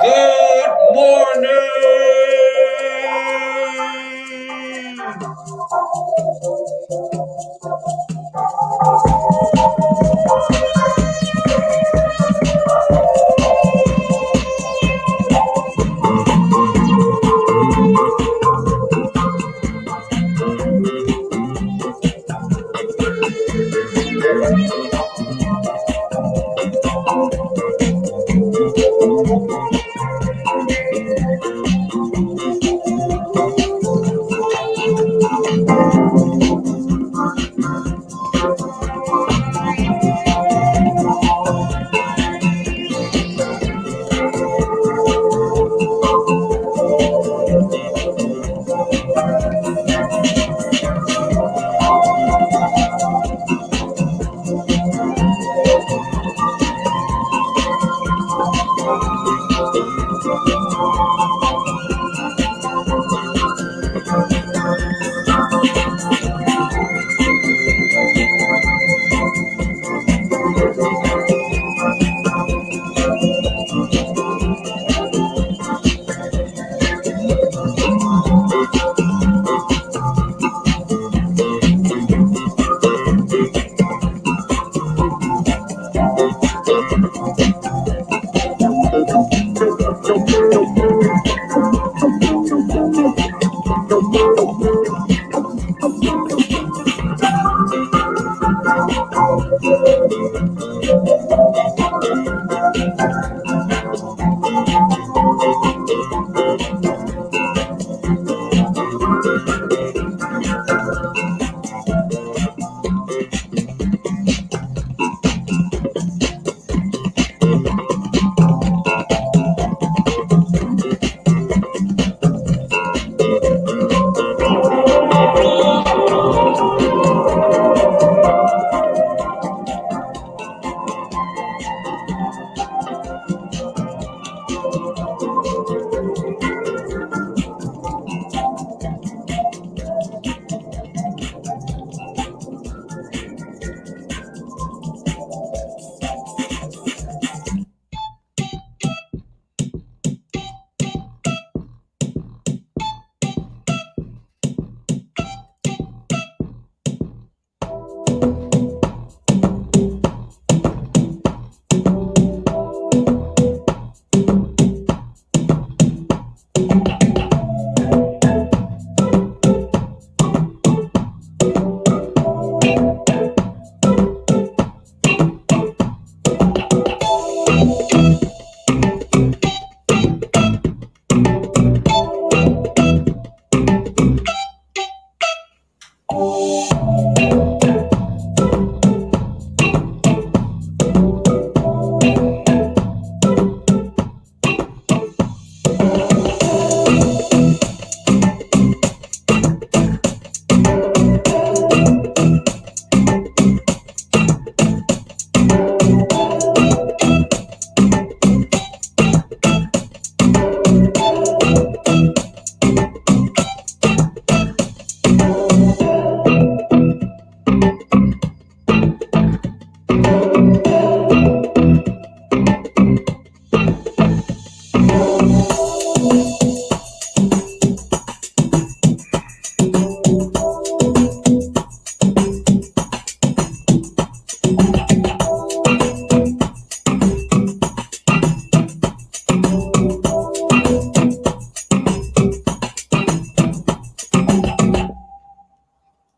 Good morning.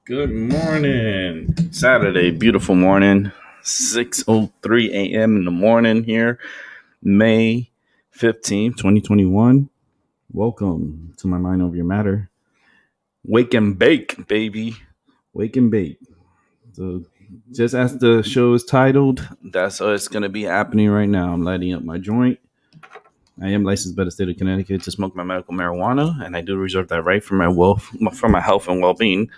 Good morning. Saturday, beautiful morning. 6:03 a.m. in the morning here, May 15th, 2021. Welcome to my Mind Over Your Matter. Wake and bake, baby. Wake and bake. So just as the show is titled, that's what's going to be happening right now. I'm lighting up my joint. I am licensed by the state of Connecticut to smoke my medical marijuana, and I do reserve that right for my health and well-being.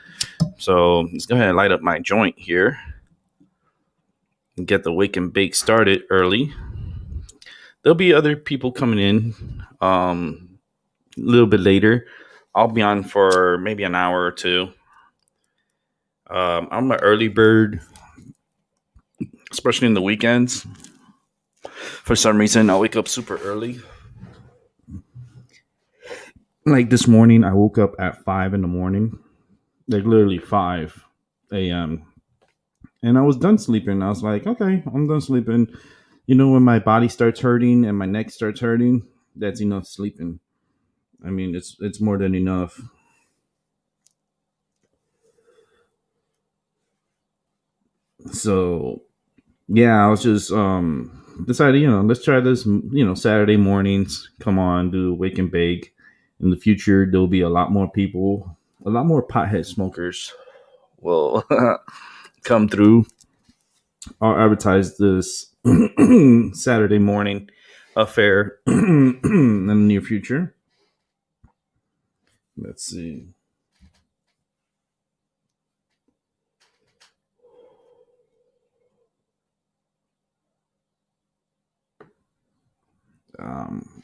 So let's go ahead and light up my joint here and get the wake and bake started early. There'll be other people coming in a little bit later. I'll be on for maybe an hour or two. I'm an early bird, especially in the weekends. For some reason, I wake up super early. Like this morning, I woke up at 5 in the morning, like literally 5 a.m. And I was done sleeping. I was like, okay, I'm done sleeping. You know, when my body starts hurting and my neck starts hurting, that's enough sleeping. I mean, it's more than enough. So yeah, I was just decided, let's try this. Saturday mornings. Come on, do wake and bake. In the future, there'll be a lot more people, a lot more pothead smokers will come through. I'll advertise this Saturday morning affair in the near future. Let's see.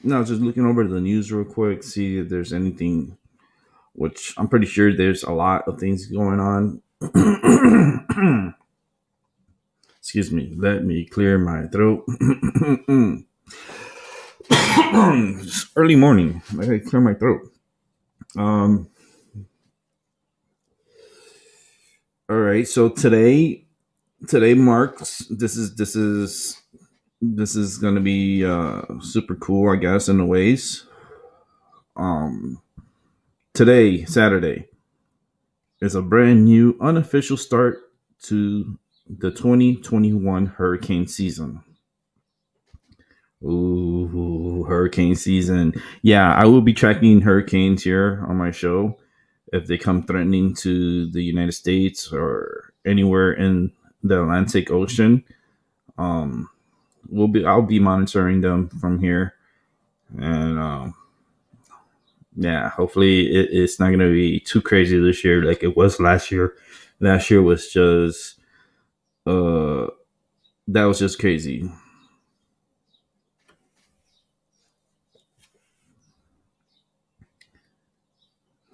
No, just looking over the news real quick, see if there's anything, which I'm pretty sure there's a lot of things going on. Excuse me, let me clear my throat. It's early morning. I gotta clear my throat. Um, all right, so today marks this is gonna be super cool, I guess, in the ways. Um, Today, Saturday, is a brand new unofficial start to the 2021 hurricane season. Ooh, hurricane season. Yeah, I will be tracking hurricanes here on my show if they come threatening to the United States or anywhere in the Atlantic Ocean. Um, I'll be monitoring them from here, and yeah, hopefully it's not gonna be too crazy this year like it was last year. Last year was just uh that was just crazy.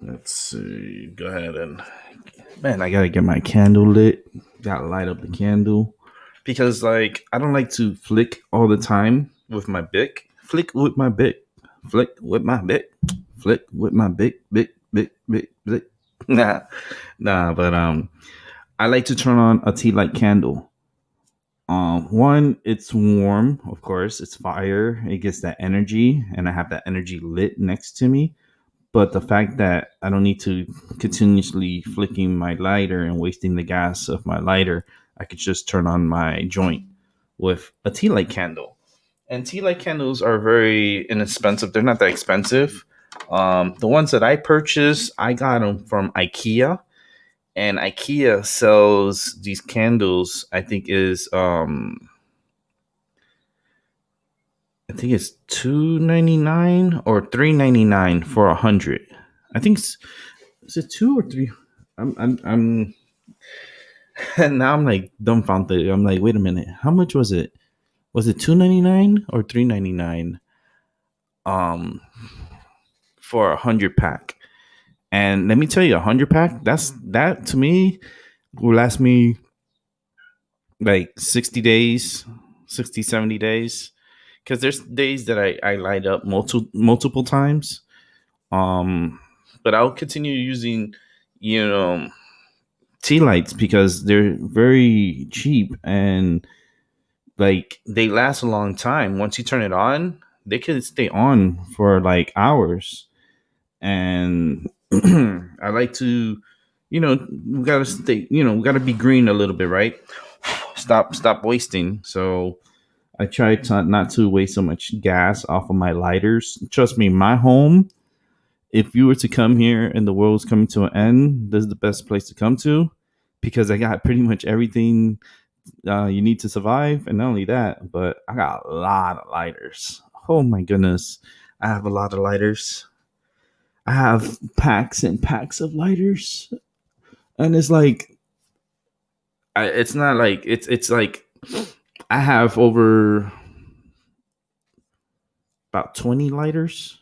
Let's see. Go ahead and man, I gotta get my candle lit. Gotta light up the candle because like I don't like to flick all the time with my bic. Flick with my bic. Flick with my bic. Flick with my bic. Nah, nah. But I like to turn on a tea light candle. One, it's warm, of course. It's fire. It gets that energy, and I have that energy lit next to me. But the fact that I don't need to continuously flicking my lighter and wasting the gas of my lighter, I could just turn on my joint with a tea light candle. And tea light candles are very inexpensive. They're not that expensive. The ones that I purchased, I got them from IKEA, and IKEA sells these candles. I think it's $2.99 or $3.99 for 100. I think is it two or three? I'm and now I'm like dumbfounded. I'm like, wait a minute, how much was it? Was it $2.99 or $3.99? Um, for 100 pack. And let me tell you, 100 pack. That to me will last me like 60 days, 60, 70 days. Because there's days that I light up multiple times. Um, but I'll continue using, you know, tea lights because they're very cheap and like they last a long time. Once you turn it on, they can stay on for like hours. And I like to, we gotta stay, we gotta be green a little bit, right? Stop wasting. So I try to not to waste so much gas off of my lighters. Trust me, my home, if you were to come here and the world's coming to an end, this is the best place to come to because I got pretty much everything you need to survive. And not only that, but I got a lot of lighters. Oh my goodness. I have a lot of lighters. I have packs and packs of lighters. And it's like, it's not like, it's like, I have over about 20 lighters.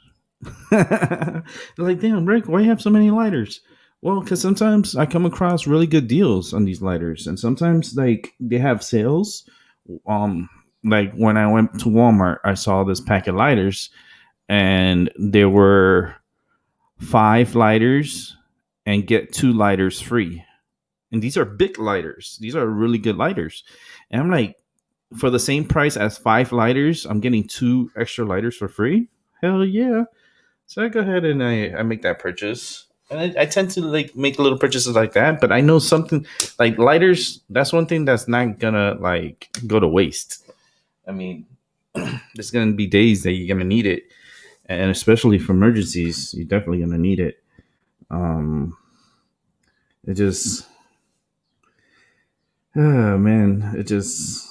They're like, damn, Rick, why you have so many lighters? Well, because sometimes I come across really good deals on these lighters, and sometimes like they have sales. Um, like when I went to Walmart, I saw this pack of lighters, and they were 5 lighters and get 2 lighters free. And these are big lighters. These are really good lighters. And I'm like, for the same price as 5 lighters, I'm getting 2 extra lighters for free. Hell yeah! So I go ahead and I make that purchase. And I tend to like make little purchases like that, but I know something like lighters. That's one thing that's not gonna like go to waste. I mean, there's gonna be days that you're gonna need it, and especially for emergencies, you're definitely gonna need it. Um, it just, man, it just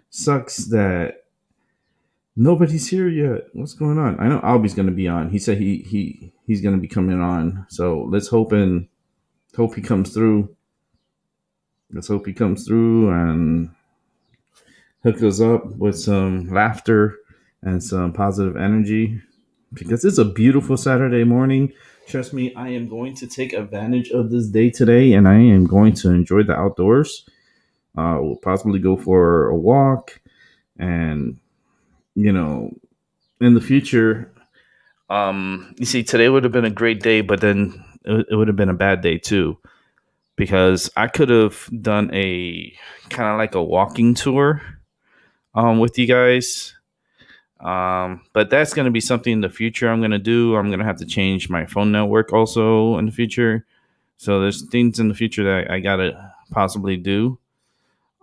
sucks that nobody's here yet. What's going on? I know Albie's gonna be on. He said he's gonna be coming on. So let's hope he comes through. Let's hope he comes through and hook us up with some laughter and some positive energy because it's a beautiful Saturday morning. Trust me, I am going to take advantage of this day today and I am going to enjoy the outdoors. We'll possibly go for a walk and, you know, in the future, you see, today would have been a great day, but then it would have been a bad day too because I could have done a kind of like a walking tour with you guys. But that's going to be something in the future I'm going to do. I'm going to have to change my phone network also in the future. So there's things in the future that I got to possibly do.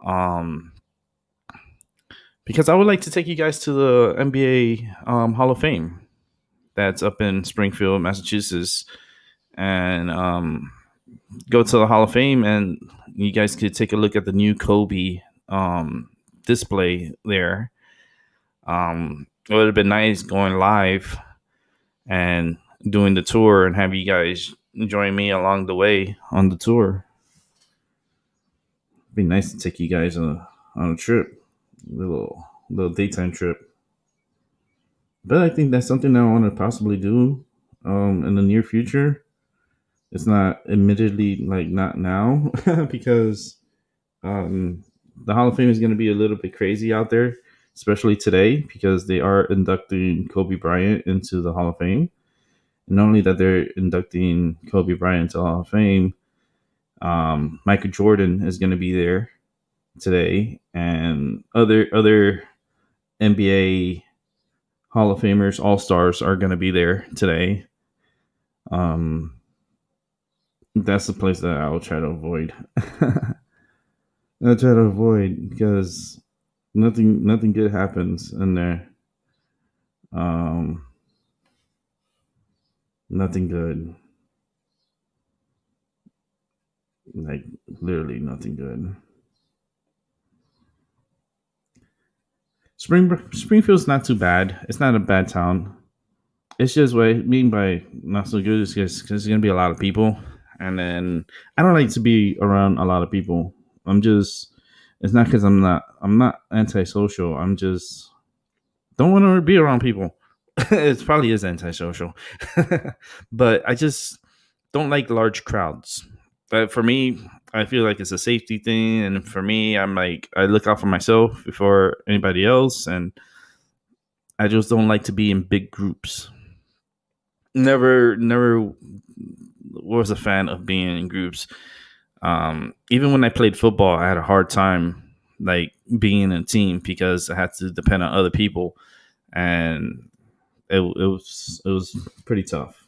Um, because I would like to take you guys to the NBA Hall of Fame that's up in Springfield, Massachusetts, and go to the Hall of Fame, and you guys could take a look at the new Kobe display there. It would have been nice going live and doing the tour and have you guys join me along the way on the tour. It'd be nice to take you guys on a trip, little daytime trip. But I think that's something that I want to possibly do in the near future. It's not admittedly like not now because um, the Hall of Fame is going to be a little bit crazy out there, especially today because they are inducting Kobe Bryant into the Hall of Fame. And not only that, they're inducting Kobe Bryant into the Hall of Fame, Michael Jordan is going to be there today, and other NBA Hall of Famers, All Stars are going to be there today. Um, that's the place that I will try to avoid. I'll try to avoid because nothing good happens in there. Um, nothing good. Like literally nothing good. Springfield's not too bad. It's not a bad town. It's just what I mean by not so good is because there's gonna be a lot of people, and then I don't like to be around a lot of people. I'm just. It's not because I'm not antisocial. I'm just don't want to be around people. It probably is antisocial, but I just don't like large crowds. But for me, I feel like it's a safety thing, and for me, I'm like I look out for myself before anybody else, and I just don't like to be in big groups. Never was a fan of being in groups. Even when I played football, I had a hard time like being in a team because I had to depend on other people, and it was pretty tough.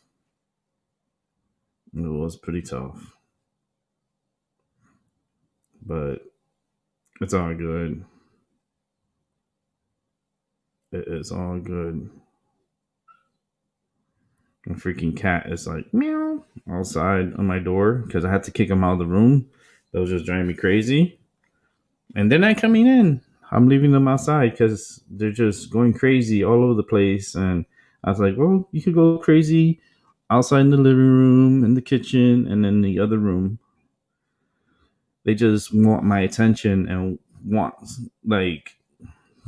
It was pretty tough, but it's all good. It is all good. A freaking cat is like meow outside on my door because I had to kick him out of the room. That was just driving me crazy. And they're not coming in. I'm leaving them outside because they're just going crazy all over the place. And I was like, well, you could go crazy outside in the living room, in the kitchen, and in the other room. They just want my attention and want like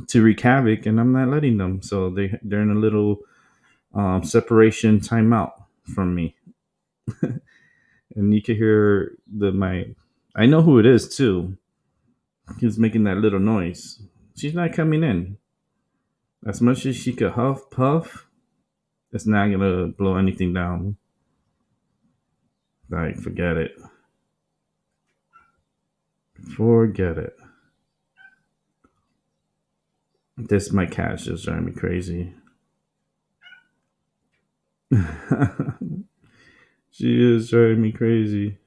to wreak havoc, and I'm not letting them. So they're in a little separation timeout from me, and you can hear my. I know who it is too. He's making that little noise. She's not coming in. As much as she could huff puff, it's not gonna blow anything down. Like, forget it. Forget it. This my cat's just driving me crazy. She is driving me crazy.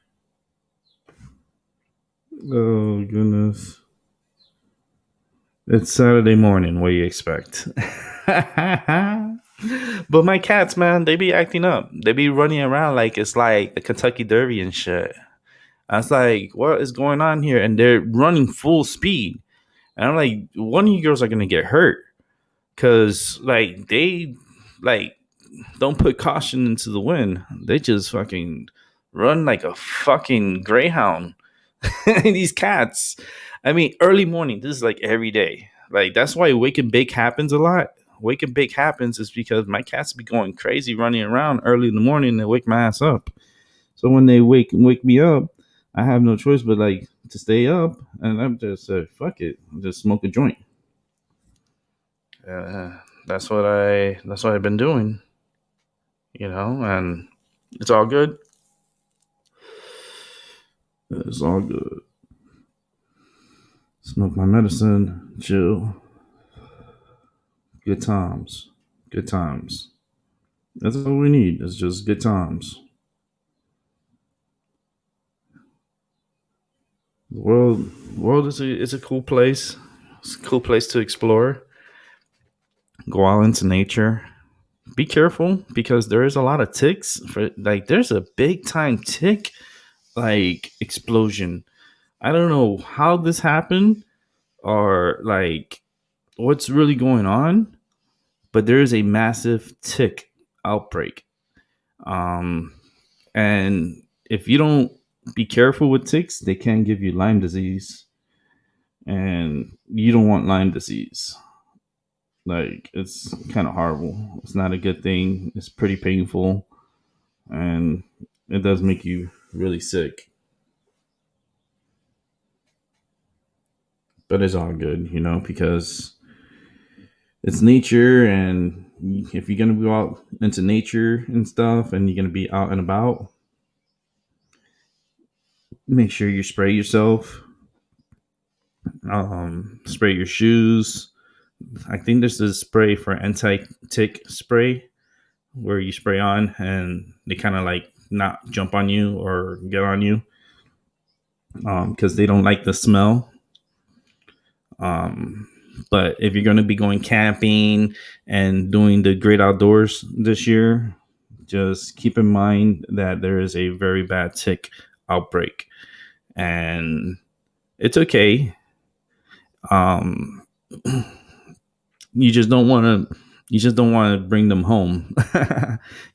Oh goodness. It's Saturday morning. What do you expect? But my cats, man, they be acting up. They be running around like it's like the Kentucky Derby and shit. I was like, what is going on here? And they're running full speed. And I'm like, one of you girls are gonna get hurt. Cause like they like don't put caution into the wind. They just fucking run like a fucking greyhound. These cats. I mean, early morning. This is like every day. Like that's why wake and bake happens a lot. Wake and bake happens is because my cats be going crazy running around early in the morning and wake my ass up. So when they wake me up, I have no choice but like to stay up, and I'm just fuck it, just smoke a joint. That's what I've been doing, and it's all good. It's all good. Smoke my medicine, chill. Good times. Good times. That's all we need. It's just good times. The world is a cool place. It's a cool place to explore. Go out into nature. Be careful because there is a lot of ticks. For like, there's a big time tick like explosion. I don't know how this happened or like what's really going on, but there is a massive tick outbreak. Um, and if you don't be careful with ticks, they can give you Lyme disease, and you don't want Lyme disease. Like it's kind of horrible. It's not a good thing. It's pretty painful, and it does make you really sick. But it's all good, because it's nature, and if you're gonna go out into nature and stuff, and you're gonna be out and about, make sure you spray yourself, spray your shoes. I think there's a spray for anti-tick spray where you spray on and they kind of like not jump on you or get on you because they don't like the smell. Um, but if you're going to be going camping and doing the great outdoors this year, just keep in mind that there is a very bad tick outbreak, and it's okay. Um, you just don't want to. You just don't want to bring them home.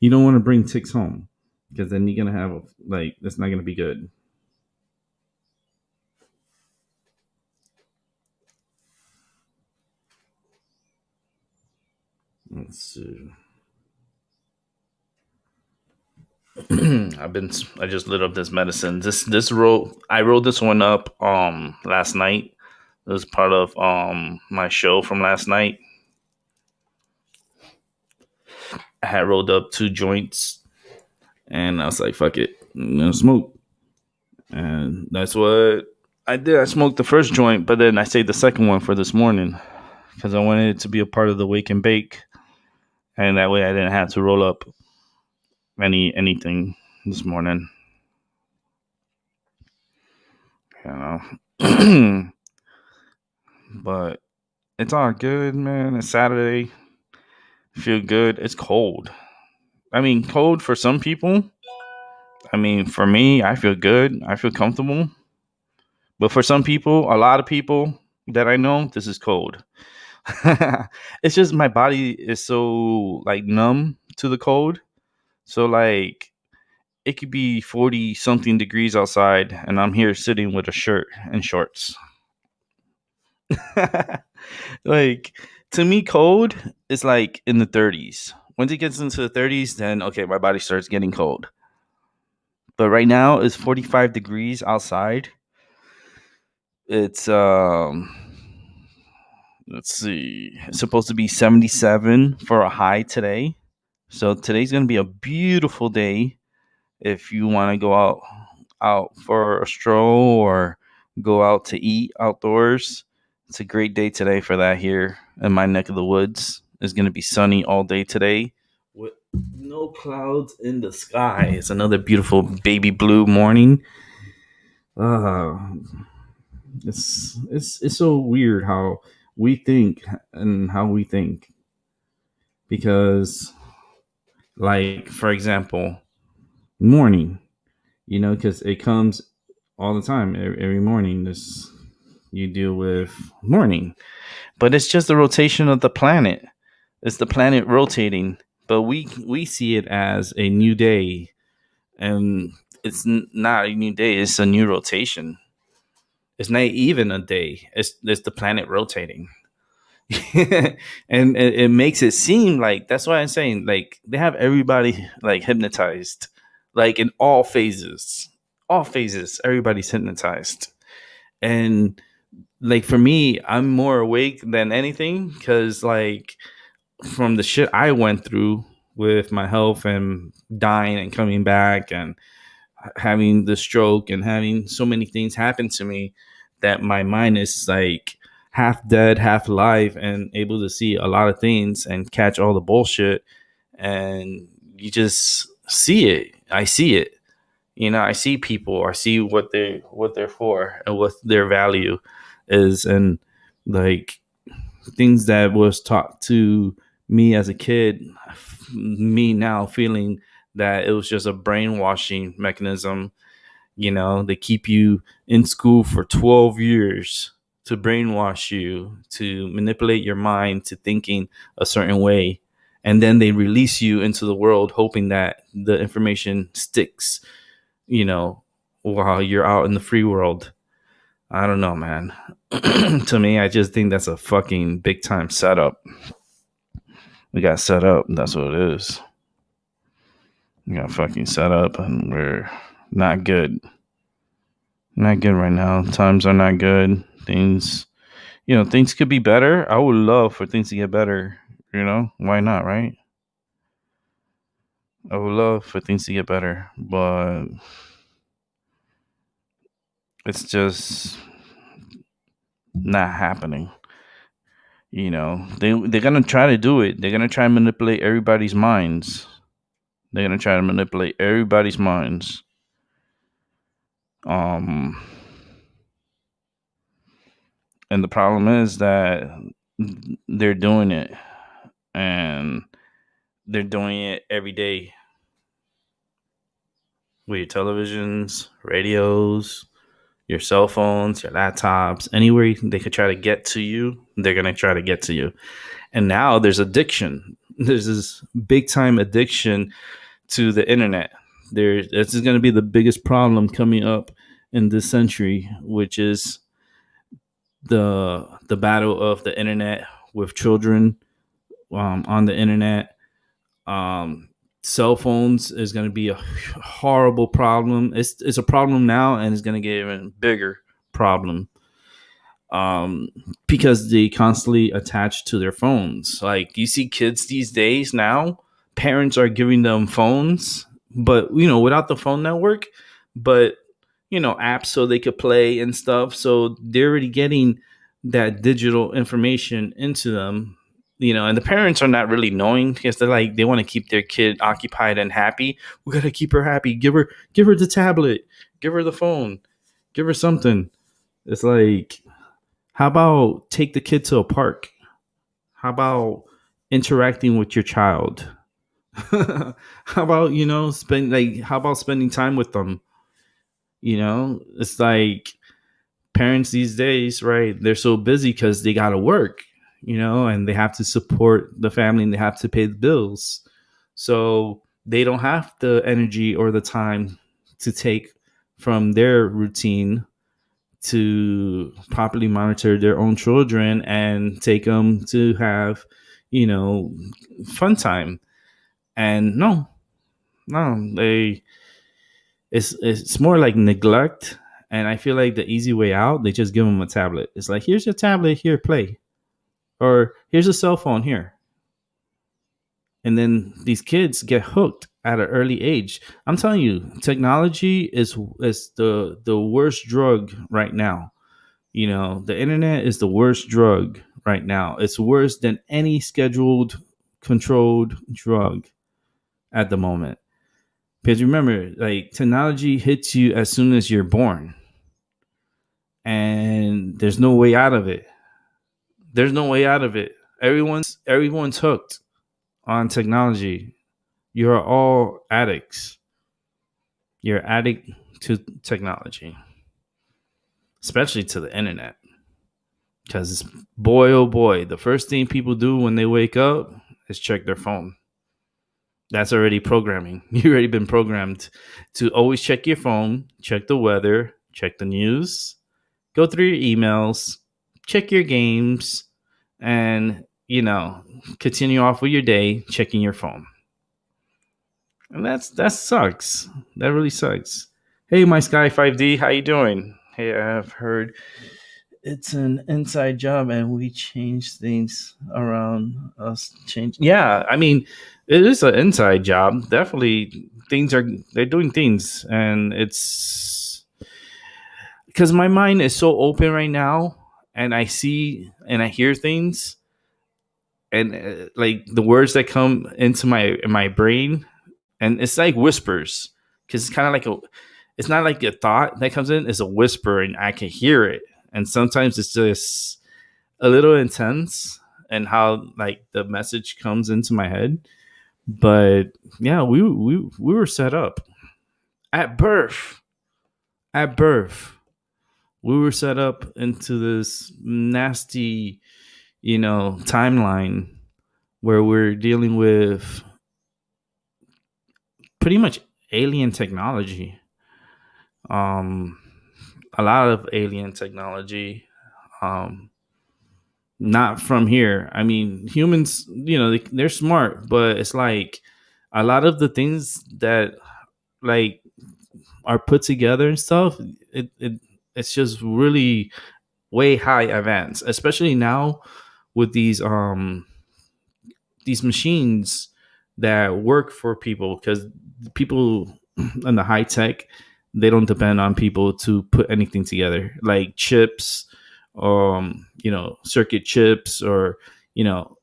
You don't want to bring ticks home because then you're gonna have like that's not gonna be good. Let's see. I just lit up this medicine. This roll I rolled this one up last night. It was part of my show from last night. I had rolled up 2 joints and I was like, fuck it, I'm gonna smoke. And that's what I did. I smoked the first joint, but then I saved the second one for this morning because I wanted it to be a part of the wake and bake. And that way I didn't have to roll up anything this morning. You know. But it's all good, man. It's Saturday. Feel good. It's cold. I mean, cold for some people. I mean, for me, I feel good. I feel comfortable. But for some people, a lot of people that I know, this is cold. It's just my body is so like numb to the cold. So like it could be 40 something degrees outside and I'm here sitting with a shirt and shorts. Like to me cold is like in the 30s. Once it gets into the 30s, then okay, my body starts getting cold. But right now it's 45 degrees outside. It's let's see. It's supposed to be 77 for a high today. So today's going to be a beautiful day if you want to go out for a stroll or go out to eat outdoors, it's a great day today for that here in my neck of the woods. It's going to be sunny all day today with no clouds in the sky. It's another beautiful baby blue morning. Uh, it's so weird how we think and how we think, because, like, for example, morning, because it comes all the time, every morning. This you deal with morning, but it's just the rotation of the planet. It's the planet rotating, but we see it as a new day, and it's not a new day. It's a new rotation. It's not even a day. It's the planet rotating. And it makes it seem like, that's why I'm saying, like, they have everybody like hypnotized, like in all phases everybody's hypnotized. And like for me, I'm more awake than anything, because like from the shit I went through with my health and dying and coming back and having the stroke and having so many things happen to me, that my mind is like half dead, half alive, and able to see a lot of things and catch all the bullshit. And you just see it. I see it. I see people. I see what they're for and what their value is, and like things that was taught to me as a kid. Me now feeling that it was just a brainwashing mechanism. They keep you in school for 12 years to brainwash you, to manipulate your mind to thinking a certain way. And then they release you into the world hoping that the information sticks, while you're out in the free world. I don't know, man. To me, I just think that's a fucking big time setup. We got set up. That's what it is. We got fucking set up, and we're not good. Not good right now. Times are not good. Things could be better. I would love for things to get better. Why not, right? I would love for things to get better, but it's just not happening. They're gonna try to do it. They're gonna try and manipulate everybody's minds. They're gonna try to manipulate everybody's minds. Um, and the problem is that they're doing it, and they're doing it every day with your televisions, radios, your cell phones, your laptops, anywhere they could try to get to you, they're gonna try to get to you. And now there's addiction. There's this big time addiction to the internet. This is going to be the biggest problem coming up in this century, which is the battle of the internet with children, on the internet. Cell phones is going to be a horrible problem. It's a problem now, and it's going to get even bigger problem, because they constantly attach to their phones. Like, you see kids these days now, parents are giving them phones, but without the phone network, but apps so they could play and stuff. So they're already getting that digital information into them. And the parents are not really knowing, because they want to keep their kid occupied and happy. We got to keep her happy. Give her the tablet, give her the phone, give her something. It's like, how about take the kid to a park? How about interacting with your child? How about how about spending time with them? It's like parents these days, right? They're so busy because they gotta work, and they have to support the family, and they have to pay the bills. So they don't have the energy or the time to take from their routine to properly monitor their own children and take them to have, fun time. And no, it's more like neglect. And I feel like the easy way out, they just give them a tablet. It's like, here's your tablet, here, play. Or here's a cell phone, here. And then these kids get hooked at an early age. I'm telling you, technology is the worst drug right now. You know, the internet is the worst drug right now. It's worse than any scheduled controlled drug at the moment. Because remember, like technology hits you as soon as you're born, and there's no way out of it. There's no way out of it. Everyone's hooked on technology. You're all addicts. You're addict to technology, especially to the internet. Because boy, oh boy, the first thing people do when they wake up is check their phone. That's already programming. You've already been programmed to always check your phone, check the weather, check the news, go through your emails, check your games, and, continue off with your day checking your phone. And that sucks. That really sucks. Hey, my Sky 5D, how you doing? Hey, I've heard it's an inside job and we change things around us change. Yeah, I mean, it is an inside job. Definitely they're doing things, and it's because my mind is so open right now, and I see and I hear things, and like the words that come into my brain, and it's like whispers, because it's kind of like it's not like a thought that comes in, it's a whisper and I can hear it. And sometimes it's just a little intense and how like the message comes into my head. But yeah, we were set up at birth. At birth, we were set up into this nasty, timeline where we're dealing with pretty much alien technology. Um, a lot of alien technology. Um, Not from here. I mean, humans, they're smart, but it's like a lot of the things that like are put together and stuff. It it's just really way high advanced, especially now with these machines that work for people, because people in the high tech, they don't depend on people to put anything together, like chips, circuit chips, or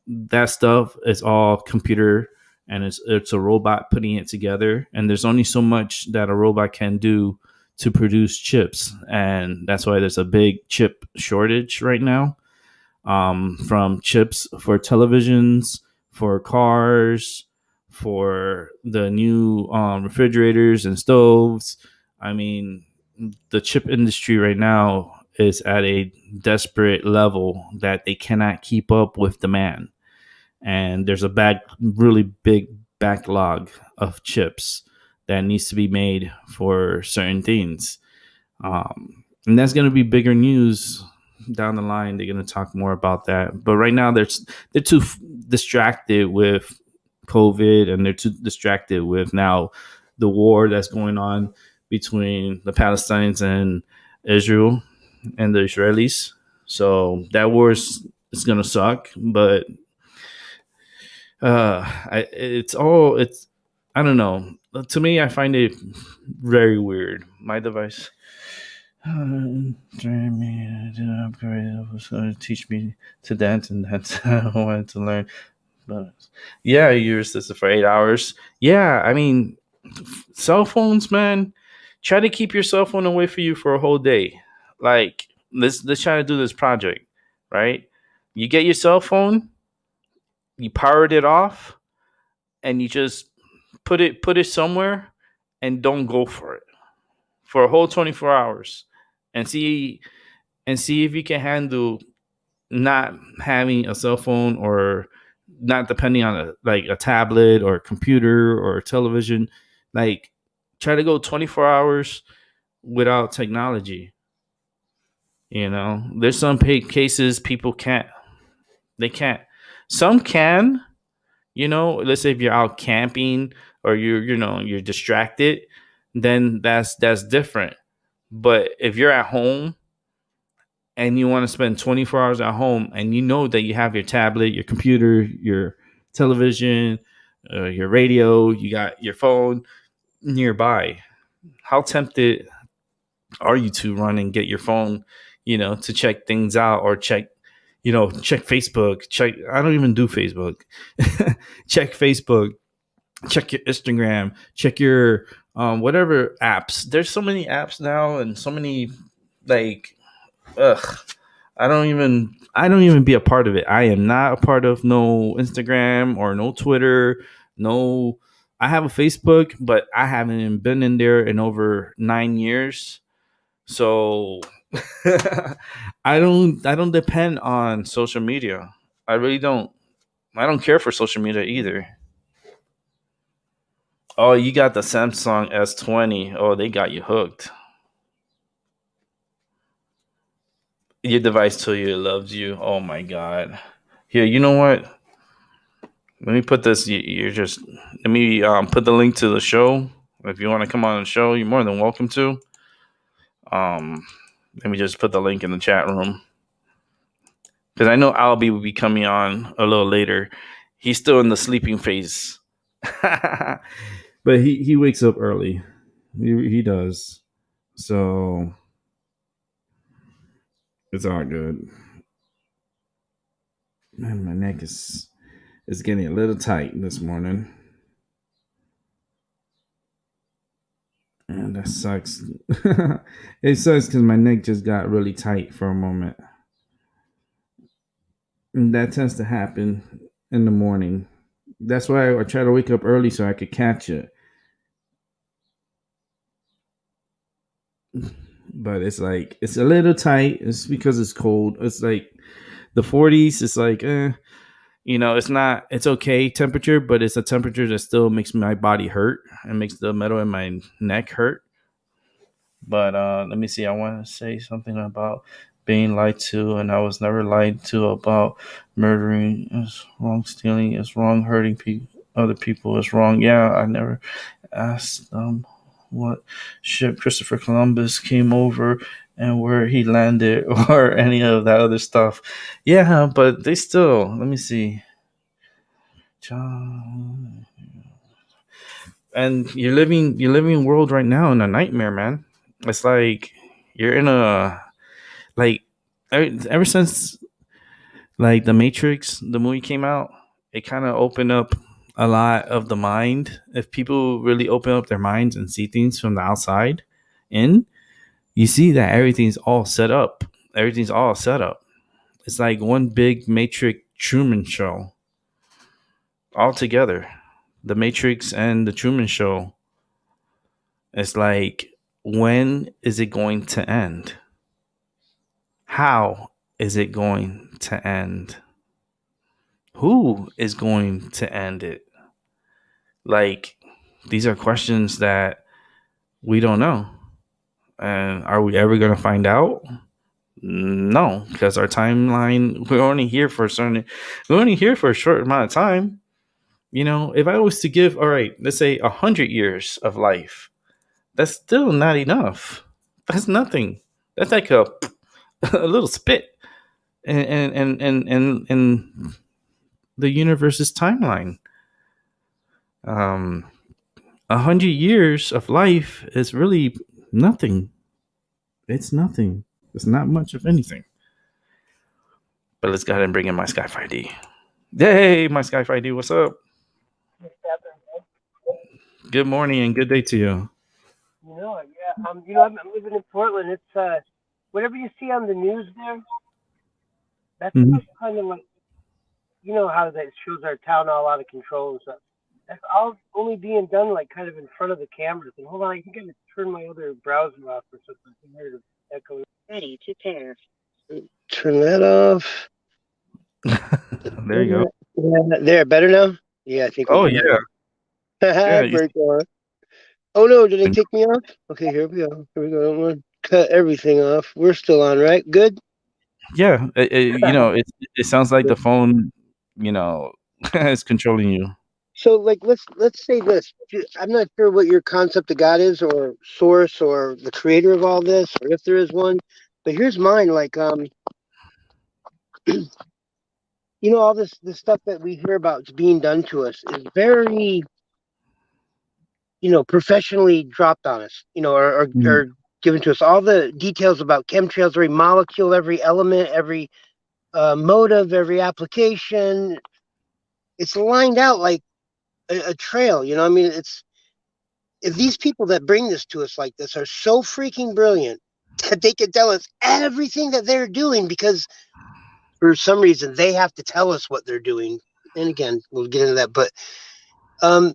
that stuff is all computer, and it's a robot putting it together, and there's only so much that a robot can do to produce chips, and that's why there's a big chip shortage right now, from chips for televisions, for cars, for the new refrigerators and stoves. I mean, the chip industry right now is at a desperate level that they cannot keep up with demand. And there's a really big backlog of chips that needs to be made for certain things. And that's going to be bigger news down the line. They're going to talk more about that. But right now, they're too distracted with COVID, and they're too distracted with now the war that's going on between the Palestinians and Israel and the Israelis. So that war is going to suck. But it's I don't know. To me, I find it very weird. My device. Train me to upgrade. Was going to teach me to dance, and that's I wanted to learn. But yeah, you use this for 8 hours. Yeah, I mean, cell phones, man. Try to keep your cell phone away from you for a whole day. Like, let's try to do this project, right? You get your cell phone, you powered it off, and you just put it somewhere, and don't go for it for a whole 24 hours, and see if you can handle not having a cell phone, or not depending on a tablet or a computer or a television. Like, try to go 24 hours without technology. There's some cases people can't. They can't. Some can. Let's say if you're out camping, or you're distracted, then that's different. But if you're at home and you want to spend 24 hours at home, and you know that you have your tablet, your computer, your television, your radio, you got your phone nearby. How tempted are you to run and get your phone, to check things out or check Facebook, check, I don't even do Facebook, check Facebook, check your Instagram, check your whatever apps. There's so many apps now and so many like, ugh, I don't even be a part of it. I am not a part of no Instagram or no Twitter. No, I have a Facebook, but I haven't even been in there in over 9 years. So I don't depend on social media. I really don't. I don't care for social media either. Oh, you got the Samsung S20. Oh, they got you hooked. Your device till you it loves you. Oh my god. Here, you know what? Let me put this. You're just. Let me put the link to the show. If you want to come on the show, you're more than welcome to. Um, Let me just put the link in the chat room because I know Albie will be coming on a little later. He's still in the sleeping phase, but he wakes up early. He does. So it's all good. Man, my neck is getting a little tight this morning. And that sucks. It sucks because my neck just got really tight for a moment. And that tends to happen in the morning. That's why I try to wake up early so I could catch it. But it's like it's a little tight. It's because it's cold. It's like the 40s. It's like, it's not. It's okay temperature, but it's a temperature that still makes my body hurt and makes the metal in my neck hurt. But let me see. I want to say something about being lied to, and I was never lied to about murdering. Is wrong. Stealing is wrong. Hurting other people is wrong. Yeah, I never asked what ship Christopher Columbus came over and where he landed or any of that other stuff. Yeah, but they still. Let me see. John, and you're living world right now in a nightmare, man. It's like you're in a like ever since like the Matrix, the movie came out, it kind of opened up a lot of the mind. If people really open up their minds and see things from the outside in, you see that everything's all set up. Everything's all set up. It's like one big Matrix Truman show all together. The Matrix and the Truman Show. It's like, when is it going to end? How is it going to end? Who is going to end it? Like, these are questions that we don't know. And are we ever going to find out? No, because our timeline, we're only here for a short amount of time. If I was to give, all right, let's say 100 years of life, that's still not enough. That's nothing. That's like a a little spit and the universe's timeline. Um, 100 years of life is really nothing. It's nothing. It's not much of anything. But let's go ahead and bring in my Sky5 D. Hey, my Sky5 D, what's up? Good morning and good day to you. Yeah. I'm living in Portland. It's whatever you see on the news there, that's Mhm. kind of like how that shows our town all out of control and stuff. That's all only being done like kind of in front of the cameras. And hold on, I think I just turn my other browser off or something. I can hear the echo. Ready to pair. Turn that off. There you go. Yeah, there, better now? Yeah, I think we Oh can yeah, hear yeah. it. Very cool. Oh no, did they take me off? Okay, here we go. Here we go. Don't want to cut everything off. We're still on, right? Good. Yeah, it sounds like the phone, is controlling you. So, like, let's say this. I'm not sure what your concept of God is, or source, or the creator of all this, or if there is one. But here's mine. Like, all this stuff that we hear about being done to us is very, professionally dropped on us, or given to us. All the details about chemtrails, every molecule, every element, every motive, every application, it's lined out like a trail. I mean, if these people that bring this to us like this are so freaking brilliant that they can tell us everything that they're doing because for some reason they have to tell us what they're doing. And again, we'll get into that, but um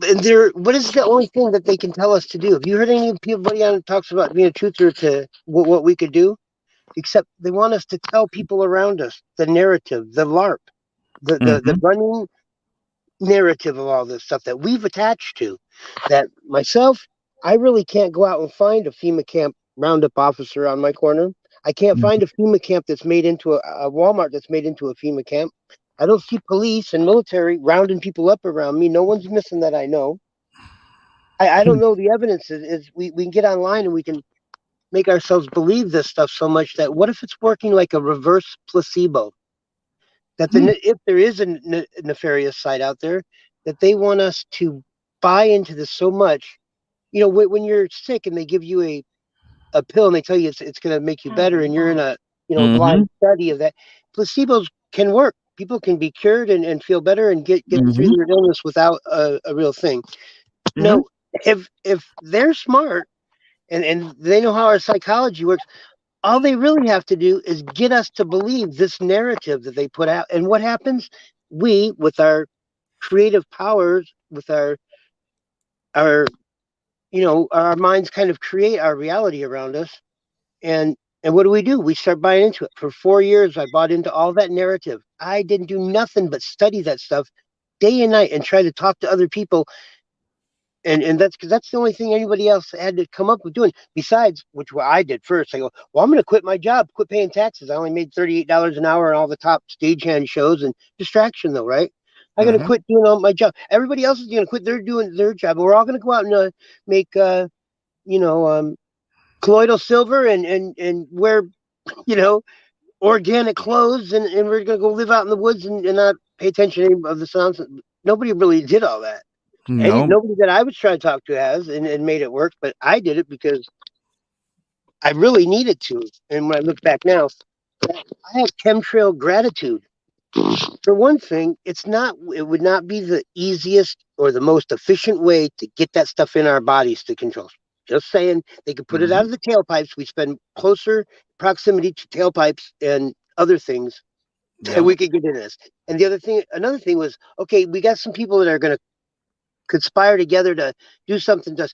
and what is the only thing that they can tell us to do? Have you heard anybody on talks about being a truther to what we could do? Except they want us to tell people around us the narrative, the LARP, the Mm-hmm. running narrative of all this stuff that we've attached to. That myself, I really can't go out and find a FEMA camp roundup officer on my corner. I can't find a FEMA camp that's made into a Walmart that's made into a FEMA camp. I don't see police and military rounding people up around me. No one's missing that I know. I don't know the evidence is we can get online and we can make ourselves believe this stuff so much that what if it's working like a reverse placebo? That if there is a nefarious side out there, that they want us to buy into this so much. When you're sick and they give you a pill and they tell you it's going to make you better, and you're in a Mm-hmm. blind study of that, placebos can work. People can be cured and feel better and get through Mm-hmm. their illness without a real thing. Mm-hmm. No, if they're smart and they know how our psychology works, all they really have to do is get us to believe this narrative that they put out. And what happens? We, with our creative powers, with our our minds kind of create our reality around us. And what do? We start buying into it. For 4 years, I bought into all that narrative. I didn't do nothing but study that stuff day and night and try to talk to other people, and that's because that's the only thing anybody else had to come up with doing besides which what I did first. I go, well, I'm going to quit my job, quit paying taxes. I only made $38 an hour on all the top stagehand shows and distraction though, right? I'm going to Mm-hmm. quit doing all my job. Everybody else is going to quit. They're doing their job. We're all going to go out and make you know colloidal silver and wear you know organic clothes, and we're going to go live out in the woods and not pay attention to any of the sounds. Nobody really did all that. And No. nobody that I was trying to talk to has and made it work, but I did it because I really needed to. And when I look back now, I have chemtrail gratitude. For one thing, it would not be the easiest or the most efficient way to get that stuff in our bodies to control. Just saying, they could put it out Mm-hmm. of the tailpipes. We spend closer proximity to tailpipes and other things that Yep. we could get in this. And another thing was, okay, we got some people that are going to conspire together to do something to us.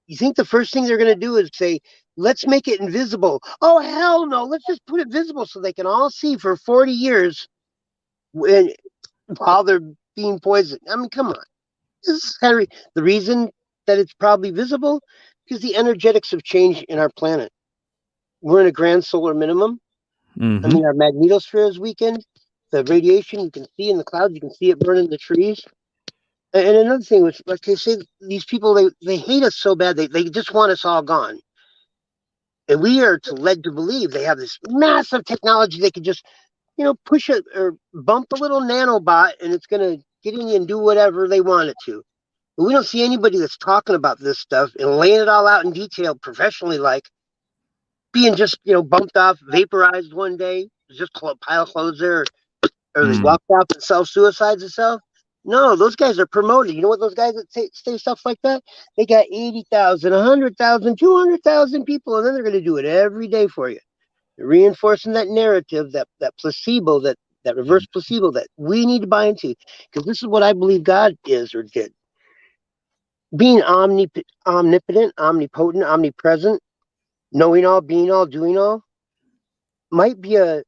You think the first thing they're going to do is say, let's make it invisible? Oh, hell no. Let's just put it visible so they can all see for 40 years when, while they're being poisoned. I mean, come on. This is Henry. The reason that it's probably visible because the energetics have changed in our planet. We're in a grand solar minimum. I Mm-hmm. mean, our magnetosphere is weakened. The radiation you can see in the clouds, you can see it burning the trees. And another thing was, like they say, these people they hate us so bad they just want us all gone. And we are led to believe they have this massive technology they could just push it or bump a little nanobot and it's going to get in you and do whatever they want it to. But we don't see anybody that's talking about this stuff and laying it all out in detail professionally, like being just bumped off, vaporized one day, just a pile of clothes there, or they Mm. walked off and self-suicides themselves. No, those guys are promoted. You know what those guys that say stuff like that? They got 80,000, 100,000, 200,000 people, and then they're going to do it every day for you. They're reinforcing that narrative, that placebo, that reverse placebo that we need to buy into. Because this is what I believe God is or did. Being omnipotent, omnipotent, omnipresent, knowing all, being all, doing all, might be a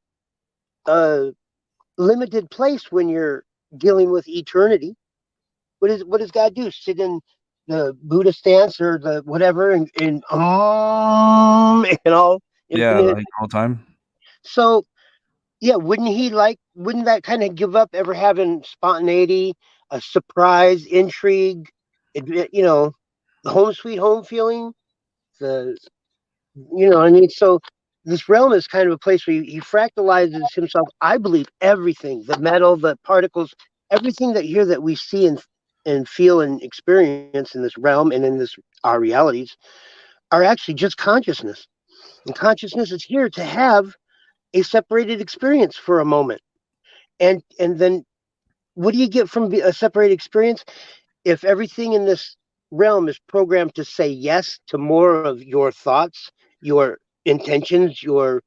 limited place when you're dealing with eternity. What does God do? Sit in the Buddha stance or the whatever and and all Yeah, infinite. like all time. So yeah, wouldn't that kind of give up ever having spontaneity, a surprise, intrigue, the home sweet home feeling? The I mean, so this realm is kind of a place where he fractalizes himself. I believe everything, the metal, the particles, everything that here that we see and feel and experience in this realm and in this our realities are actually just consciousness. And consciousness is here to have a separated experience for a moment. And then what do you get from a separated experience? If everything in this realm is programmed to say yes to more of your thoughts, your intentions, your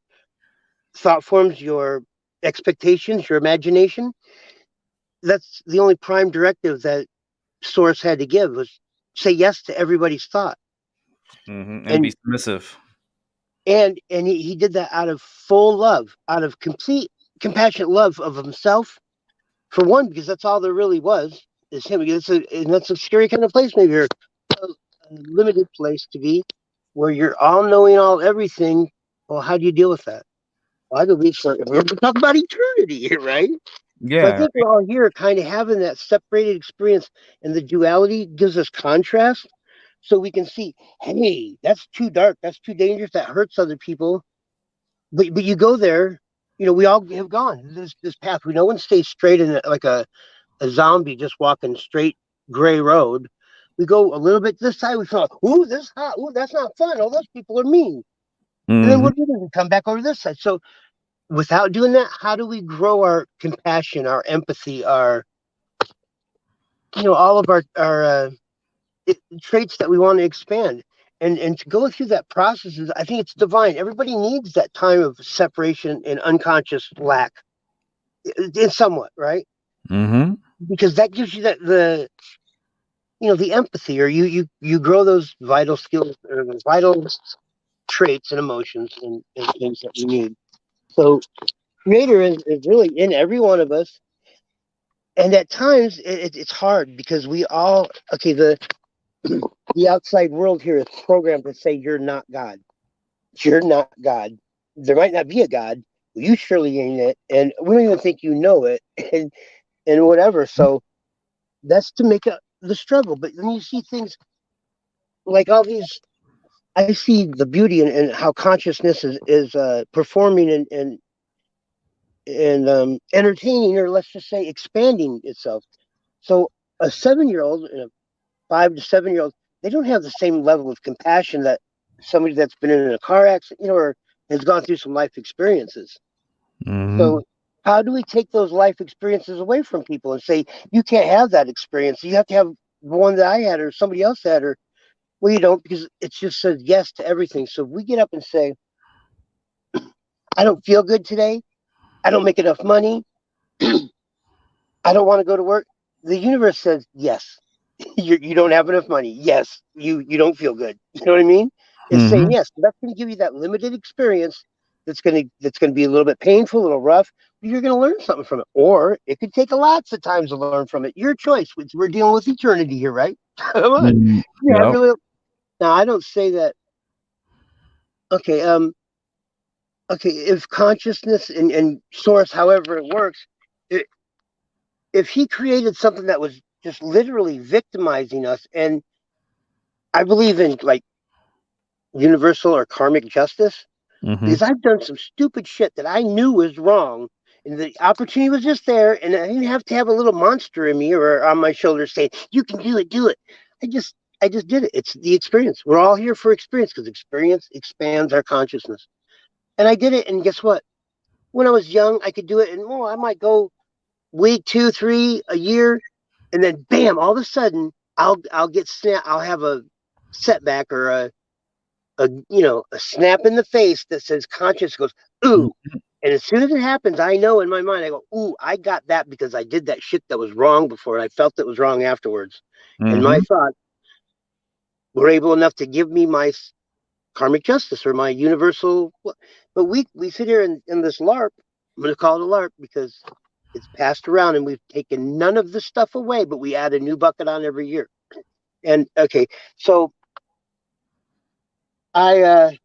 thought forms, your expectations, your imagination, that's the only prime directive that Source had to give was say yes to everybody's thought. And be And submissive. and he did that out of full love, out of complete compassionate love of himself, for one, because that's all there really was is him. And that's a scary kind of place, maybe, or a limited place to be, where you're all knowing, all everything. Well, how do you deal with that? Well, I believe so. We're talking about eternity here, right? So I Yeah. think we're all here kind of having that separated experience, and the duality gives us contrast. So we can see, hey, that's too dark, that's too dangerous, that hurts other people. But you go there, we all have gone this path. No one stays straight in like a zombie just walking straight gray road. We go a little bit this side, we feel like, ooh, this is hot, ooh, that's not fun. All those people are mean. And then Mhm. what do? We come back over this side. So without doing that, how do we grow our compassion, our empathy, our all of our traits that we want to expand? And to go through that process is, I think it's divine. Everybody needs that time of separation and unconscious lack, in somewhat, right? Mhm. Because that gives you the empathy, or you grow those vital skills or the vital traits and emotions and things that we need. So creator is really in every one of us. And at times it's hard because we all, okay, the outside world here is programmed to say you're not God. You're not God. There might not be a God. You surely ain't it, and we don't even think you know it, and whatever. So that's to make the struggle. But then you see things like all these. I see the beauty in how consciousness is performing and entertaining, or let's just say expanding itself. So a 7-year-old and a 5 to 7 year old, they don't have the same level of compassion that somebody that's been in a car accident, or has gone through some life experiences. Mhm. So how do we take those life experiences away from people and say you can't have that experience? You have to have the one that I had or somebody else had, or well, you don't, because it just says yes to everything. So if we get up and say, I don't feel good today, I don't make enough money, I don't want to go to work, the universe says yes. You don't have enough money. Yes, you don't feel good. You know what I mean? It's saying Mhm. yes. That's going to give you that limited experience. That's going to be a little bit painful, a little rough. But you're going to learn something from it, or it could take lots of times to learn from it. Your choice. We're dealing with eternity here, right? Come on. Mhm. Yeah, Yep. really. Now I don't say that. Okay. Okay. If consciousness and source, however it works, it, if he created something that was just literally victimizing us, and I believe in like universal or karmic justice, Mhm. because I've done some stupid shit that I knew was wrong, and the opportunity was just there, and I didn't have to have a little monster in me or on my shoulder saying, "You can do it." I just did it. It's the experience. We're all here for experience because experience expands our consciousness. And I did it, and guess what? When I was young, I could do it, and I might go week, 2, 3, a year, and then bam, all of a sudden, I'll get snap. I'll have a setback or a snap in the face that says conscious goes, ooh. And as soon as it happens, I know in my mind, I go, ooh, I got that because I did that shit that was wrong before, and I felt it was wrong afterwards. And my Mhm. thoughts were able enough to give me my karmic justice or my universal. But we sit here in this LARP. I'm going to call it a LARP because it's passed around and we've taken none of the stuff away, but we add a new bucket on every year. And okay, so I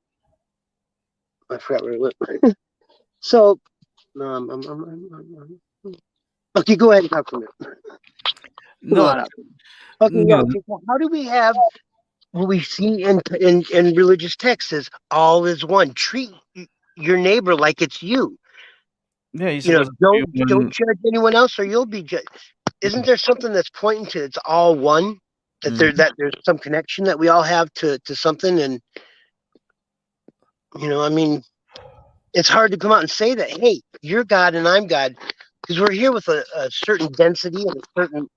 forgot where it went. So okay, go ahead and talk from there. Put a No, lot out. Okay, yeah. no. Okay, so how do we have what we see in religious texts is all is one. Treat. your neighbor like it's you. Yeah, he's You know, supposed to be don't one. judge anyone else, or you'll be judged. Isn't there something that's pointing to it's all one? Mhm. That there's some connection that we all have to something, and I mean, it's hard to come out and say that. Hey, you're God and I'm God, because we're here with a certain density and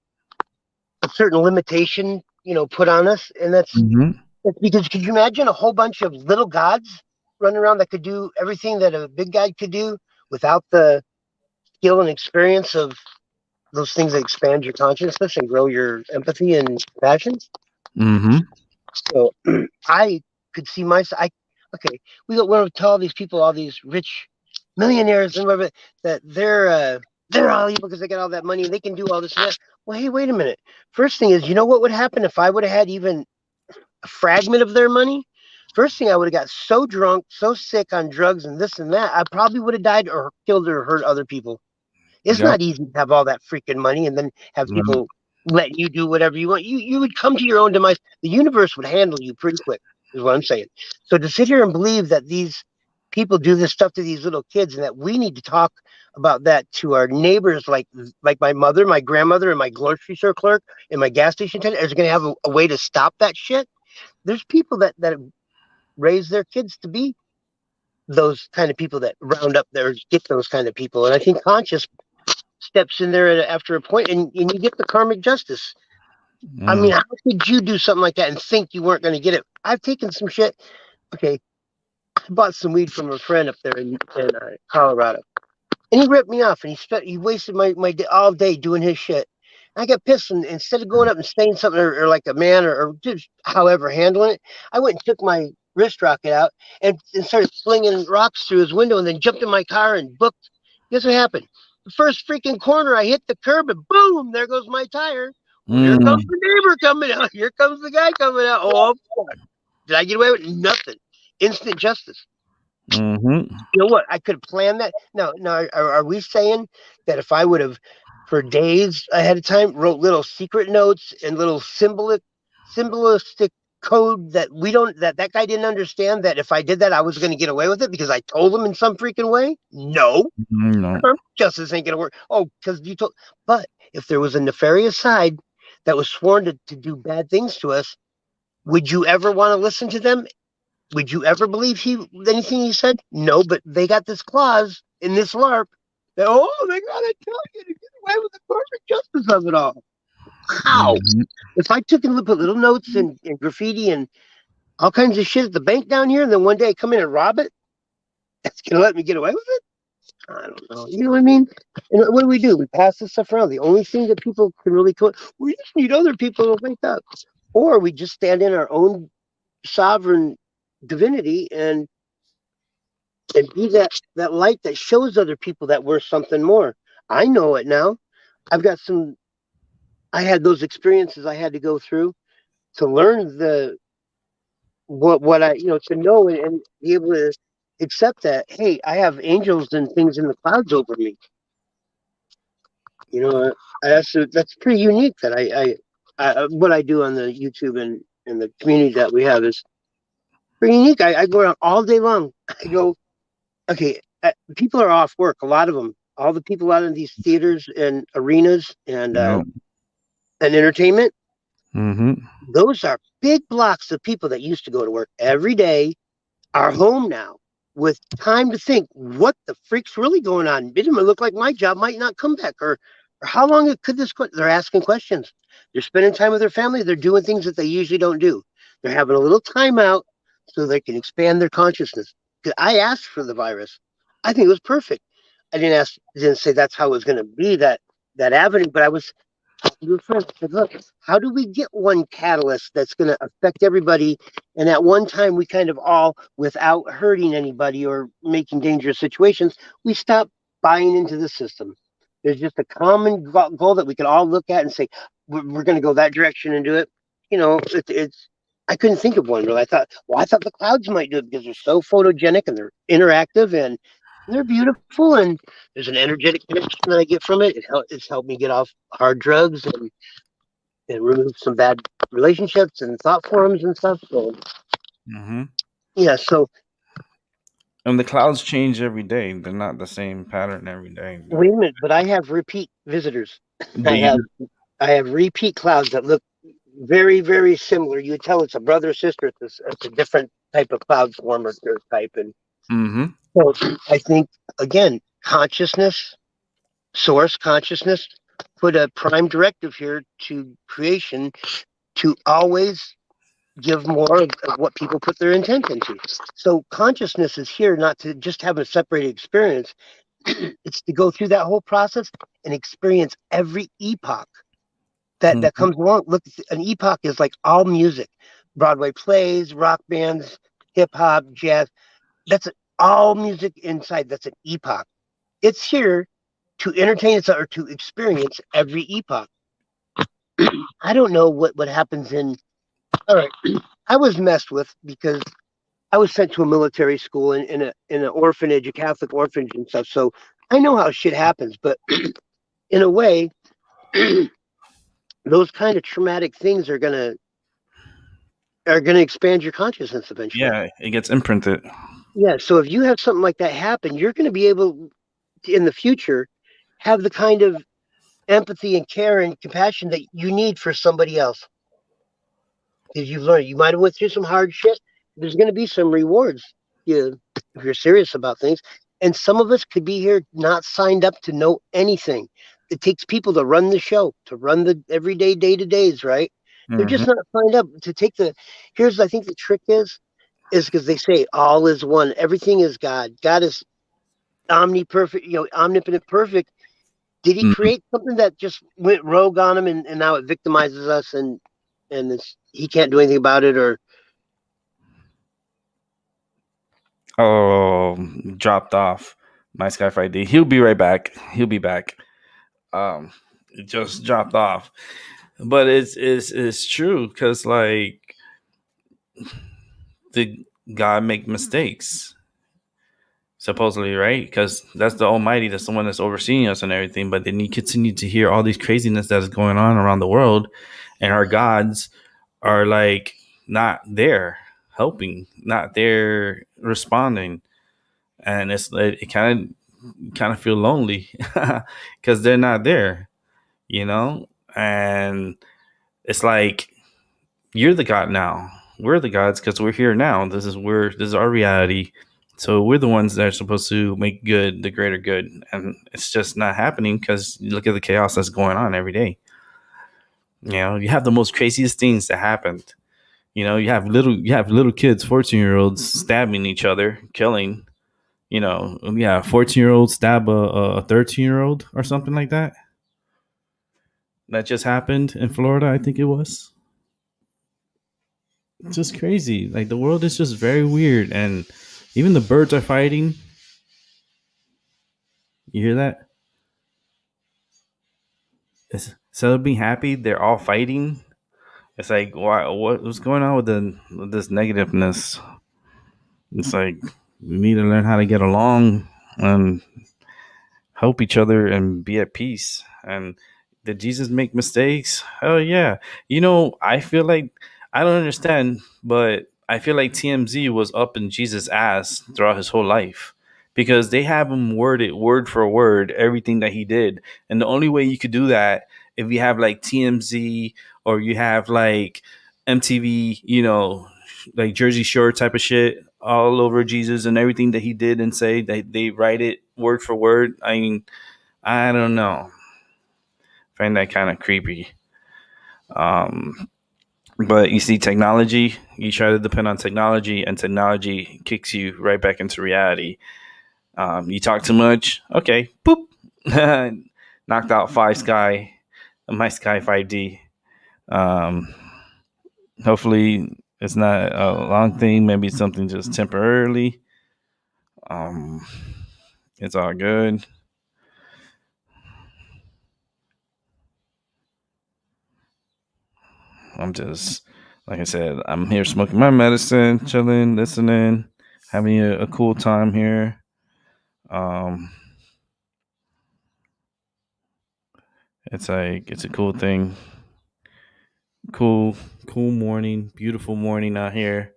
a certain limitation, put on us, and Mhm. that's because could you imagine a whole bunch of little gods running around that could do everything that a big god could do without the skill and experience of those things that expand your consciousness and grow your empathy and passions? Mhm. So I could see myself. Okay, we don't want to tell all these people, all these rich millionaires and whatever, that they're all evil because they got all that money and they can do all this and that. Well, hey, wait a minute. First thing is, you know what would happen if I would have had even a fragment of their money? First thing, I would have got so drunk, so sick on drugs and this and that, I probably would have died or killed or hurt other people. It's Yep. not easy to have all that freaking money and then have No. people let you do whatever you want. You would come to your own demise. The universe would handle you pretty quick, is what I'm saying. So to sit here and believe that these people do this stuff to these little kids and that we need to talk about that to our neighbors, like my mother, my grandmother, and my grocery store clerk and my gas station attendant, is going to have a way to stop that shit. There's people that raise their kids to be those kind of people that round up there, get those kind of people. And I think conscious steps in there after a point, and you get the karmic justice. I mean, Mm. how could you do something like that and think you weren't going to get it? I've taken some shit. Okay, I bought some weed from a friend up there in Colorado, and he ripped me off, and he wasted my day, all day doing his shit. I got pissed, and instead of going up and saying something or like a man or just however handling it, I went and took my wrist rocket out and started flinging rocks through his window, and then jumped in my car and booked. Guess what happened? The first freaking corner, I hit the curb, and boom, there goes my tire. Well, here comes Mm. the neighbor coming out. Here comes the guy coming out. Oh, fuck. Did I get away with nothing? Instant justice. Mhm. You know what? I could have planned that. No. Are we saying that if I would have, for days ahead of time, wrote little secret notes and little symbolistic code that we don't that guy didn't understand, that if I did that I was going to get away with it because I told him in some freaking way? No, No. justice ain't going to work. Oh, because you told. But if there was a nefarious side that was sworn to do bad things to us, would you ever want to listen to them? Would you ever believe anything he said? No, but they got this clause in this LARP that they gotta tell you to get away with the corporate justice of it all. How? Mhm. If I took and put little notes and graffiti and all kinds of shit at the bank down here, and then one day I come in and rob it, that's gonna let me get away with it? I don't know. You know what I mean? And what do? We pass this stuff around. The only thing that people can really we just need other people to wake up, or we just stand in our own sovereign divinity and be that light that shows other people that we're something more. I know it now. I've got some. I had those experiences I had to go through to learn the what I to know and be able to accept that. Hey, I have angels and things in the clouds over me. That's pretty unique. That I what I do on the YouTube and the community that we have is pretty unique. I go around all day long. I go, okay, people are off work. A lot of them, all the people out in these theaters and arenas Yep. and entertainment, Mhm. those are big blocks of people that used to go to work every day are home now with time to think what the freak's really going on. It might look like my job might not come back, or how long could this go? They're asking questions. They're spending time with their family. They're doing things that they usually don't do. They're having a little time out so they can expand their consciousness. Because I asked for the virus. I think it was perfect. I didn't say that's how it was going to be, that avenue, but I was talking to a friend. I said, look, how do we get one catalyst that's going to affect everybody? And at one time, we kind of all, without hurting anybody or making dangerous situations, we stop buying into the system. There's just a common goal that we can all look at and say, we're going to go that direction and do it. It's. I couldn't think of one really. I thought the clouds might do it because they're so photogenic and they're interactive and they're beautiful, and there's an energetic connection that I get from it. It's helped me get off hard drugs and remove some bad relationships and thought forms and stuff. So Mhm. yeah, so And the clouds change every day. They're not the same pattern every day. Wait a minute, but I have repeat visitors. Do I have you? I have repeat clouds that look very, very similar. You tell it's a brother or sister. It's a different type of cloud form or type. And Mm-hmm. so I think again, consciousness, source consciousness, put a prime directive here to creation to always give more of what people put their intent into. So consciousness is here not to just have a separated experience. It's to go through that whole process and experience every epoch that Mm-hmm. comes along. Look, an epoch is like all music, Broadway plays, rock bands, hip hop, jazz. That's all music inside. That's an epoch. It's here to entertain us or to experience every epoch. I don't know what happens in. All right, I was messed with because I was sent to a military school in an orphanage, a Catholic orphanage and stuff. So I know how shit happens, but in a way, those kind of traumatic things are gonna expand your consciousness eventually. Yeah, it gets imprinted. Yeah. So if you have something like that happen, you're gonna be able to, in the future, have the kind of empathy and care and compassion that you need for somebody else because you've learned. You might have went through some hard shit. There's gonna be some rewards. If you're serious about things. And some of us could be here not signed up to know anything. It takes people to run the show, to run the everyday day to days, right? They're Mm-hmm. just not signed up to take the. Here's, I think the trick is because they say all is one, everything is God. God is omniperfect, omnipotent, perfect. Did he Mm-hmm. create something that just went rogue on him and now it victimizes us and he can't do anything about it? Or Oh, dropped off. My Sky 5D. He'll be right back. He'll be back. It just dropped off. But it's true because like did God make mistakes? Supposedly, right? Because that's the Almighty, that's the one that's overseeing us and everything. But then you continue to hear all these craziness that's going on around the world, and our gods are like not there helping, not there responding, and it's like, it kind of feel lonely because they're not there, you know. And it's like you're the god now. We're the gods because we're here now. This is our reality. So we're the ones that are supposed to make good the greater good, and it's just not happening because you look at the chaos that's going on every day. You know, you have the most craziest things that happened. You know, you have little kids, 14-year-olds stabbing each other, killing. You know, yeah, 14-year-old stab a 13-year-old or something like that. That just happened in Florida, I think it was. It's just crazy. Like the world is just very weird, and even the birds are fighting. You hear that? Instead of being happy, they're all fighting. It's like, why? What's going on with this negativeness? It's like we need to learn how to get along and help each other and be at peace. And did Jesus make mistakes? Hell yeah. You know, I feel like I don't understand, but I feel like TMZ was up in Jesus' ass throughout his whole life because they have him worded word for word everything that he did. And the only way you could do that if you have like TMZ or you have like MTV, like Jersey Shore type of shit all over Jesus and everything that he did and say they write it word for word. I mean, I don't know. Find that kind of creepy. Um, but you see, technology, you try to depend on technology, and technology kicks you right back into reality. You talk too much, okay, boop, knocked out my Sky 5D. Um, hopefully, it's not a long thing. Maybe something just temporarily. Um, it's all good. I'm just, like I said, I'm here smoking my medicine, chilling, listening, having a cool time here. Um, it's a cool thing. Cool, cool morning, beautiful morning out here.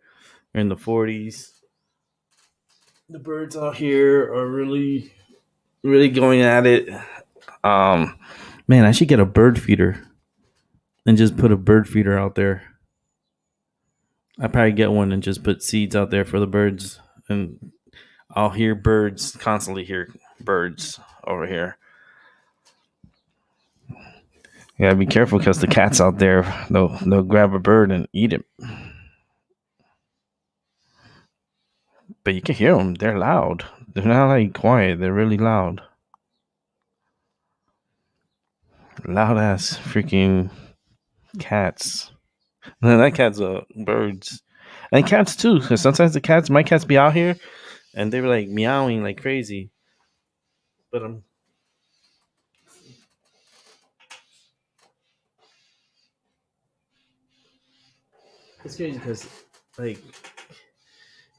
We're in the 40s. The birds out here are really, really going at it. Um, Man, I should get a bird feeder and just put a bird feeder out there. I probably get one and just put seeds out there for the birds, and I'll hear birds constantly. Hear birds over here. Yeah, be careful because the cats out there they'll grab a bird and eat it. But you can hear them. They're loud. They're not like quiet. They're really loud. Loud ass freaking cats. No, that cat's birds. And cats too. Because sometimes my cats be out here and they were like meowing like crazy. But it's crazy because like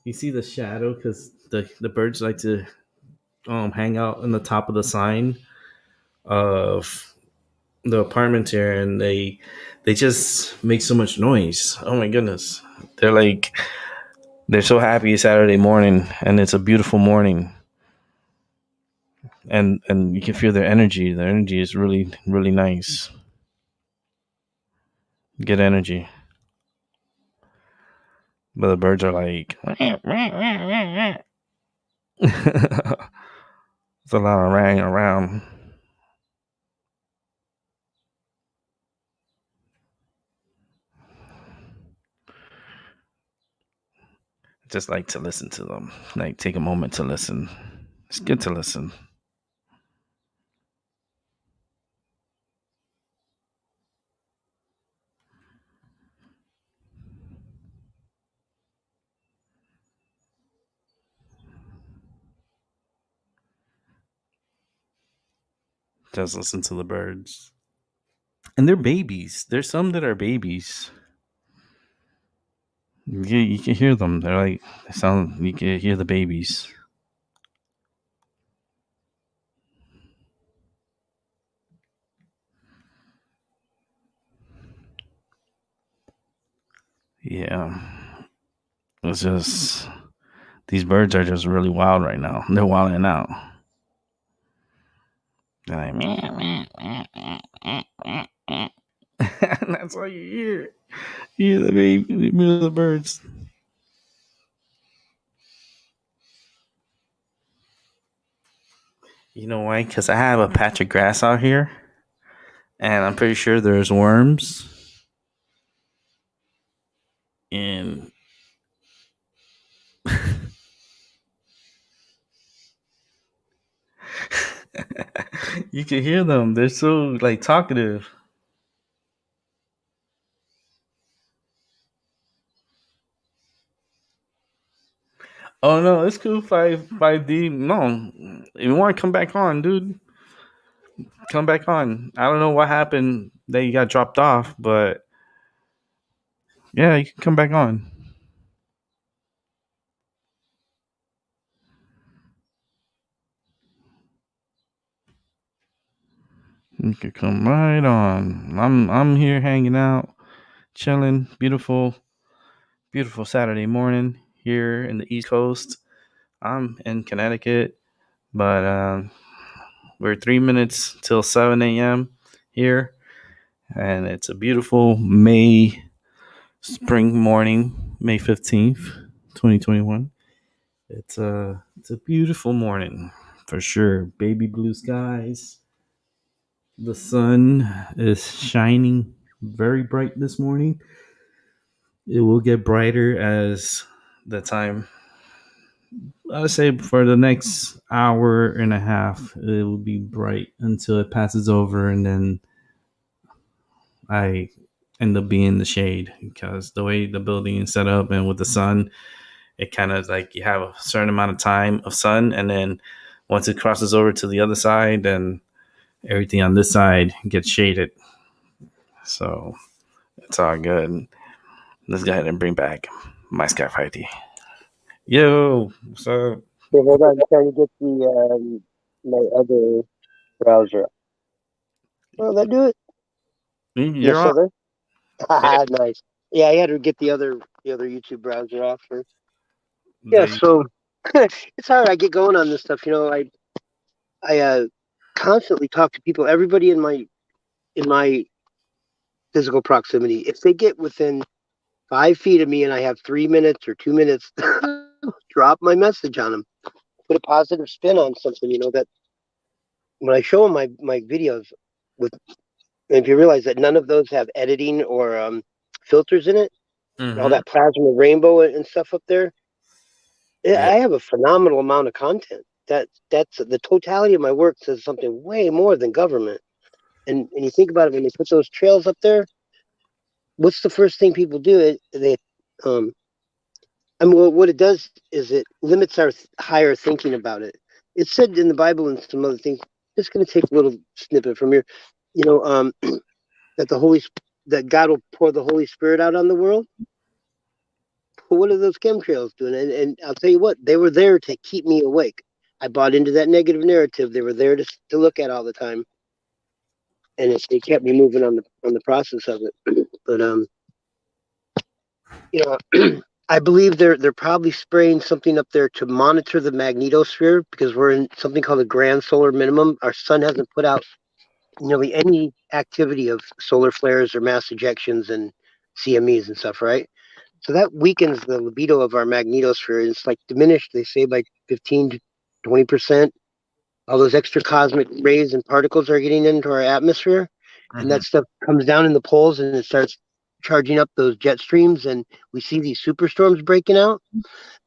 you see the shadow because the birds like to hang out on the top of the sign of the apartments here, and they just make so much noise. Oh my goodness, they're so happy Saturday morning, and it's a beautiful morning, and you can feel their energy. Their energy is really really nice. Good energy. But the birds are like it's a lot of running around. Just like to listen to them. Like take a moment to listen. It's good to listen. Just listen to the birds. And they're babies. There's some that are babies. You can hear them. They're like they sound. You can hear the babies. Yeah, it's just these birds are just really wild right now. They're wilding out. They're like meow, meow, meow, meow, meow, meow. And that's all you hear. You hear the baby, the birds. You know why? Because I have a patch of grass out here, and I'm pretty sure there's worms. And you can hear them. They're so like talkative. Oh no, it's cool. Five D. No, if you want to come back on, dude, come back on. I don't know what happened that you got dropped off, but yeah, you can come back on. You can come right on. I'm here hanging out, chilling. Beautiful Saturday morning here in the East Coast. I'm in Connecticut, but we're 3 minutes till 7 a.m. here, and it's a beautiful May spring morning, May 15th, 2021. It's a beautiful morning for sure. Baby blue skies. The sun is shining very bright this morning. It will get brighter as the time. I would say for the next hour and a half, it will be bright until it passes over, and then I end up being in the shade because the way the building is set up and with the sun, it kind of like you have a certain amount of time of sun, and then once it crosses over to the other side, then everything on this side gets shaded. So it's all good. Let's go ahead and bring back my Sky 5D. Yo, so Okay, hold on. I'm trying to get my other browser. Well, that do it. you're Yes, on. sir. Yeah, Nice. Yeah, I had to get the other YouTube browser off first. Yeah. the So. It's hard. I get going on this stuff. I constantly talk to people. Everybody in my physical proximity. If they get within 5 feet of me and I have 3 minutes or 2 minutes, drop my message on them. Put a positive spin on something. That when I show them my videos with, if you realize that none of those have editing or filters in it, all Mm-hmm. that plasma rainbow and stuff up there, Yeah. I have a phenomenal amount of content. That's the totality of my work says something way more than government. And you think about it when they put those trails up there, what's the first thing people do? Um, I mean, what it does is it limits our higher thinking about it. It's said in the Bible and some other things. Just going to take a little snippet from here. You know, that that God will pour the Holy Spirit out on the world. Well, what are those chemtrails doing? And I'll tell you what, they were there to keep me awake. I bought into that negative narrative. They were there to look at all the time, and it kept me moving on the process of it. But you know, I believe they're probably spraying something up there to monitor the magnetosphere because we're in something called a grand solar minimum. Our sun hasn't put out nearly any activity of solar flares or mass ejections and CMEs and stuff, right? So that weakens the libido of our magnetosphere. It's like diminished, they say, by 15 to 20%. All those extra cosmic rays and particles are getting into our atmosphere, and Mm-hmm. that stuff comes down in the poles and it starts charging up those jet streams, and we see these superstorms breaking out.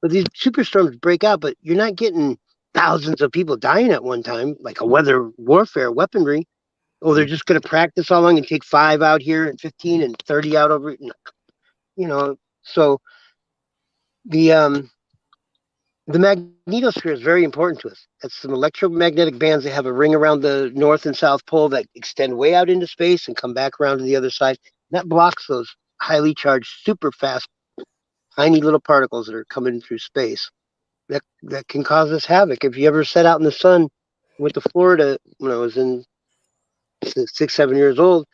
But these superstorms break out, but you're not getting thousands of people dying at one time, like a weather warfare weaponry. Oh, they're just going to practice all along and take 5 out here and 15 and 30 out over, you know. So the um the magnetosphere is very important to us. That's some electromagnetic bands that have a ring around the north and south pole that extend way out into space and come back around to the other side. That blocks those highly charged, super fast, tiny little particles that are coming through space. That can cause us havoc. If you ever set out in the sun, went to Florida when I was in 6, 7 years old.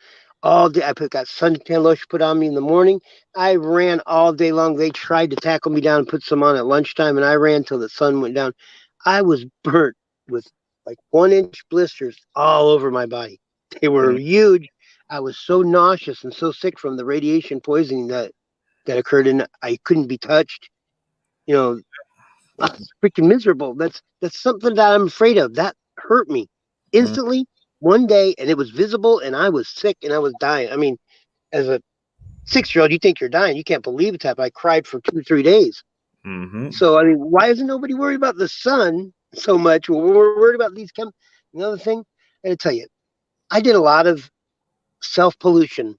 All day, got suntan lotion put on me in the morning. I ran all day long. They tried to tackle me down and put some on at lunchtime, and I ran till the sun went down. I was burnt with like 1 inch blisters all over my body. They were huge. I was so nauseous and so sick from the radiation poisoning that occurred, and I couldn't be touched. You know, I was freaking miserable. That's something that I'm afraid of. That hurt me Mm-hmm. instantly one day, and it was visible, and I was sick and I was dying. I mean, as a 6 year old, you think you're dying. You can't believe it's happened. I cried for 2, 3 days. Mm-hmm. So I mean, why isn't nobody worried about the sun so much? We're worried about these Another thing, I gotta tell you, I did a lot of self pollution.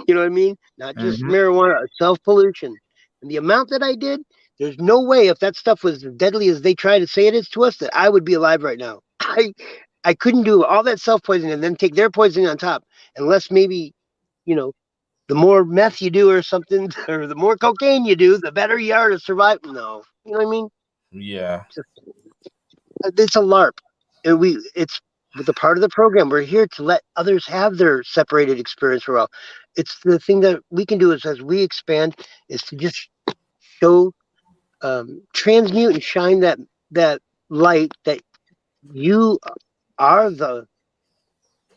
You know what I mean? Not just Mm-hmm. marijuana, self pollution. And the amount that I did, there's no way if that stuff was as deadly as they try to say it is to us that I would be alive right now. I couldn't do all that self poisoning and then take their poisoning on top, unless maybe, you know, the more meth you do or something, or the more cocaine you do, the better you are to survive. No, you know what I mean? Yeah. It's a LARP, and it's the part of the program. We're here to let others have their separated experience for all. It's the thing that we can do is as we expand is to just show, transmute and shine that light that you are the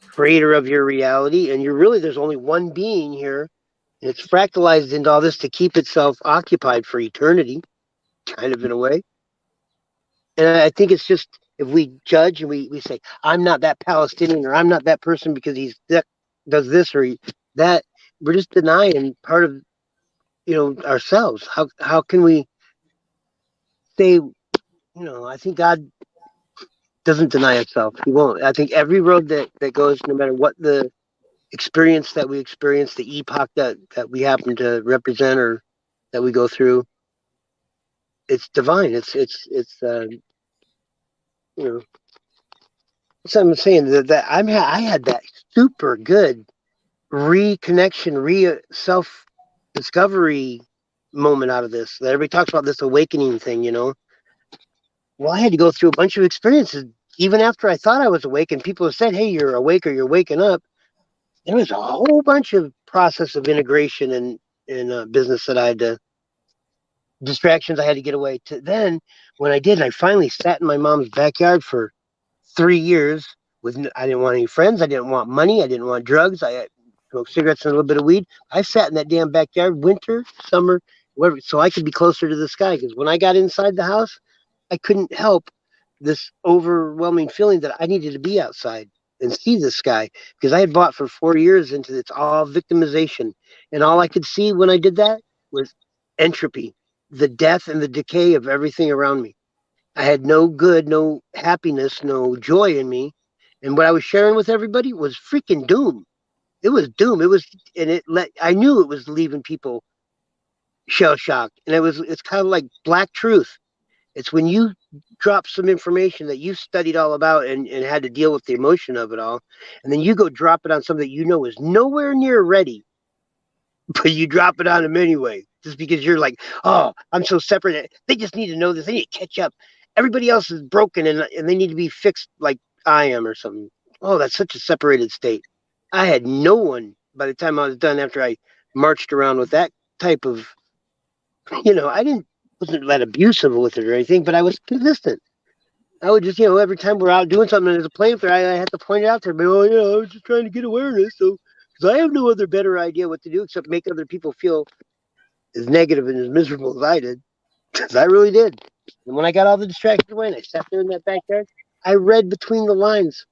creator of your reality, and you're really there's only one being here, and it's fractalized into all this to keep itself occupied for eternity, kind of in a way. And I think it's just if we judge and we say, I'm not that Palestinian or I'm not that person because does this or that, we're just denying part of ourselves. How can we say, I think God doesn't deny itself. He won't. I think every road that goes, no matter what the experience that we experience, the epoch that we happen to represent or that we go through, it's divine. It's you know so I'm saying that I had that super good reconnection, self discovery moment out of this. That everybody talks about this awakening thing. Well, I had to go through a bunch of experiences even after I thought I was awake, and people have said, "Hey, you're awake or you're waking up." There was a whole bunch of process of integration and business that I had to distractions. I had to get away. To then, when I did, I finally sat in my mom's backyard for 3 years. I didn't want any friends. I didn't want money. I didn't want drugs. I smoked cigarettes and a little bit of weed. I sat in that damn backyard, winter, summer, whatever, so I could be closer to the sky. Because when I got inside the house, I couldn't help this overwhelming feeling that I needed to be outside and see the sky, because I had bought for 4 years into it's all victimization, and all I could see when I did that was entropy, the death and the decay of everything around me. I had no good, no happiness, no joy in me, and what I was sharing with everybody was freaking doom. It was doom. It was, and I knew it was leaving people shell shocked, and it's kind of like black truth. It's when you drop some information that you studied all about and had to deal with the emotion of it all, and then you go drop it on something that you know is nowhere near ready, but you drop it on them anyway, just because you're like, oh, I'm so separate. They just need to know this. They need to catch up. Everybody else is broken and they need to be fixed like I am or something. Oh, that's such a separated state. I had no one by the time I was done after I marched around with that type of, wasn't that abusive with it or anything, but I was consistent. I would just, every time we're out doing something and there's a plane there, I had to point it out to everybody. Oh, I was just trying to get awareness. So, because I have no other better idea what to do except make other people feel as negative and as miserable as I did. Because I really did. And when I got all the distractions away and I sat there in that backyard, I read between the lines.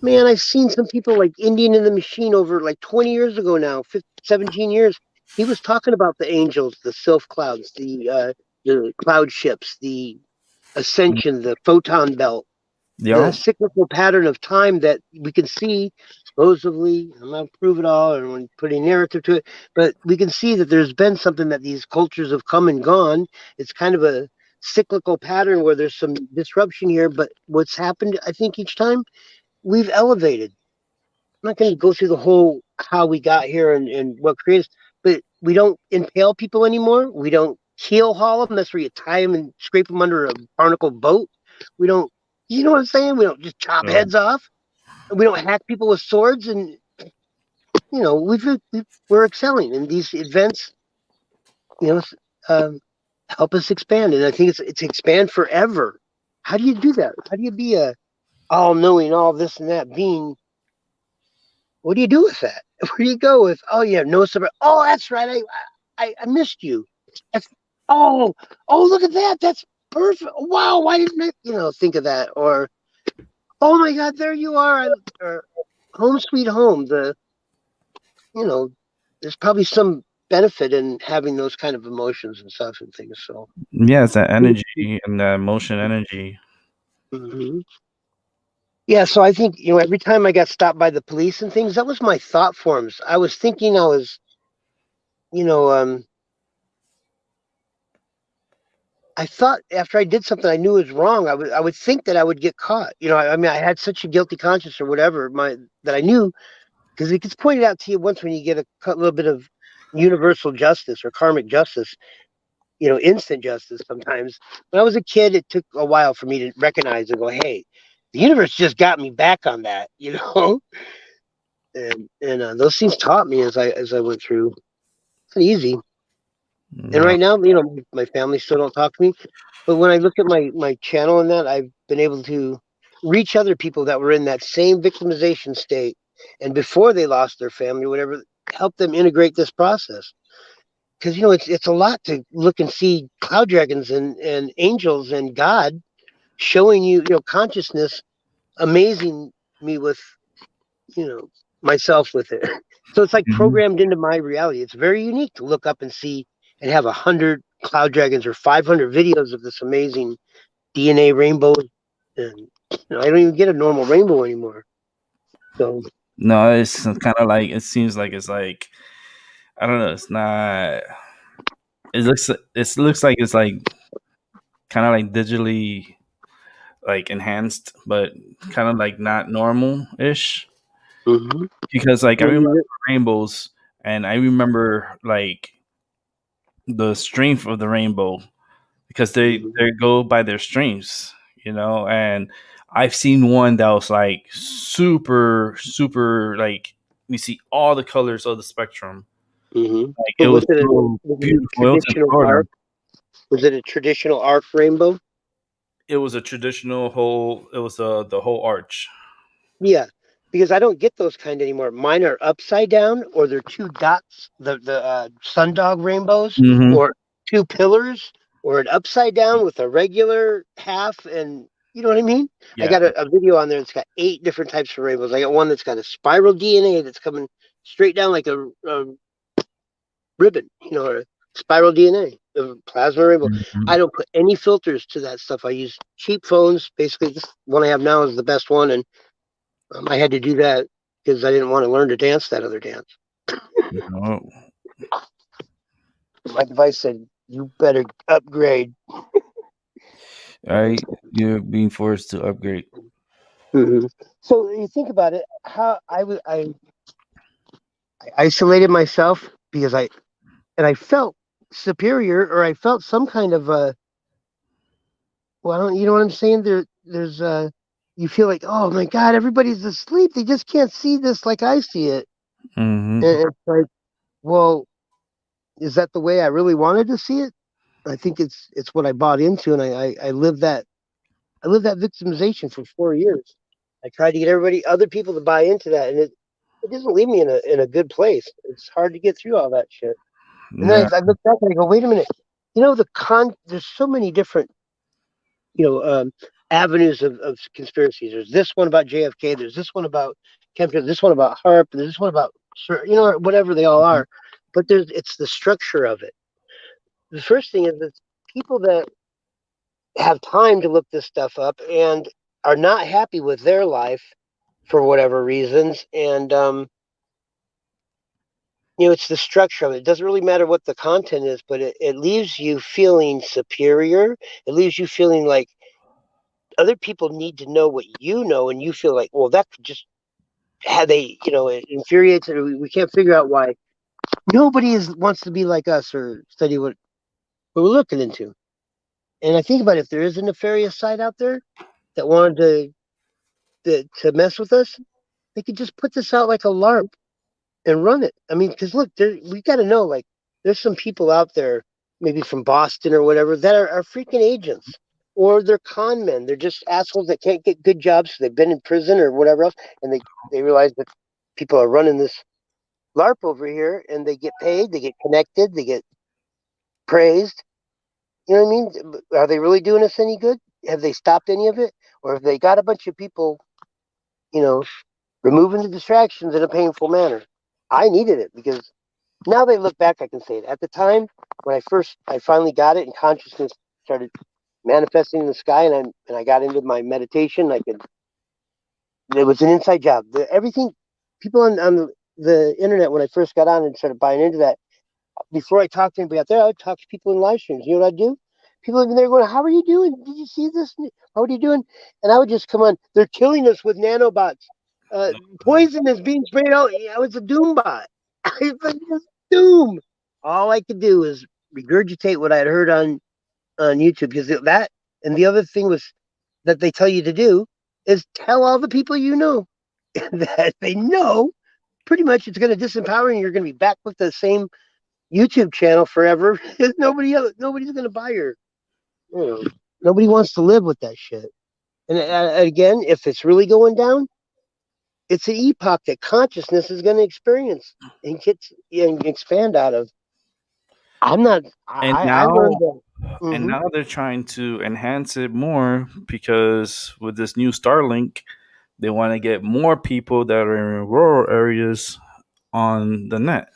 Man, I've seen some people like Indian in the Machine over like 20 years ago now, 15, 17 years. He was talking about the angels, the sylph clouds, the cloud ships, the ascension, the photon belt, the Yeah. cyclical pattern of time that we can see. Supposedly, I'm not prove it all or putting narrative to it, but we can see that there's been something that these cultures have come and gone. It's kind of a cyclical pattern where there's some disruption here, but what's happened, I think, each time we've elevated. I'm not going to go through the whole how we got here and what creates, but we don't impale people anymore. We don't keel haul them. That's where you tie them and scrape them under a barnacle boat. We don't, you know what I'm saying? We don't just chop heads off. We don't hack people with swords. And, we're excelling. And these events, help us expand. And I think it's expand forever. How do you do that? How do you be a all knowing, all this and that being? What do you do with that? Where do you go with? Oh yeah, no surprise. Oh, that's right. I missed you. That's, oh look at that. That's perfect. Wow, why didn't I think of that? Or oh my God, there you are. Or home sweet home. There's probably some benefit in having those kind of emotions and stuff and things. So Yeah, it's that energy and that emotion energy. mhm. Yeah, so I think, every time I got stopped by the police and things, that was my thought forms. I was thinking I was, I thought after I did something I knew was wrong, I would think that I would get caught. I mean, I had such a guilty conscience or whatever that I knew, because it gets pointed out to you once when you get a little bit of universal justice or karmic justice, instant justice sometimes. When I was a kid, it took a while for me to recognize and go, hey, the universe just got me back on that, and those things taught me as I went through. It's not easy. And No. right now, my family still don't talk to me. But when I look at my channel and that, I've been able to reach other people that were in that same victimization state, and before they lost their family, or whatever, help them integrate this process. Because it's a lot to look and see cloud dragons and angels and God showing you, consciousness, amazing me with, myself with it. So it's like Mhm. programmed into my reality. It's very unique to look up and see and have 100 cloud dragons or 500 videos of this amazing DNA rainbow. And I don't even get a normal rainbow anymore. So No, it's kind of like it seems like it's like I don't know. It's not. It looks like it's like kind of like digitally like enhanced, but kind of like not normal ish. mhm. Because like I Well, remember rainbows, and I remember like the strength of the rainbow because mhm. they go by their strengths, and I've seen one that was like super like you see all the colors of the spectrum. Like it But was was it so was it a beautiful. It was in traditional Florida. arc? Was it a traditional arc rainbow? It was a traditional whole. It was the whole arch. Yeah, because I don't get those kind anymore. Mine are upside down, or they're two dots, the sundog rainbows, Mm-hmm. or two pillars, or an upside down with a regular half, and you know what I mean. I Yeah. got a video on there that's got 8 different types of rainbows. I got one that's got a spiral DNA that's coming straight down like a ribbon, or a spiral DNA, a plasma rainbow. Mhm. I don't put any filters to that stuff. I use cheap phones. Basically, this one I have now is the best one, and I had to do that because I didn't want to learn to dance that other dance. Oh, My device said, "You better upgrade." all right, you're being forced to upgrade. Mm-hmm. So you think about it, how I isolated myself because I felt superior, or I felt some kind of well, you know what I'm saying? There's you feel like, oh my God, everybody's asleep. They just can't see this like I see it. Mm-hmm. And it's like, well, is that the way I really wanted to see it? I think it's what I bought into, and I lived that victimization for 4 years. I tried to get other people to buy into that, and it doesn't leave me in a good place. It's hard to get through all that shit. And then Yeah. I look back and I go, wait a minute. There's so many different, you know, um, avenues of conspiracies. There's this one about JFK. There's this one about chemtrails. This one about HARP. There's this one about, whatever they all are. But it's the structure of it. The first thing is that people that have time to look this stuff up and are not happy with their life for whatever reasons, and it's the structure of it. It doesn't really matter what the content is, but it leaves you feeling superior. It leaves you feeling like other people need to know what you know, and you feel like, well, that could just have they, it infuriates, and we can't figure out why nobody wants to be like us or study what we're looking into. And I think about if there is a nefarious side out there that wanted to mess with us, they could just put this out like a LARP and run it. I mean, because look, we got to know, like, there's some people out there, maybe from Boston or whatever, that are freaking agents, or they're con men. They're just assholes that can't get good jobs. So they've been in prison or whatever else, and they realize that people are running this LARP over here, and they get paid, they get connected, they get praised. You know what I mean? Are they really doing us any good? Have they stopped any of it, or have they got a bunch of people, you know, removing the distractions in a painful manner? I needed it because now they look back, I can say it. At the time when I finally got it, and consciousness started manifesting in the sky, and I got into my meditation, it was an inside job. Everything people on the internet, when I first got on and started buying into that, before I talked to anybody out there, I would talk to people in live streams. You know what I'd do? People have been there going, "How are you doing? Did you see this? How are you doing?" And I would just come on. They're killing us with nanobots. Poison is being sprayed out. I was a doom bot. I was just doom. All I could do is regurgitate what I had heard on YouTube, because that, and the other thing was that they tell you to do is tell all the people you know that they know pretty much it's going to disempower, and you're going to be back with the same YouTube channel forever. Nobody's going to buy your, you know, nobody wants to live with that shit. And again, if it's really going down, it's an epoch that consciousness is going to experience and get and expand out of. I'm not. And I learned now, that. and Hmm. now they're trying to enhance it more because with this new Starlink, they want to get more people that are in rural areas on the net.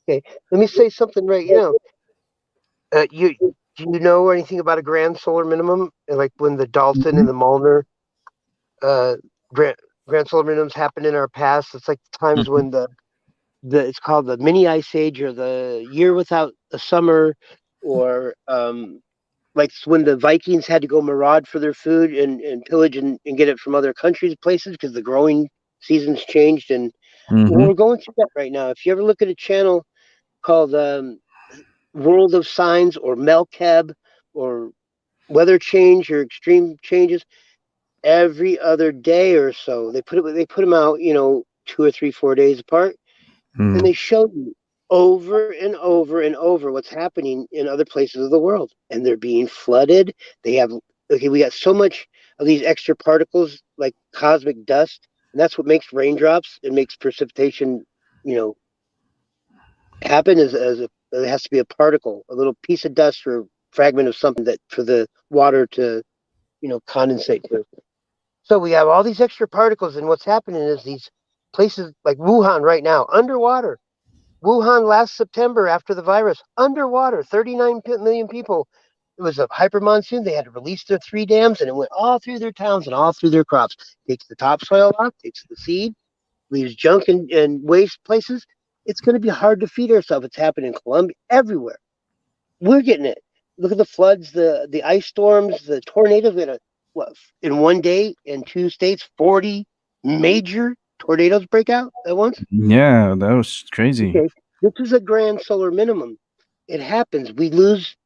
Okay, let me say something right. You do you know anything about a grand solar minimum? Like when the Dalton Mhm. and the Molnar uh, grand, grand solar minimums happened in our past. It's like the times Mhm. when it's called the mini ice age, or the year without a summer, or like when the Vikings had to go maraud for their food and pillage and get it from other countries, places, because the growing seasons changed. And well, Mhm. we're going through that right now. If you ever look at a channel called World of Signs, or Melkeb, or Weather Change, or Extreme Changes, every other day or so they put them out, 2 or 3, 4 days apart, and Mhm. they show you. over and over and over what's happening in other places of the world, and they're being flooded. They have we got so much of these extra particles like cosmic dust, and that's what makes raindrops. It makes precipitation, you know, happen it has to be a particle, a little piece of dust or fragment of something that for the water to condensate to. So we have all these extra particles, and what's happening is these places like Wuhan right now underwater. Wuhan last September after the virus, underwater, 39 million people. It was a hyper monsoon. They had to release their 3 dams, and it went all through their towns and all through their crops. Takes the topsoil off, takes the seed, leaves junk and waste places. It's going to be hard to feed ourselves. It's happening in Colombia, everywhere. We're getting it. Look at the floods, the ice storms, the tornadoes. We had in one day in 2 states, 40 major tornadoes break out at once. Yeah, that was crazy. Okay, this is a grand solar minimum. It happens. We lose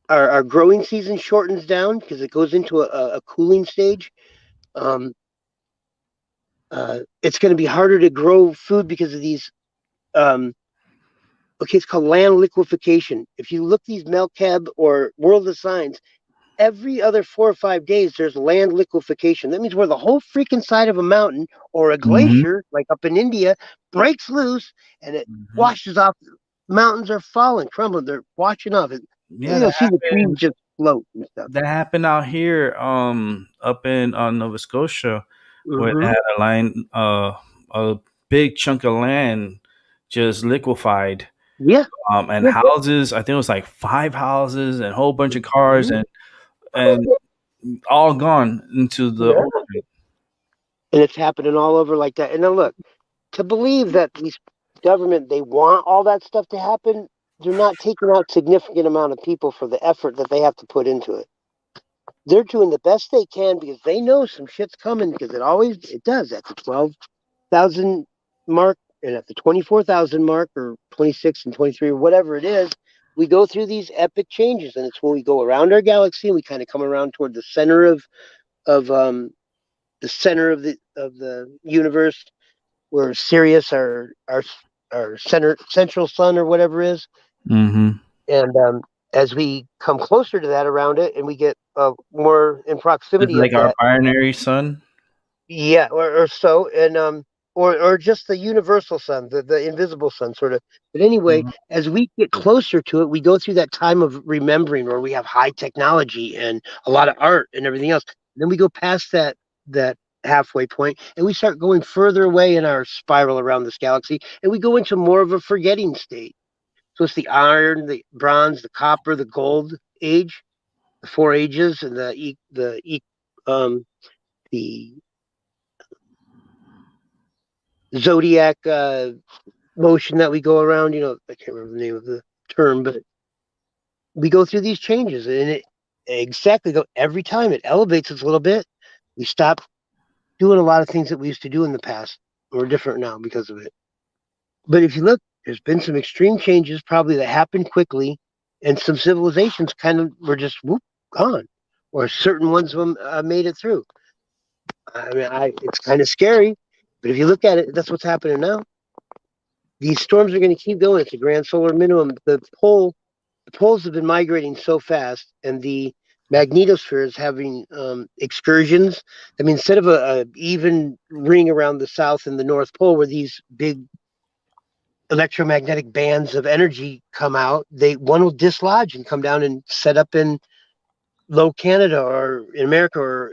our growing season shortens down because it goes into a cooling stage. Um, it's going to be harder to grow food because of these. It's called land liquefaction. If you look these Melcab or World of Signs, every other 4 or 5 days there's land liquefaction. That means where the whole freaking side of a mountain or a Mm-hmm. glacier, like up in India, breaks loose and it Mm-hmm. washes off. Mountains are falling, crumbling. They're washing off. Yeah, You'll see the trees just float and stuff. that happened out here, up in Nova Scotia, where they Mm-hmm. had a big chunk of land just liquefied, Yeah. and Yeah. houses. I think it was like 5 houses and a whole bunch of cars, Mhm. and all gone into the Yeah. ocean. And it's happening all over like that. And now look, to believe that these government they want all that stuff to happen, they're not taking out significant amount of people for the effort that they have to put into it. They're doing the best they can because they know some shit's coming because it does at the 12,000 mark and at the 24,000 mark or 26 and 23 or whatever it is. We go through these epic changes, and it's when we go around our galaxy and we kind of come around toward the center of the center of the universe, where Sirius, our central sun or whatever is, Mm-hmm. and as we come closer to that around it, and we get more in It's proximity like of our that, binary sun. yeah, or so, and or just the universal sun, the invisible sun, sort of. But anyway, Mm-hmm. as we get closer to it, we go through that time of remembering, where we have high technology and a lot of art and everything else. Then we go past that halfway point, and we start going further away in our spiral around this galaxy, and we go into more of a forgetting state. So it's the iron, the bronze, the copper, the gold age, the four ages, and the zodiac motion that we go around. I can't remember the name of the term, but we go through these changes, and it exactly go every time it elevates us a little bit. We stop doing a lot of things that we used to do in the past. We're different now because of it. But if you look, there's been some extreme changes probably that happened quickly, and some civilizations kind of were just whoop gone, or certain ones of them made it through. I mean, it's kind of scary, but if you look at it, that's what's happening now. These storms are going to keep going. It's a grand solar minimum. The poles have been migrating so fast, and the magnetosphere is having excursions. I mean, instead of a even ring around the south and the north pole, where these big electromagnetic bands of energy come out, one will dislodge and come down and set up in low Canada or in America or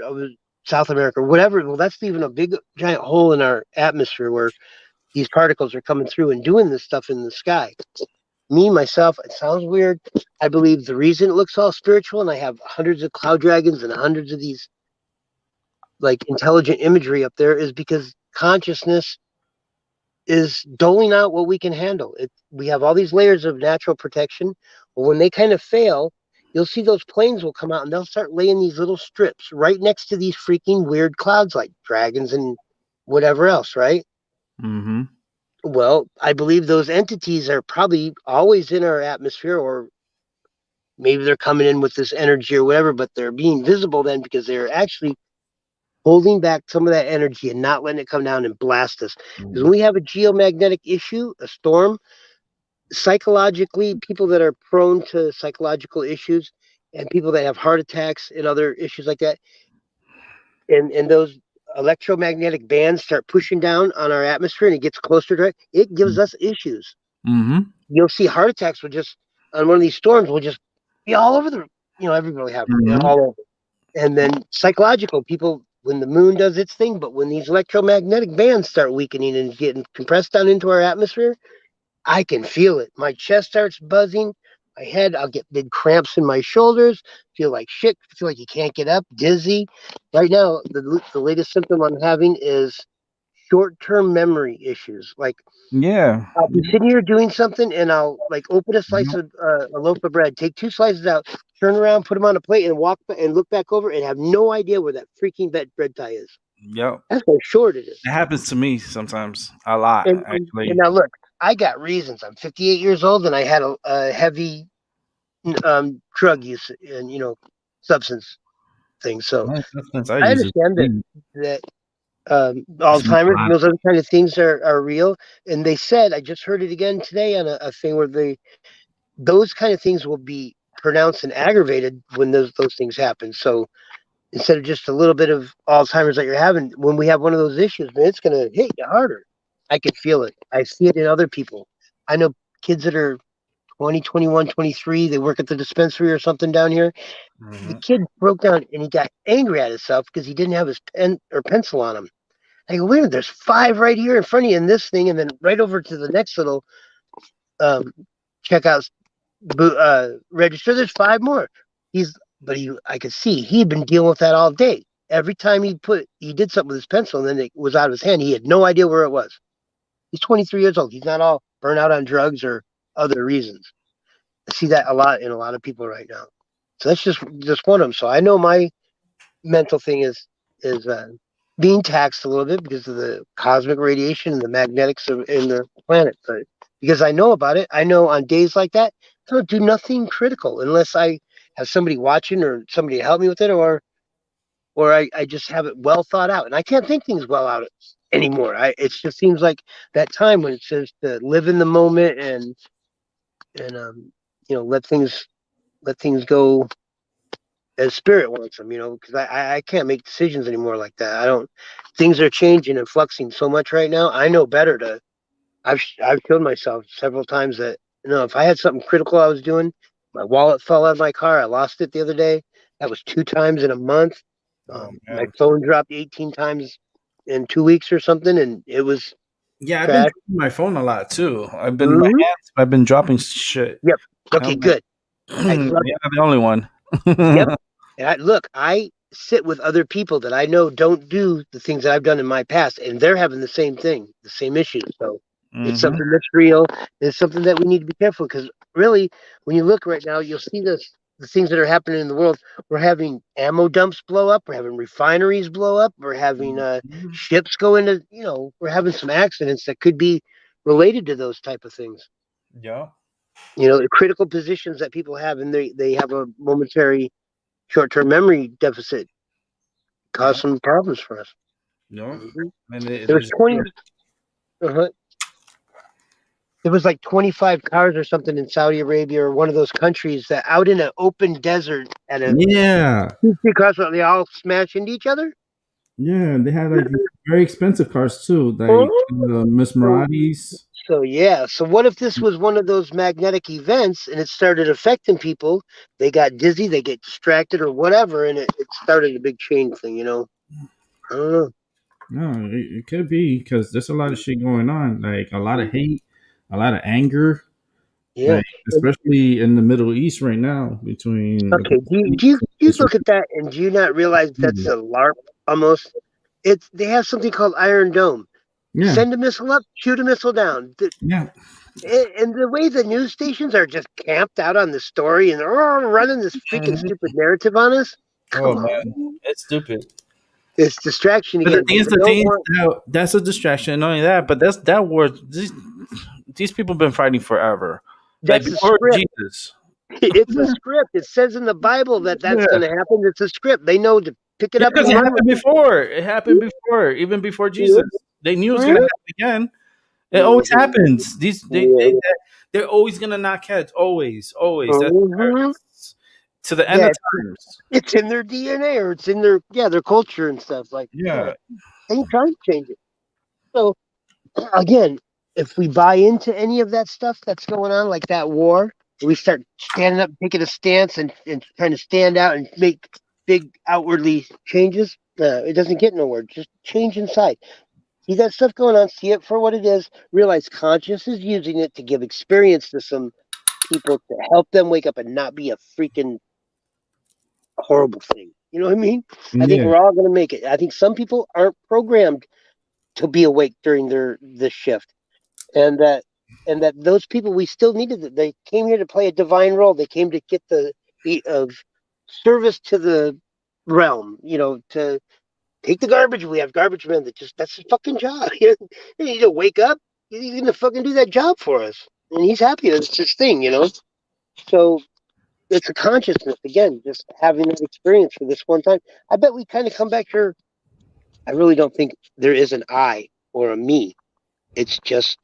South America or whatever. Well, that's even a big giant hole in our atmosphere where these particles are coming through and doing this stuff in the sky. Me, myself, it sounds weird. I believe the reason it looks all spiritual, and I have hundreds of cloud dragons and hundreds of these like intelligent imagery up there, is because consciousness is doling out what we can handle. We have all these layers of natural protection. But when they kind of fail, you'll see those planes will come out and they'll start laying these little strips right next to these freaking weird clouds like dragons and whatever else, right? Mm-hmm. Well, I believe those entities are probably always in our atmosphere, or maybe they're coming in with this energy or whatever, but they're being visible then because they're actually holding back some of that energy and not letting it come down and blast us. Because when we have a geomagnetic issue, a storm, psychologically, people that are prone to psychological issues and people that have heart attacks and other issues like that, and those electromagnetic bands start pushing down on our atmosphere and it gets closer to it gives us issues. Mm-hmm. You'll see heart attacks will just on one of these storms will just be all over the everybody have Mm-hmm. all over. And then psychological people when the moon does its thing, but when these electromagnetic bands start weakening and getting compressed down into our atmosphere, I can feel it. My chest starts buzzing. My head, I'll get big cramps in my shoulders. Feel like shit. Feel like you can't get up. Dizzy. Right now, the latest symptom I'm having is short-term memory issues. Like Yeah. I'll be sitting here doing something, and I'll like open a slice of a loaf of bread, take 2 slices out, turn around, put them on a plate, and walk and look back over, and have no idea where that freaking bread tie is. Yep. That's how short it is. It happens to me sometimes a lot, And actually. now look, I got reasons. I'm 58 years old, and I had a heavy drug use and substance thing. So My substance I I use is understand weed. that It's Alzheimer's and not. those other kind of things are real. And they said I just heard it again today on a thing where those kind of things will be pronounced and aggravated when those things happen. So instead of just a little bit of Alzheimer's that you're having, when we have one of those issues, man, it's gonna hit you harder. I can feel it. I see it in other people. I know kids that are 20, 21, 23. They work at the dispensary or something down here. The Mhm. kid broke down and he got angry at himself because he didn't have his pen or pencil on him. I go, wait a minute, there's 5 right here in front of you in this thing, and then right over to the next little um, checkout register, there's 5 more. I could see he'd been dealing with that all day. Every time he did something with his pencil, and then it was out of his hand. He had no idea where it was. He's 23 years old. He's not all burnt out on drugs or other reasons. I see that a lot in a lot of people right now. So that's just one of them. So I know my mental thing is being taxed a little bit because of the cosmic radiation and the magnetics in the planet. But because I know about it, I know on days like that, I don't do nothing critical unless I have somebody watching or somebody to help me with it, or I just have it well thought out. And I can't think things well out anymore. It just seems like that time when it says to live in the moment and let things go as spirit wants them, because I can't make decisions anymore like that. I don't. Things are changing and fluxing so much right now. I know better to. I've killed myself several times that if I had something critical I was doing, my wallet fell out of my car. I lost it the other day. That was 2 times in a month. Oh My man. phone dropped 18 times in 2 weeks or something, and it was Yeah, I've been trash. dropping my phone a lot too. I've been my Mm-hmm. hands. I've been dropping shit. Yep. I'm Okay. like, Good. I you're love it. not the only one. Yep. And I sit with other people that I know don't do the things that I've done in my past, and they're having the same thing, the same issues. So it's Hmm. something that's real. It's something that we need to be careful because really, when you look right now, you'll see the things that are happening in the world. We're having ammo dumps blow up. We're having refineries blow up. We're having ships go into. We're having some accidents that could be related to those type of things. Yeah. The critical positions that people have, and they have a momentary short-term memory deficit Yeah. cause some problems for us. No. Mm-hmm. And it There was is. 20. Uh-huh, there was like 25 cars or something in Saudi Arabia or one of those countries that out in an open desert at a Yeah. crossroad, they all smash into each other. Yeah. They had like these very expensive cars too, like Oh. Miss So, Maratis. so yeah. So what if this was one of those magnetic events and it started affecting people? They got dizzy, they get distracted or whatever, and it started a big chain thing. I don't know. No, it could be because there's a lot of shit going on, like a lot of hate, a lot of anger, Yeah. like especially in the Middle East right now between the Okay. Do you Israel. look at that and do you not realize that's a LARP almost? They have something called Iron Dome. Yeah, Send a missile up, shoot a missile down. yeah. And the way the news stations are just camped out on the story and they're all running this freaking Mhm. stupid narrative on us. Oh Come on, man, it's stupid. it's distraction But the again. thing But is, they don't want. that's a distraction. Not only that, but that war. These people been fighting forever, like That's a before script. Jesus. It's a script. It says in the Bible that that's Yeah, going to happen. It's a script. They know to pick it yeah, up because and it run happened with before. It happened before, even before it. Jesus. They knew it was Mhm. gonna happen again. It always Mhm. happens. These Yeah. They're always gonna knock heads. Always. Mhm. That's to the end Yeah, of times. it's in their DNA or it's in their culture and stuff. Like, yeah, Yeah. they ain't trying to change it. So again, if we buy into any of that stuff that's going on, like that war, we start standing up, taking a stance, and trying to stand out and make big outwardly changes, it doesn't get nowhere. Just change inside. See that stuff going on, see it for what it is, realize conscious is using it to give experience to some people to help them wake up and not be a freaking horrible thing. You know what I mean? I think Yeah. we're all going to make it. I think some people aren't programmed to be awake during this shift, and that those people we still needed. They came here to play a divine role. They came to get the of service to the realm. To take the garbage. We have garbage men that that's his fucking job. You need to wake up. He's gonna fucking do that job for us, and he's happy. That's his thing. So it's a consciousness again, just having that experience for this one time. I bet we kind of come back here. I really don't think there is an I or a me. It's just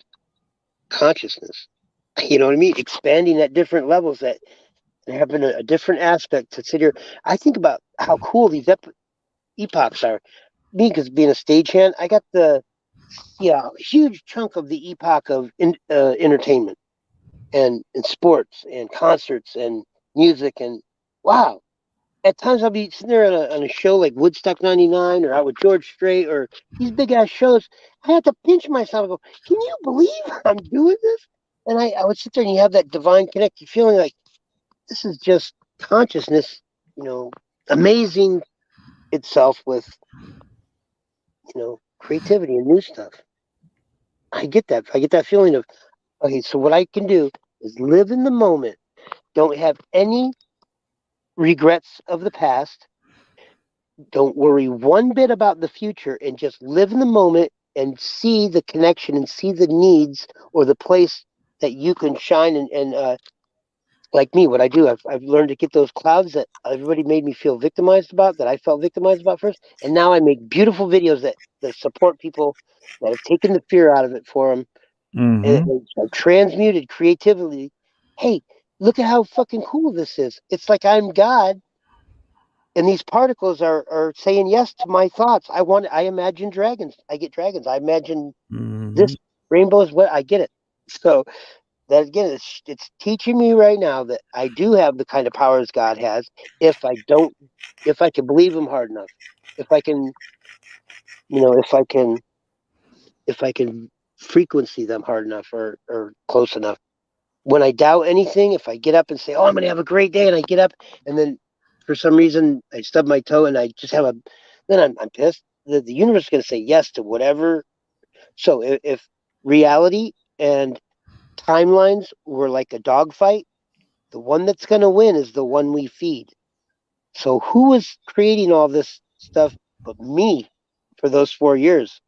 consciousness. You know what I mean? Expanding at different levels that having a different aspect to sit here. I think about how cool these epochs are. Me, because being a stagehand, I got the huge chunk of the epoch of entertainment and sports and concerts and music and wow. At times I'll be sitting there on a show like Woodstock '99 or out with George Strait or these big ass shows. I have to pinch myself and go, can you believe I'm doing this? And I would sit there and you have that divine connected feeling like this is just consciousness, amazing itself with, creativity and new stuff. I get that. I get that feeling of, okay, so what I can do is live in the moment, don't have any regrets of the past, don't worry one bit about the future, and just live in the moment and see the connection and see the needs or the place that you can shine and like me, what I do, I've learned to get those clouds that everybody made me feel victimized about, that I felt victimized about first, and now I make beautiful videos that support people that have taken the fear out of it for them Mm-hmm. and have transmuted creativity. Hey, look at how fucking cool this is! It's like I'm God, and these particles are saying yes to my thoughts. I imagine dragons. I get dragons. I imagine Mm-hmm. this rainbow is what I get it. So that again, it's teaching me right now that I do have the kind of powers God has if I can believe Him hard enough, if I can, if I can frequency them hard enough or close enough. When I doubt anything, if I get up and say, "Oh, I'm going to have a great day," and I get up and then for some reason I stub my toe and I just then I'm pissed. The universe is going to say yes to whatever. So if reality and timelines were like a dogfight, the one that's going to win is the one we feed. So who is creating all this stuff but me for those 4 years?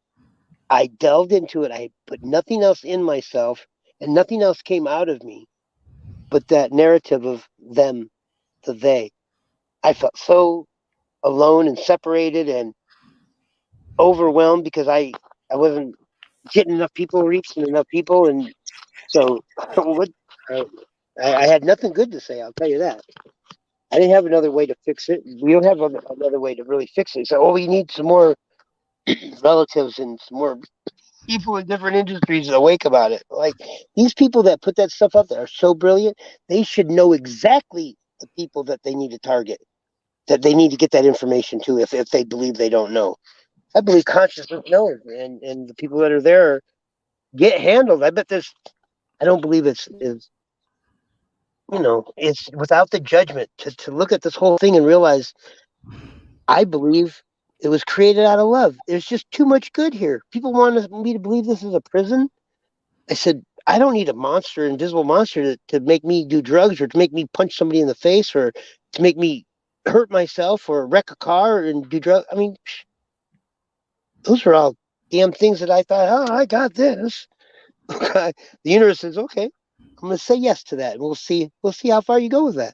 I delved into it. I put nothing else in myself and nothing else came out of me but that narrative of them, the they. I felt so alone and separated and overwhelmed because I wasn't getting enough people, reaching enough people. And so what, uh, I had nothing good to say, I'll tell you that. I didn't have another way to fix it. We don't have another way to really fix it. So, we need some more relatives and some more people in different industries awake about it. Like these people that put that stuff up there are so brilliant. They should know exactly the people that they need to target, that they need to get that information to if they believe they don't know. I believe consciousness knows, and the people that are there get handled. I bet there's. I don't believe it's without the judgment to look at this whole thing and realize I believe it was created out of love. There's just too much good here. People want me to believe this is a prison. I said, I don't need a monster, invisible monster, to make me do drugs or to make me punch somebody in the face or to make me hurt myself or wreck a car and do drugs. I mean, those are all damn things that I thought, oh, I got this. The universe says, okay, I'm going to say yes to that. And we'll see how far you go with that.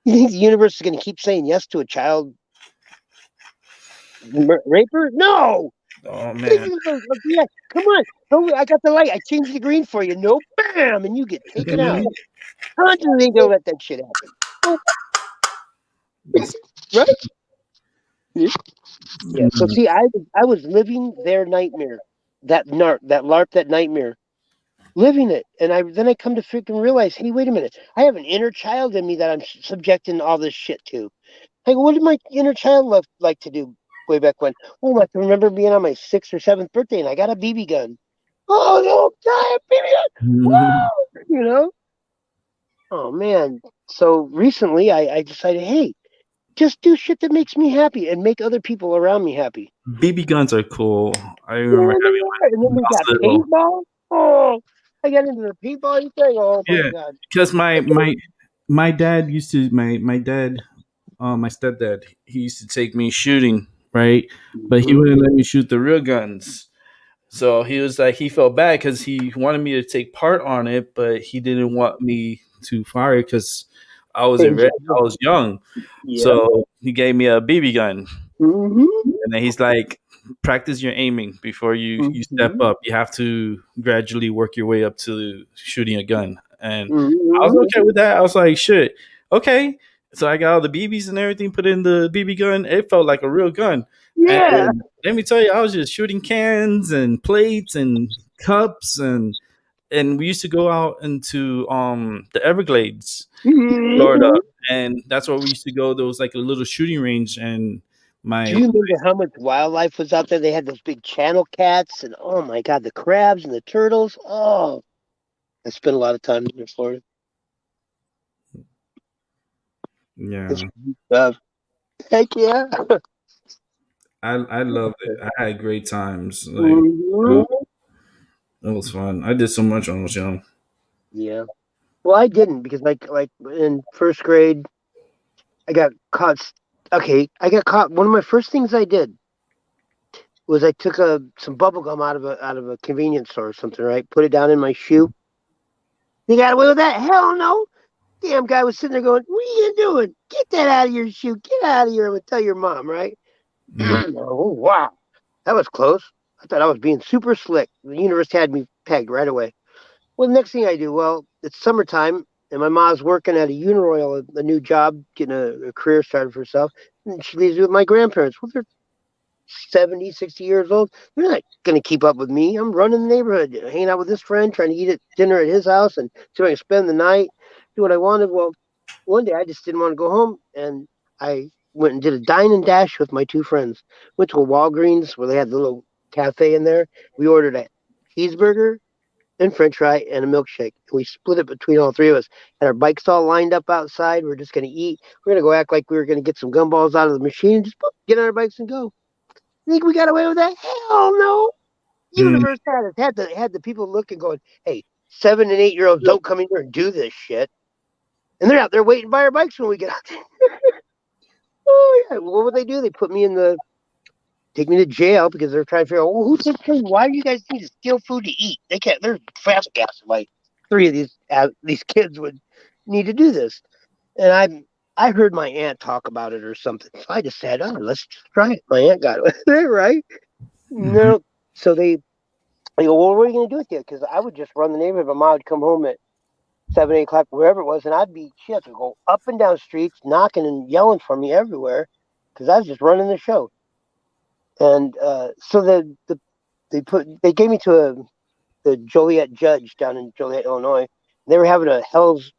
You think the universe is going to keep saying yes to a child raper? No. Oh What do you man. think? Yeah, come on. Oh, I got the light. I changed the green for you. Nope. bam, and you get taken out. How much do you think they'll let that shit happen? Oh, right? Yeah. So see, I was living their nightmare, that LARP, that nightmare, living it, and I come to freaking realize, hey, wait a minute, I have an inner child in me that I'm subjecting all this shit to. Like, what did my inner child like to do way back when? Oh, I can remember being on my 6th or 7th birthday, and I got a BB gun. Oh no, die, BB gun! Woo! You know? Oh man. So recently, I decided, hey, just do shit that makes me happy and make other people around me happy. BB guns are cool. I Yeah, remember they having are. And then one when we I was got little. paintball. Oh, I got into the paintball thing. Oh my Yeah, god. because my dad used to my dad my stepdad, he used to take me shooting, right? But he Mhm. wouldn't let me shoot the real guns. So he was like, he felt bad because he wanted me to take part on it, but he didn't want me to fire because I was young. Yeah. So he gave me a BB gun, Mm-hmm. and then he's like, practice your aiming before you step Mm-hmm. up. You have to gradually work your way up to shooting a gun. And I was Mm-hmm. okay with that. I was like, shit, okay. So I got all the BBs and everything put in the BB gun. It felt like a real gun. Yeah. And let me tell you, I was just shooting cans and plates and cups, and we used to go out into the Everglades, Florida, Mm-hmm. and that's where we used to go. There was like a little shooting range, and Do my you remember how much wildlife was out there? They had those big channel cats and oh my god, the crabs and the turtles. Oh, I spent a lot of time in Florida. It's yeah, heck yeah. I loved it. I had great times. Like Mhm. it was fun. I did so much when I was young. Yeah. Well, I didn't because like in first grade, I got caught. Okay, I got caught. One of my first things I did was I took some bubble gum out of a convenience store or something. Right, put it down in my shoe. You got away with that? Hell no! Damn guy was sitting there going, "What are you doing? Get that out of your shoe! Get out of here! I'm gonna tell your mom." Right? Mhm. Oh wow, that was close. I thought I was being super slick. The universe had me pegged right away. Well, the next thing I do, well, it's summertime, and my mom's working at a Uniroyal, a new job, getting a career started for herself. And she leaves me with my grandparents. Well, they're 70, 60 years old. They're not going to keep up with me. I'm running the neighborhood, hanging out with this friend, trying to eat at dinner at his house and see if I can spend the night, do what I wanted. Well, one day I just didn't want to go home, and I went and did a dine and dash with my two friends. Went to a Walgreens where they had the little cafe in there. We ordered a cheeseburger and French fry and a milkshake. We split it between all three of us. Had our bikes all lined up outside. We're just going to eat. We're going to go act like we were going to get some gumballs out of the machine and just get on our bikes and go. Think we got away with that? Hell no. Mhm. Universe had it. Had the people looking, going, hey, 7 and 8 year olds don't come in here and do this shit. And they're out there waiting by our bikes when we get out there. Oh yeah. What would they do? They put me in the take me to jail because they're trying to figure out, well, who took food? Why do you guys need to steal food to eat? They can't. They're fast gas. Like three of these kids would need to do this, and I heard my aunt talk about it or something. So I just said, oh, let's just try it. My aunt got it right. Mhm. No, so they go, well, what are you gonna do with you? Because I would just run the neighborhood. My mom would come home at 7, 8 o'clock, wherever it was, and she had to go up and down streets, knocking and yelling for me everywhere, because I was just running the show. And so they gave me to the Joliet judge down in Joliet, Illinois. They were having a Hell's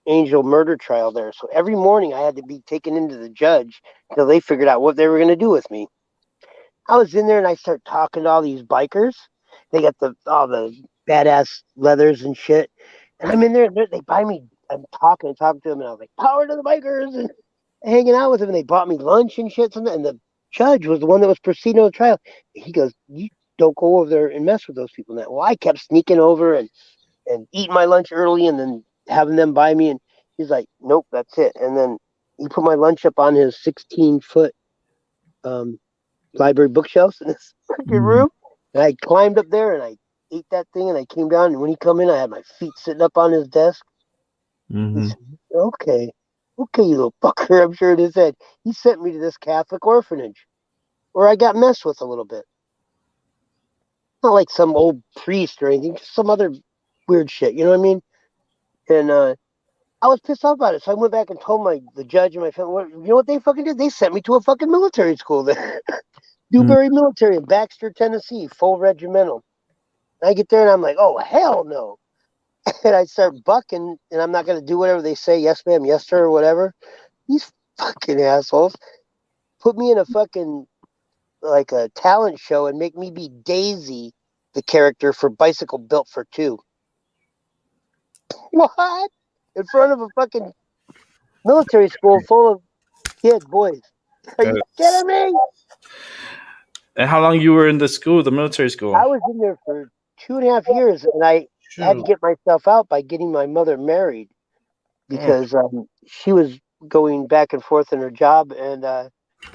Angel murder trial there. So every morning I had to be taken into the judge until they figured out what they were going to do with me. I was in there and I start talking to all these bikers. They got all the badass leathers and shit. And I'm in there and they buy me. I'm talking and talking to them, and I was like, "Power to the bikers!" and hanging out with them. And they bought me lunch and shit. And the judge was the one that was proceeding with the trial. He goes, "You don't go over there and mess with those people." Now, well, I kept sneaking over and eating my lunch early, and then having them buy me. And he's like, "Nope, that's it." And then he put my lunch up on his 16-foot um, library bookshelves in his fucking Mhm. room. And I climbed up there and I ate that thing, and I came down, and when he come in, I had my feet sitting up on his desk. He Mhm. said, "Okay, okay, you little fucker." I'm sure in his head. He sent me to this Catholic orphanage where I got messed with a little bit. Not like some old priest or anything, just some other weird shit. You know what I mean? And I was pissed off about it, so I went back and told the judge and my family. You know what they fucking did? They sent me to a fucking military school there, Mm. Dewberry Military in Baxter, Tennessee, full regimental. And I get there and I'm like, oh hell no! And I start bucking, and I'm not gonna do whatever they say. Yes, ma'am. Yes, sir. Or whatever. These fucking assholes put me in a fucking like a talent show and make me be Daisy, the character for Bicycle Built for Two. What? In front of a fucking military school full of boys. Are you That's- kidding me? And how long you were in the school, the military school? I was in there for 2.5 years, and I had to Shoot. get myself out by getting my mother married Oh. because she was going back and forth in her job, and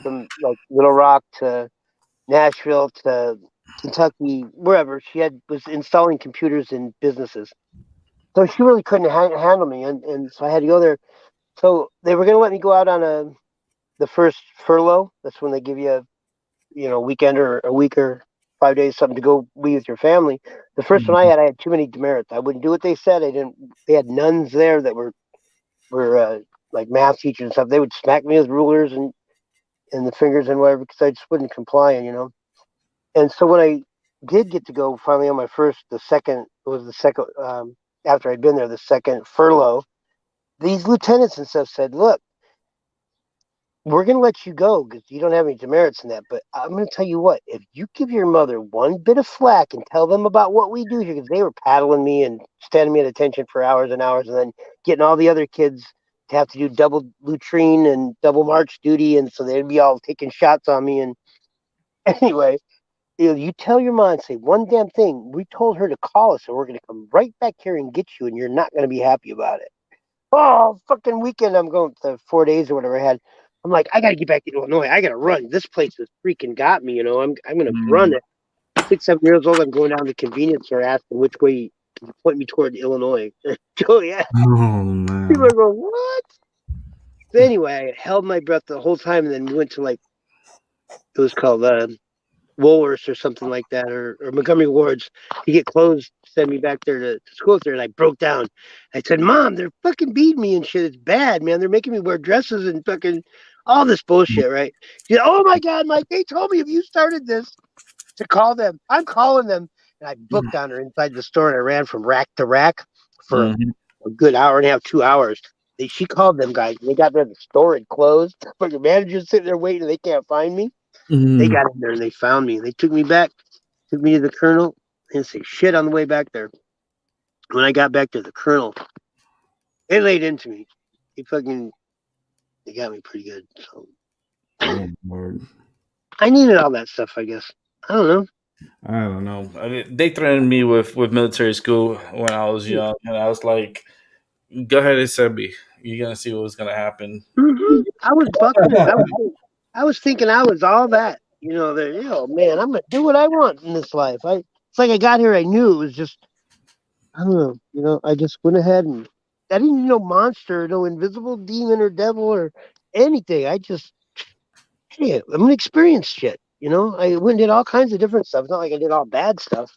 from like Little Rock to Nashville to Kentucky, wherever was installing computers in businesses. So she really couldn't handle me, and so I had to go there. So they were going to let me go out on the first furlough. That's when they give you a weekend or a week or 5 days, something to go be with your family. The first one I had too many demerits. I wouldn't do what they said. I didn't. They had nuns there that were like math teachers and stuff. They would smack me with rulers and the fingers and whatever because I just wouldn't comply. And so when I did get to go finally on the second after I'd been there, the second furlough, these lieutenants and stuff said, "Look, we're going to let you go because you don't have any demerits in that. But I'm going to tell you what, if you give your mother one bit of flack and tell them about what we do here," because they were paddling me and standing me at attention for hours and hours and then getting all the other kids to have to do double latrine and double march duty. And so they'd be all taking shots on me. And anyway, you tell your mom and say one damn thing. We told her to call us and we're going to come right back here and get you and you're not going to be happy about it. Oh, fucking weekend. I'm going to 4 days or whatever I had. I'm like, I got to get back to Illinois. I got to run. This place has freaking got me. I'm going to run it. 6, 7 years old. I'm going down to the convenience store asking which way to point me toward Illinois. Oh, yeah. Oh People man. are going, what? So anyway, I held my breath the whole time and then we went to it was called Woolworths or something like that, or Montgomery Wards to get clothes to send me back there to school there. And I broke down. I said, Mom, they're fucking beating me and shit. It's bad, man. They're making me wear dresses and fucking all this bullshit, right? She said, oh my God, Mike, they told me if you started this to call them. I'm calling them. And I booked on her inside the store and I ran from rack to rack for Mhm. a good hour and a half, 2 hours. She called them guys and they got there, the store had closed. But the manager's sitting there waiting and they can't find me. They Mhm. got in there and they found me. They took me back, took me to the colonel. I didn't say shit on the way back there. When I got back to the colonel, they laid into me. They got me pretty good. So Oh, Lord. I needed all that stuff, I guess. I don't know. I don't know. I mean, they threatened me with military school when I was young, and I was like, "Go ahead and send me. You're gonna see what's gonna happen." I was bucking it. I was thinking I was all that. Man, I'm gonna do what I want in this life. It's like I got here, I knew it was just I don't know. I just went ahead and I didn't know monster, no invisible demon or devil or anything. I just hey, I'm gonna experience shit. I went and did all kinds of different stuff. It's not like I did all bad stuff,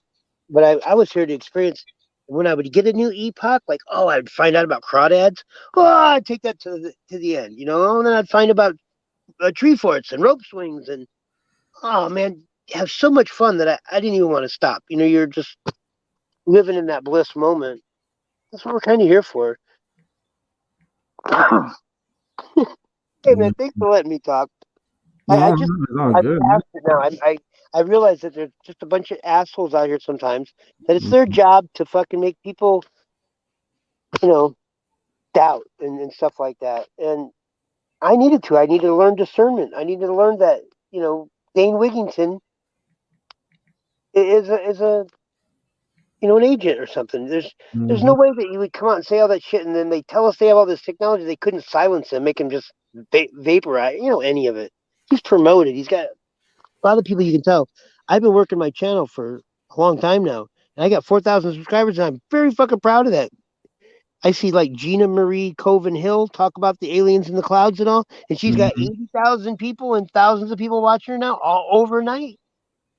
but I was here to experience. When I would get a new epoch, like I'd find out about crawdads. Oh, I'd take that to the end, and then I'd find about tree forts and rope swings, and oh man, have so much fun that I didn't even want to stop. You're just living in that bliss moment. That's what we're kind of here for. Hey man, thanks for letting me talk. I No, just no, it's all I'm good, man. past it now. I realize that there's just a bunch of assholes out here sometimes that it's their Mhm. job to fucking make people, you know, doubt and stuff like that. And I needed to. I needed to learn discernment. I needed to learn that, Dane Wigington is a an agent or something. There's no Mhm. way that you would come out and say all that shit, and then they tell us they have all this technology. They couldn't silence him, make him just vaporize, any of it. He's promoted. He's got a lot of people you can tell. I've been working my channel for a long time now, and I got 4,000 subscribers, and I'm very fucking proud of that. I see like Gina Marie Coven Hill talk about the aliens in the clouds and all, and she's got Mhm. 80,000 people and thousands of people watching her now all overnight.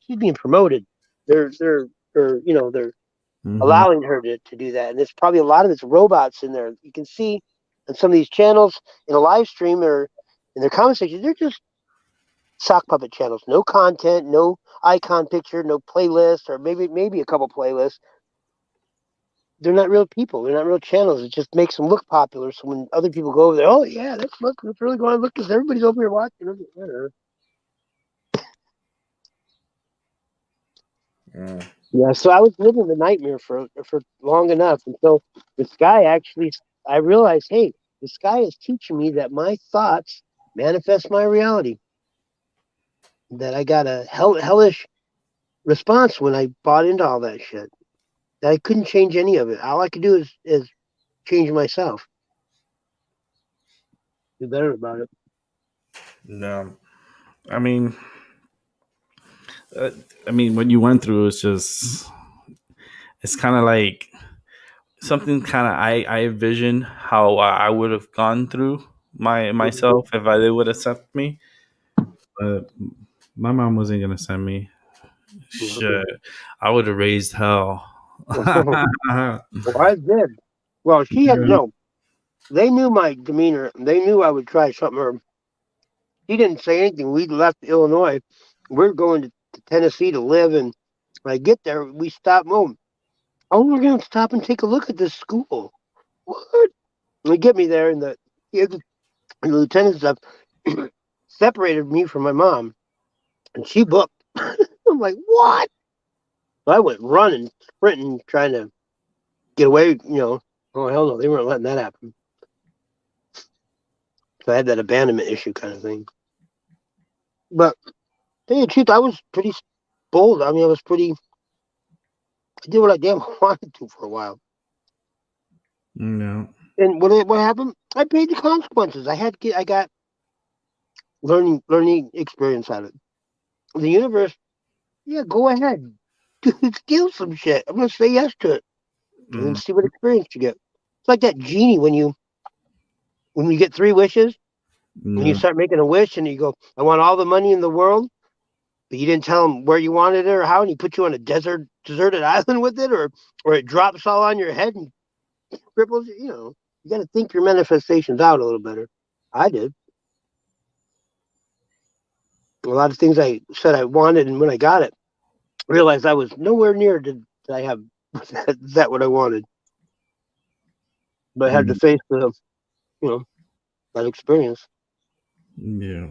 She's being promoted. They're Mm-hmm. allowing her to do that. And there's probably a lot of it's robots in there. You can see on some of these channels in a live stream or in their comment section, they're just sock puppet channels. No content, no icon picture, no playlist, or maybe a couple playlists. They're not real people. They're not real channels. It just makes them look popular. So when other people go over there, oh yeah, let's look. Let's really go and look because everybody's over here watching. Yeah. Yeah, so I was living the nightmare for long enough until this guy actually. I realized, hey, this guy is teaching me that my thoughts manifest my reality. That I got a hellish response when I bought into all that shit. That I couldn't change any of it. All I could do is change myself. Do better about it. No, I mean, uh, what you went through is just, it's kind of like something kind of I envision how I would have gone through myself if they would accept me. But my mom wasn't gonna send me. Shit, I would have raised hell. Well, I did. Well, she had no. They knew my demeanor. They knew I would try something. Or he didn't say anything. We left Illinois. We're going to Tennessee to live, and when I get there, we stop. Oh, we're going to stop and take a look at this school. What? And they get me there, and the lieutenant stuff separated me from my mom, and she booked. I'm like, what? So I went running, sprinting, trying to get away. Oh hell no, they weren't letting that happen. So I had that abandonment issue kind of thing. But to tell you the truth, I was pretty bold. I mean, I did what I damn wanted to for a while. No. And what happened? I paid the consequences. I got learning experience out of it. The universe, yeah, go ahead, steal some shit. I'm gonna say yes to it, and then Mm, see what experience you get. It's like that genie when you get three wishes, when you no. start making a wish, and you go, I want all the money in the world, but you didn't tell him where you wanted it or how, and he put you on a deserted island with it, or it drops all on your head and cripples you. You got to think your manifestations out a little better. I did. A lot of things I said I wanted, and when I got it, realized I was nowhere near did I have that what I wanted. But I had to Mm, face you know, that experience. yeah.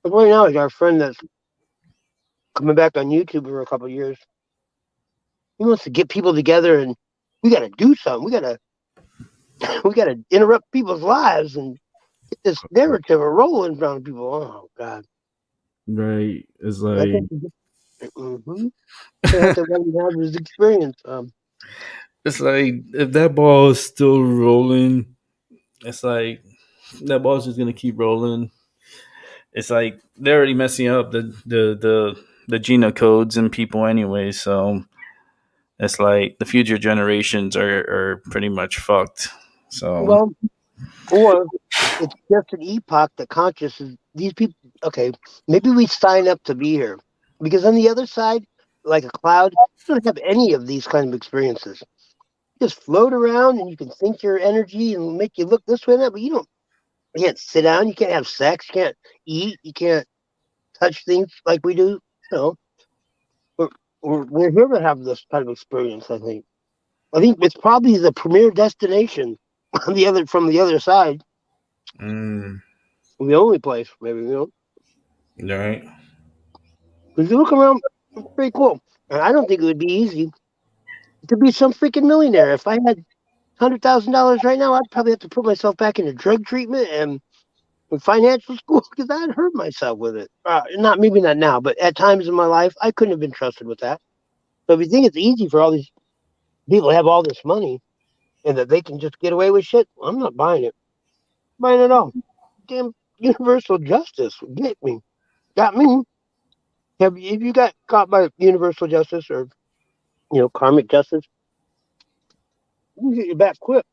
But right now, I got a friend that's coming back on YouTube for a couple of years. He wants to get people together, and we got to do something. We got to interrupt people's lives and get this narrative rolling around people. Oh God, Right. It's I think. like Mm-hmm. I have to let him have his experience. if that ball is still rolling, it's like that ball's just gonna keep rolling. It's like they're already messing up the Gina codes and people anyway. So it's like the future generations are pretty much fucked. So Well, or it's just an epoch that consciousness. These people. Okay, maybe we sign up to be here because on the other side, like a cloud, you don't have any of these kind of experiences. Just float around and you can think your energy and make you look this way and that, but you can't sit down, you can't have sex, you can't eat, you can't touch things like we do. You know, we're, we're here to have this kind of experience. I think it's probably the premier destination on from the other side, mm, the only place maybe. right. Because you look around, it's pretty cool. And I don't think it would be easy to be some freaking millionaire. If I had $100,000 right now, I'd probably have to put myself back into drug treatment and in financial school because I'd hurt myself with it. Maybe not now, but at times in my life, I couldn't have been trusted with that. So if you think it's easy for all these people to have all this money and that they can just get away with shit, I'm not buying it. Buying it all. Damn universal justice got me. If you got caught by universal justice or karmic justice, you get your back quick.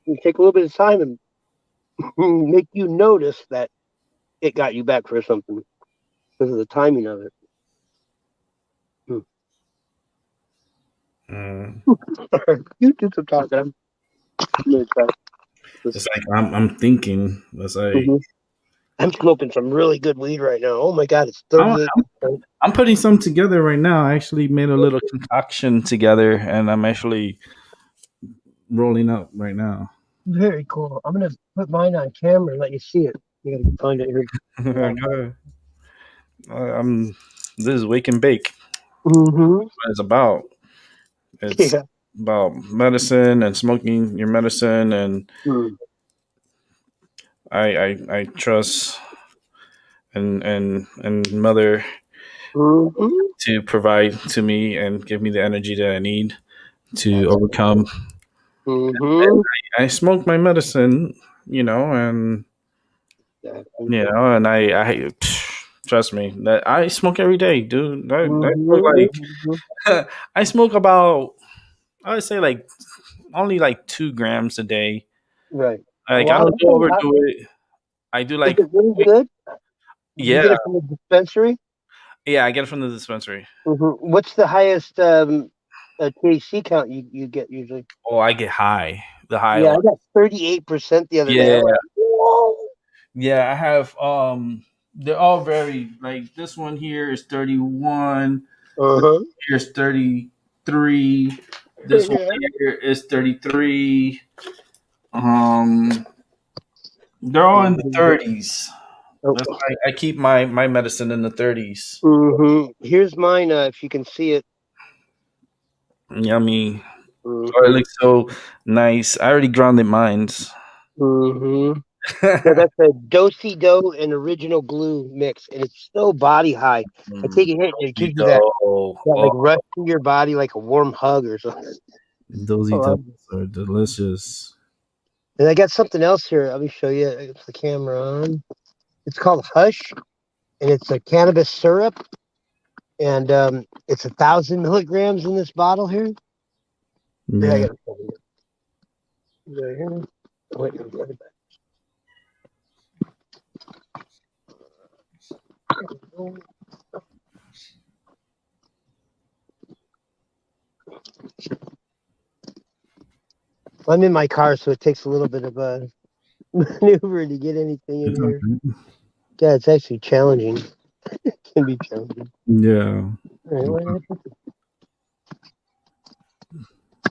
You take a little bit of time and make you notice that it got you back for something because of the timing of it. You do some talking. I'm gonna try It's this. like I'm thinking. It's like Mhm. I'm smoking some really good weed right now. Oh my god, it's I'm, 38%. I'm putting some together right now. I actually made a little concoction together, and I'm actually rolling up right now. Very cool. I'm gonna put mine on camera and let you see it. You gotta find it here. I gotta, I'm. This is wake and bake. Mm-hmm. What it's about. It's Yeah. about medicine and smoking your medicine, and Mm. I trust and mother Mm-hmm. to provide to me and give me the energy that I need to overcome. Mm-hmm. I smoke my medicine, and and I trust me that I smoke every day, dude. I smoke Mm-hmm. like I smoke about I would say like only like 2 grams a day. Right. Like I Wow. don't go overdo it. I do Is like it really good? Do you yeah, get it from the dispensary? yeah. I get it from the dispensary. Mm-hmm. What's the highest THC count you get usually? Oh, I get high. The high Yeah, like I got 38% the other day. yeah, I'm like, whoa. yeah. I have they're all varied. Like this one here is 31. Uh-huh. Here's 33. This one Yeah. here is 33. Um, they're all in the Mm-hmm. 30s. Oh. That's why I keep my medicine in the 30s. Mm-hmm. Here's mine, if you can see it. Yummy. Oh, it Mm-hmm. looks so nice. I already grounded mines. Mm-hmm. Yeah, that's a do do and original glue mix, and it's so body high. I Mm, take a hit, and it gives you that Dosito. like Oh, rush to your body, like a warm hug or something. Dositos Oh, are delicious. and I got something else here. Let me show you. I got the camera on. It's called Hush, and it's a cannabis syrup, and it's 1,000 milligrams in this bottle here. Yeah, I Yeah. got it right here. Wait, I'll get it back. I'm in my car, so it takes a little bit of a maneuver to get anything in It's here. okay. Yeah, it's actually challenging. It can be challenging. Yeah. All right, where did I put this?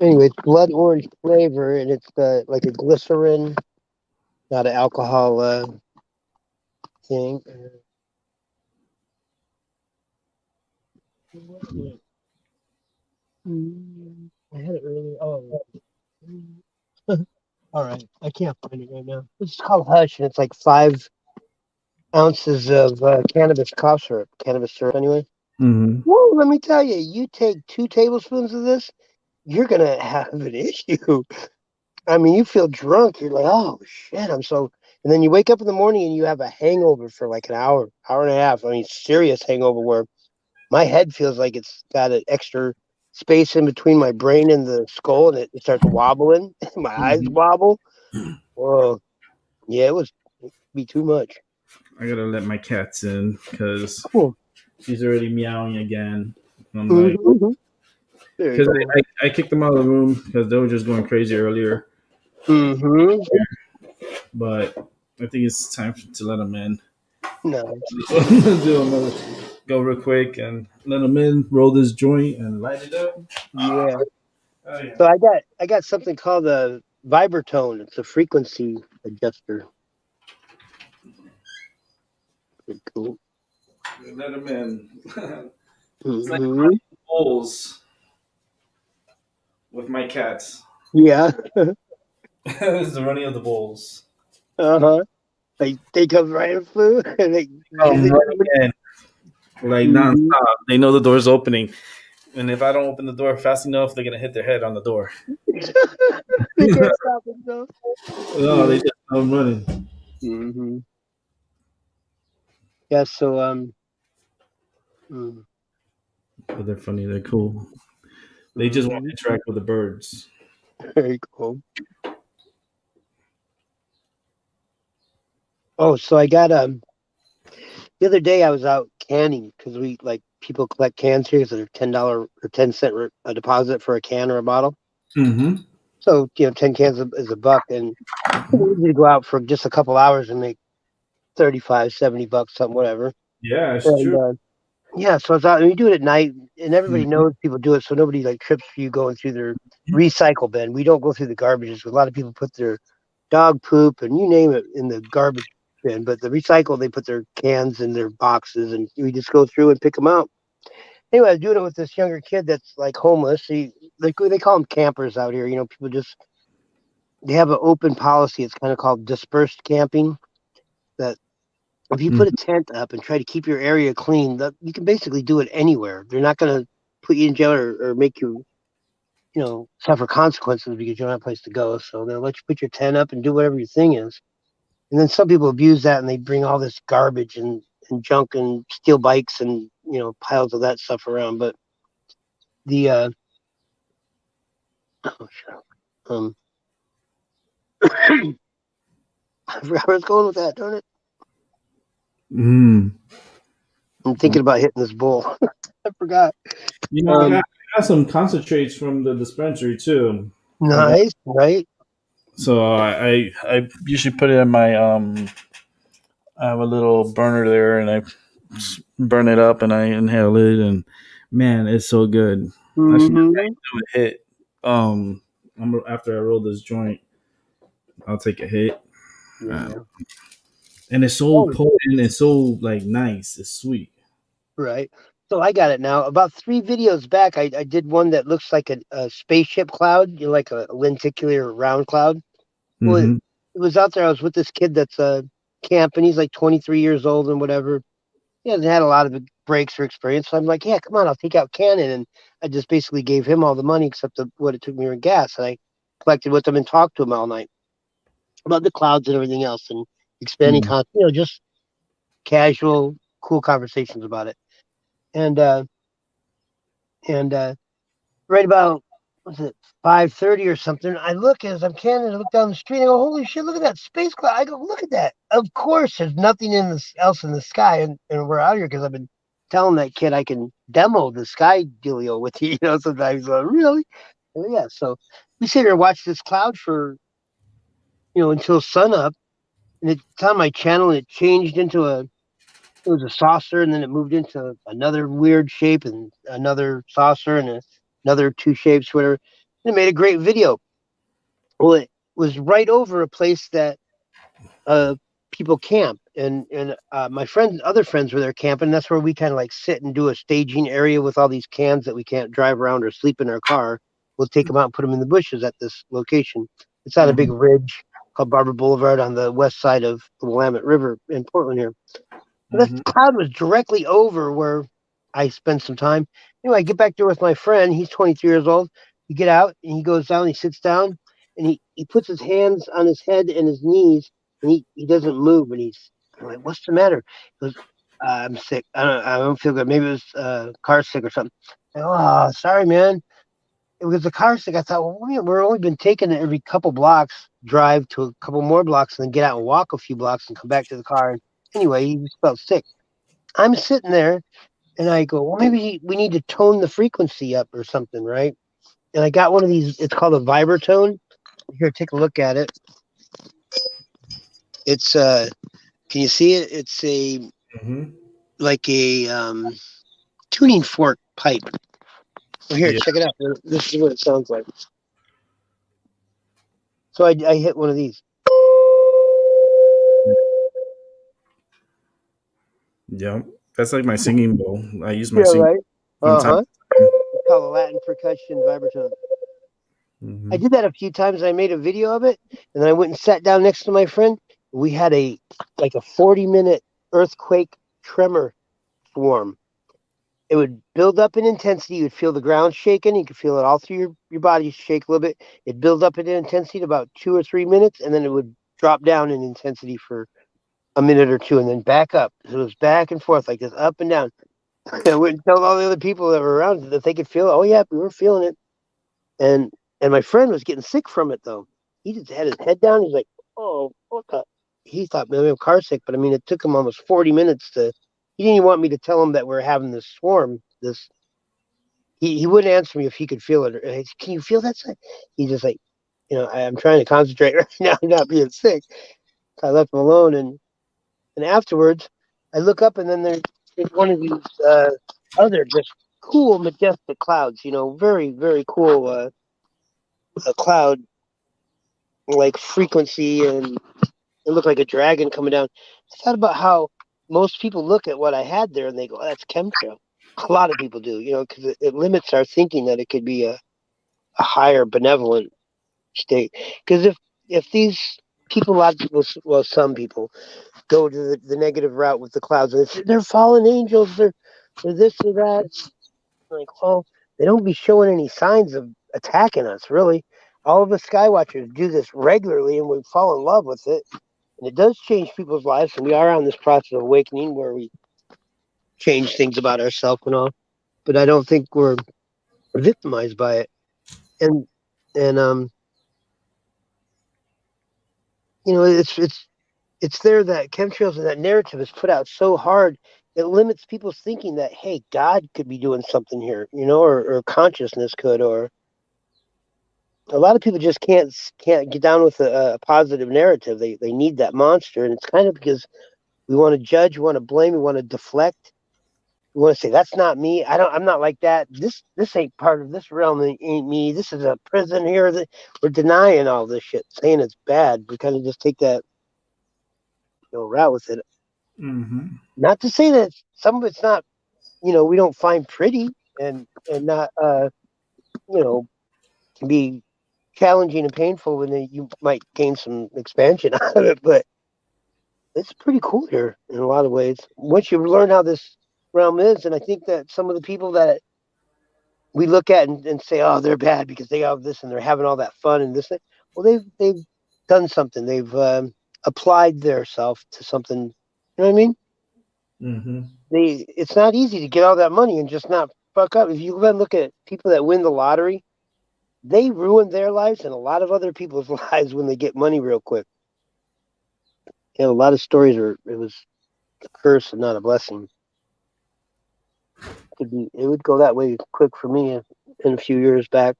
Anyway, it's blood orange flavor, and it's like a glycerin, not an alcohol thing. I had it earlier. Oh, all right. I can't find it right now. This is called Hush, and it's like 5 ounces of cannabis cough syrup. Cannabis syrup, anyway. Hmm. Well, let me tell you, you take 2 tablespoons of this, you're gonna have an issue. I mean, you feel drunk. You're like, oh shit, I'm so. And then you wake up in the morning and you have a hangover for like an hour, hour and a half. I mean, serious hangover where my head feels like it's got an extra space in between my brain and the skull, and it starts wobbling. My eyes wobble. Whoa, yeah, it was be too much. I gotta let my cats in because Cool. she's already meowing again. I'm like, Mm-hmm. Very because cool. I kicked them out of the room because they were just going crazy earlier. Mm-hmm. But I think it's time to let them in. Nice. Do another, go real quick and let them in, roll this joint and light it up. Yeah. Oh yeah. So I got something called a Vibertone. It's a frequency adjuster. Pretty cool. Let them in. It's like Mm-hmm. bowls with my cats. Yeah. This is the running of the bulls. Uh-huh. They come right in flu and they Come they running in like mm-hmm. nonstop. They know the door's opening, and if I don't open the door fast enough, they're gonna hit their head on the door. They can't stop themselves. No, they just come running. Mm-hmm. Yeah, so mm, But they're funny. They're cool. They just want mhm. to interact with the birds. Very cool. Oh, so I got the other day I was out canning because we like people collect cans here because they're $10 or 10 cent a deposit for a can or a bottle. Mm-hmm. So 10 cans is a buck, and it's easy to go out for just a couple hours and make 35, $70, something, whatever. Yeah, it's And true. yeah, so it's out, and you do it at night, and everybody Mhm. knows people do it, so nobody like trips for you going through their recycle bin. We don't go through the garbages. A lot of people put their dog poop and you name it in the garbage bin, but the recycle, they put their cans in their boxes, and we just go through and pick them out. Anyway, I was doing it with this younger kid that's like homeless. They call them campers out here. People just they have an open policy. It's kind of called dispersed camping. That if you put a Mhm. tent up and try to keep your area clean, that you can basically do it anywhere. They're not going to put you in jail or make you, suffer consequences because you don't have a place to go. So they'll let you put your tent up and do whatever your thing is. And then some people abuse that and they bring all this garbage and junk and steal bikes and piles of that stuff around. But the oh shit, um, I forgot where I was going with that. Darn it! Mm. I'm thinking about hitting this bull. I forgot. I got some concentrates from the dispensary too. Nice, right? So I usually put it in my I have a little burner there, and I burn it up and I inhale it, and man, it's so good. I should Mm-hmm. do a hit. Um, after I roll this joint, I'll take a hit, uh, Yeah. and it's so Oh, potent. It's so like nice. It's sweet. right. So I got it now. About 3 videos back, I did one that looks like a spaceship cloud, like a lenticular round cloud. Well, Mm-hmm. it was out there. I was with this kid that's camping. He's like 23 years old and whatever. He hasn't had a lot of breaks or experience. So I'm like, yeah, come on, I'll take out Cannon. And I just basically gave him all the money except what it took me in gas. And I collected with him and talked to him all night about the clouds and everything else and expanding Mm-hmm. content, just casual, cool conversations about it. And and right about was it 5:30 or something, I look as I'm canning, I look down the street, and I go, holy shit, look at that space cloud. I go, look at that. Of course, there's nothing else in the sky, and we're out here because I've been telling that kid I can demo the sky dealio with you, sometimes. Really? And yeah, so we sit here and watch this cloud for until sun up, and it's on my channel, and it changed into it was a saucer, and then it moved into another weird shape and another saucer and another two shapes, whatever. And it made a great video. Well, it was right over a place that uh, people camp, and my friends, other friends were there camping. That's where we kind of like sit and do a staging area with all these cans that we can't drive around or sleep in our car. We'll take them out and put them in the bushes at this location. It's on a big ridge called Barber Boulevard on the west side of the Willamette River in Portland here. But Mm-hmm. this cloud was directly over where I spent some time. Anyway, I get back there with my friend. He's 23 years old. We get out and he goes down, he sits down, and he puts his hands on his head and his knees, and he doesn't move. And I'm like, what's the matter? He goes, I'm sick. I don't feel good. Maybe it was car sick or something. I go, oh, sorry, man. It was a car sick. I thought, well, we're only been taking it every couple blocks, drive to a couple more blocks, and then get out and walk a few blocks and come back to the car. And anyway, he just felt sick. I'm sitting there and I go, well, maybe we need to tone the frequency up or something, right? And I got one of these, it's called a Vibratone. Here, take a look at it. It's can you see it? It's a Mm-hmm. like a tuning fork pipe. Well, here, Yeah. check it out. This is what it sounds like. So I hit one of these. Yeah. That's like my singing bowl. I use my Yeah, singing right. from time Uh-huh. to time. It's called a Latin percussion Vibratone. I Mm-hmm. did that a few times. I made a video of it, and then I went and sat down next to my friend. We had a 40-minute earthquake tremor swarm. It would build up in intensity. You would feel the ground shaking. You could feel it all through your body shake a little bit. It'd build up in intensity to about 2 or 3 minutes, and then it would drop down in intensity for a minute or two, and then back up. So it was back and forth like this, up and down. I went and told all the other people that were around that they could feel it. Oh yeah, we were feeling it. And my friend was getting sick from it though. He just had his head down. He's like, "Oh, what the?" He thought maybe I'm car sick, but I mean, it took him almost 40 minutes to he didn't even want me to tell him that we're having this swarm. He wouldn't answer me if he could feel it. Can you feel that? He's just like, I'm trying to concentrate right now, not being sick. So I left him alone, and afterwards, I look up, and then there's one of these other just cool, majestic clouds. Very, very cool a cloud like frequency, and it looked like a dragon coming down. I thought about how most people look at what I had there and they go, oh, that's chemtrail. A lot of people do, because it limits our thinking that it could be a higher benevolent state. Because if these people, a lot of people, well, some people go to the negative route with the clouds, and they're fallen angels, they're this or that. Like, well, they don't be showing any signs of attacking us, really. All of us Skywatchers do this regularly, and we fall in love with it. And it does change people's lives, and we are on this process of awakening where we change things about ourselves and all. But I don't think we're victimized by it. And it's there that chemtrails and that narrative is put out so hard it limits people's thinking that, hey, God could be doing something here, or consciousness could, or a lot of people just can't get down with a positive narrative. They need that monster, and it's kind of because we want to judge, we want to blame, we want to deflect. We want to say that's not me. I'm not like that. This ain't part of this realm. It ain't me. This is a prison here. We're denying all this shit, saying it's bad. We kind of just take that route with it. Mm-hmm. Not to say that some of it's not, we don't find pretty and not can be challenging and painful when you might gain some expansion out of it, but it's pretty cool here in a lot of ways. Once you learn how this realm is, and I think that some of the people that we look at and say, oh, they're bad because they have this and they're having all that fun and this, well, they've done something. They've applied their self to something. You know what I mean? Mm-hmm. It's not easy to get all that money and just not fuck up. If you go and look at people that win the lottery, they ruin their lives and a lot of other people's lives when they get money real quick. A lot of stories it was a curse and not a blessing. It would go that way quick for me in a few years back.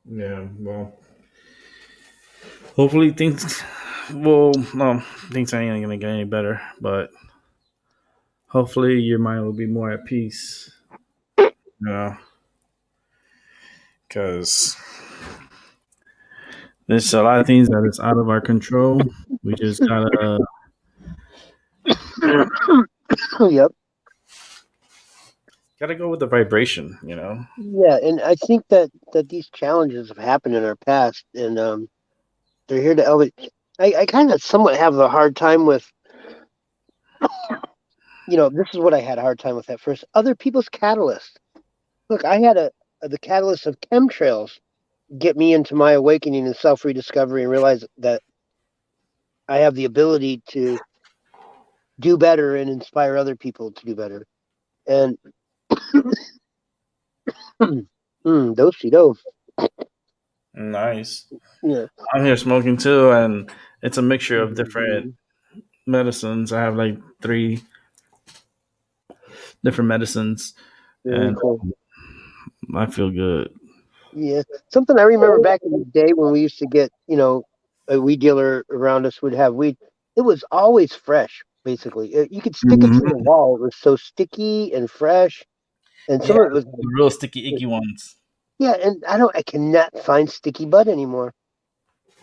Yeah, well, hopefully things things ain't gonna get any better, but hopefully your mind will be more at peace. Because there's a lot of things that is out of our control. We just Yep. gotta go with the vibration, Yeah, and I think that these challenges have happened in our past, and they're here to elevate. I kind of somewhat have a hard time with, this is what I had a hard time with at first. Other people's catalyst. Look, I had the catalyst of chemtrails get me into my awakening and self rediscovery and realize that I have the ability to do better and inspire other people to do better. And do. Nice. Yeah. I'm here smoking too, and it's a mixture of different medicines. I have like 3 different medicines, Very and cool. I feel good. Yeah, something I remember back in the day when we used to get, a weed dealer around us would have weed. It was always fresh, basically. You could stick it to the wall. It was so sticky and fresh, and Yeah, some of it was, the real sticky, icky ones. yeah. And I cannot find sticky bud anymore.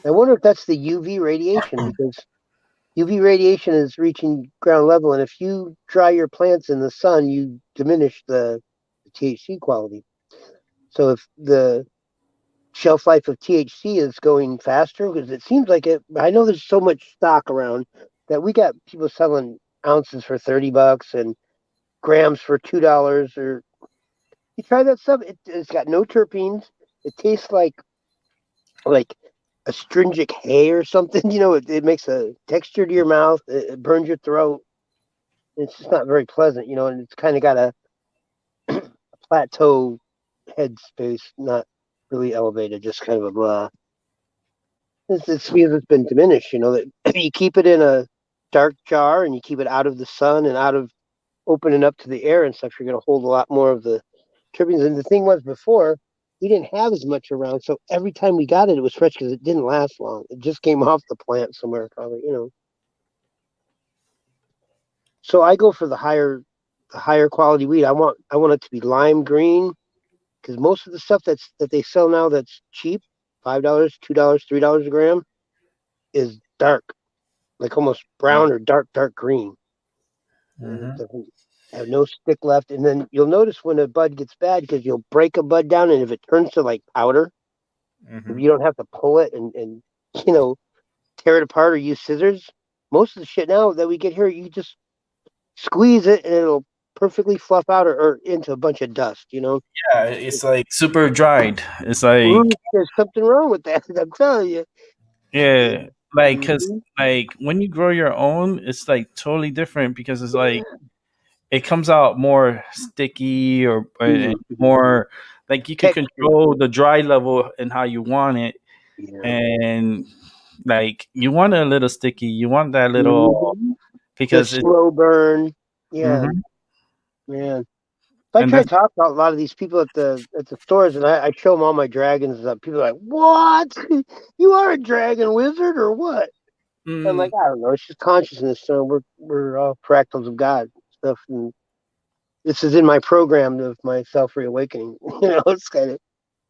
I wonder if that's the UV radiation because UV radiation is reaching ground level, and if you dry your plants in the sun, you diminish the THC quality. So if the shelf life of THC is going faster, because it seems like it. I know there's so much stock around that we got people selling ounces for $30 and grams for $2. Or you try that stuff, it's got no terpenes. It tastes like astringent hay or something. It makes a texture to your mouth. It burns your throat. It's just not very pleasant, and it's kind of got a plateau headspace, not really elevated, just kind of a blah. It's because it's been diminished. That you keep it in a dark jar and you keep it out of the sun and out of opening up to the air and stuff, you're going to hold a lot more of the terpenes. And the thing was before, we didn't have as much around, so every time we got it, it was fresh because it didn't last long. It just came off the plant somewhere, probably. So I go for the higher quality weed. I want it to be lime green because most of the stuff that they sell now that's cheap, $5, $2, $3 a gram, is dark, like almost brown or dark green. It Mm-hmm. doesn't have no stick left. And then you'll notice when a bud gets bad because you'll break a bud down, and if it turns to like powder, if Mm-hmm. you don't have to pull it and you know tear it apart or use scissors, most of the shit now that we get here, you just squeeze it and it'll perfectly fluff out or into a bunch of dust. Yeah, it's like super dried. It's like There's something wrong with that. I'm telling you. yeah, like because Mhm. like when you grow your own, it's like totally different because it's like it comes out more sticky or Mhm. more like you can Texture. control the dry level and how you want it, Yeah. and like you want it a little sticky, you want that little Mhm. The because it. slow burn. Yeah, Mhm. man. I And try that's to talk to a lot of these people at the stores, and I show them all my dragons. And people are like, "What? You are a dragon wizard, or what?" I'm like, mm, I don't know. It's just consciousness. So we're all fractals of God stuff, and this is in my program of my self reawakening. It's kind of.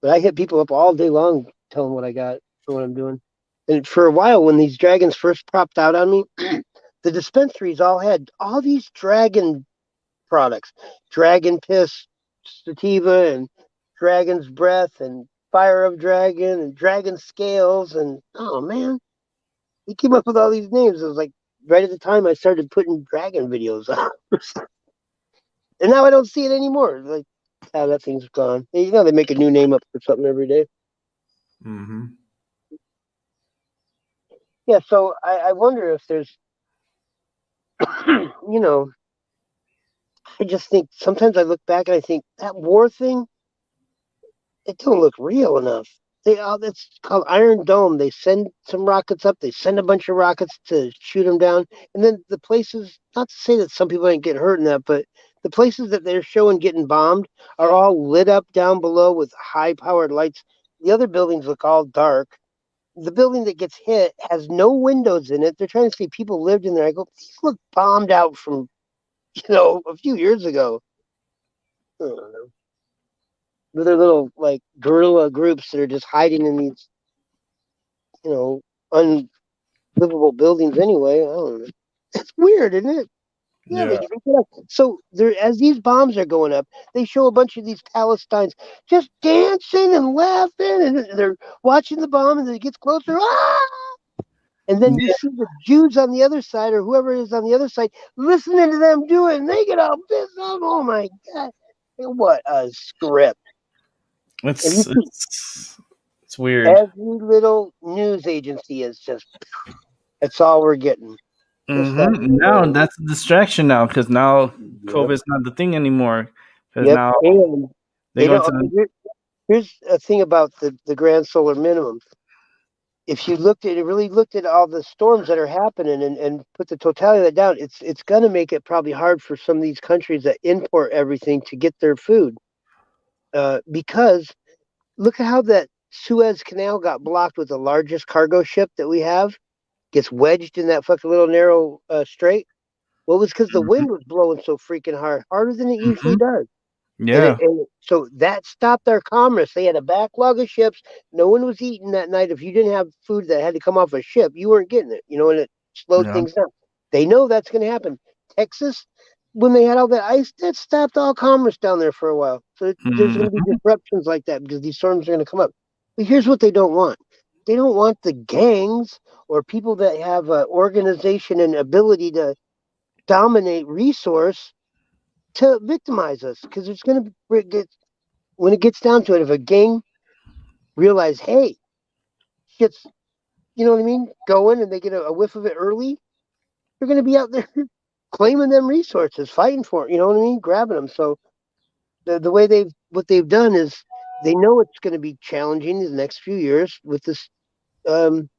But I hit people up all day long, telling what I got and what I'm doing. And for a while, when these dragons first popped out on me, the dispensaries all had all these dragon products, dragon piss sativa and dragon's breath and fire of dragon and dragon scales. And oh man, he came up with all these names. It was like right at the time I started putting dragon videos out. And now I don't see it anymore. Like, that thing's gone. They make a new name up for something every day. mhm. Yeah, so I wonder if there's, you know, I just think sometimes I look back and I think that war thing, it don't look real enough. It's called Iron Dome. They send some rockets up. They send a bunch of rockets to shoot them down, and then the places. Not to say that some people ain't getting hurt in that, but the places that they're showing getting bombed are all lit up down below with high-powered lights. The other buildings look all dark. The building that gets hit has no windows in it. They're trying to say people lived in there. I go, these look bombed out from a few years ago. I don't know. Other little like guerrilla groups that are just hiding in these you know, unlivable buildings anyway. I don't know. It's weird, isn't it? Yeah, they Yeah. make it up. So there, as these bombs are going up, they show a bunch of these Palestinians just dancing and laughing, and they're watching the bomb, and then it gets closer. Ah! And then you see the Jews on the other side, or whoever is on the other side, listening to them do it, and they get all pissed off. Oh my god! What a script! And you It's see, it's it's weird. every little news agency is just—that's all we're getting. Just that. Now that's a distraction now because now Yep. COVID's not the thing anymore because Yep. now And they they go don't. to Okay, the. here's a thing about the grand solar minimum. If you really looked at all the storms that are happening and put the totality of that down, it's going to make it probably hard for some of these countries that import everything to get their food. Because look at how that Suez Canal got blocked with the largest cargo ship that we have gets wedged in that fucking little narrow strait. Well, it was because the wind was blowing so freaking hard, harder than it usually Mhm. does. Yeah. And so that stopped their commerce. They had a backlog of ships. No one was eating that night. If you didn't have food that had to come off a ship, you weren't getting it, and it slowed Yeah. things down. They know that's going to happen. Texas, when they had all that ice, that stopped all commerce down there for a while. So there's going to be Mhm. disruptions like that because these storms are going to come up. But here's what they don't want. They don't want the gangs or people that have organization and ability to dominate resource to victimize us because it's going to get when it gets down to it, if a gang realize, hey, shit's, what I mean, going and they get a whiff of it early, they're going to be out there claiming them resources, fighting for it, you know what I mean, grabbing them. So the way what they've done is they know it's going to be challenging in the next few years with this, um,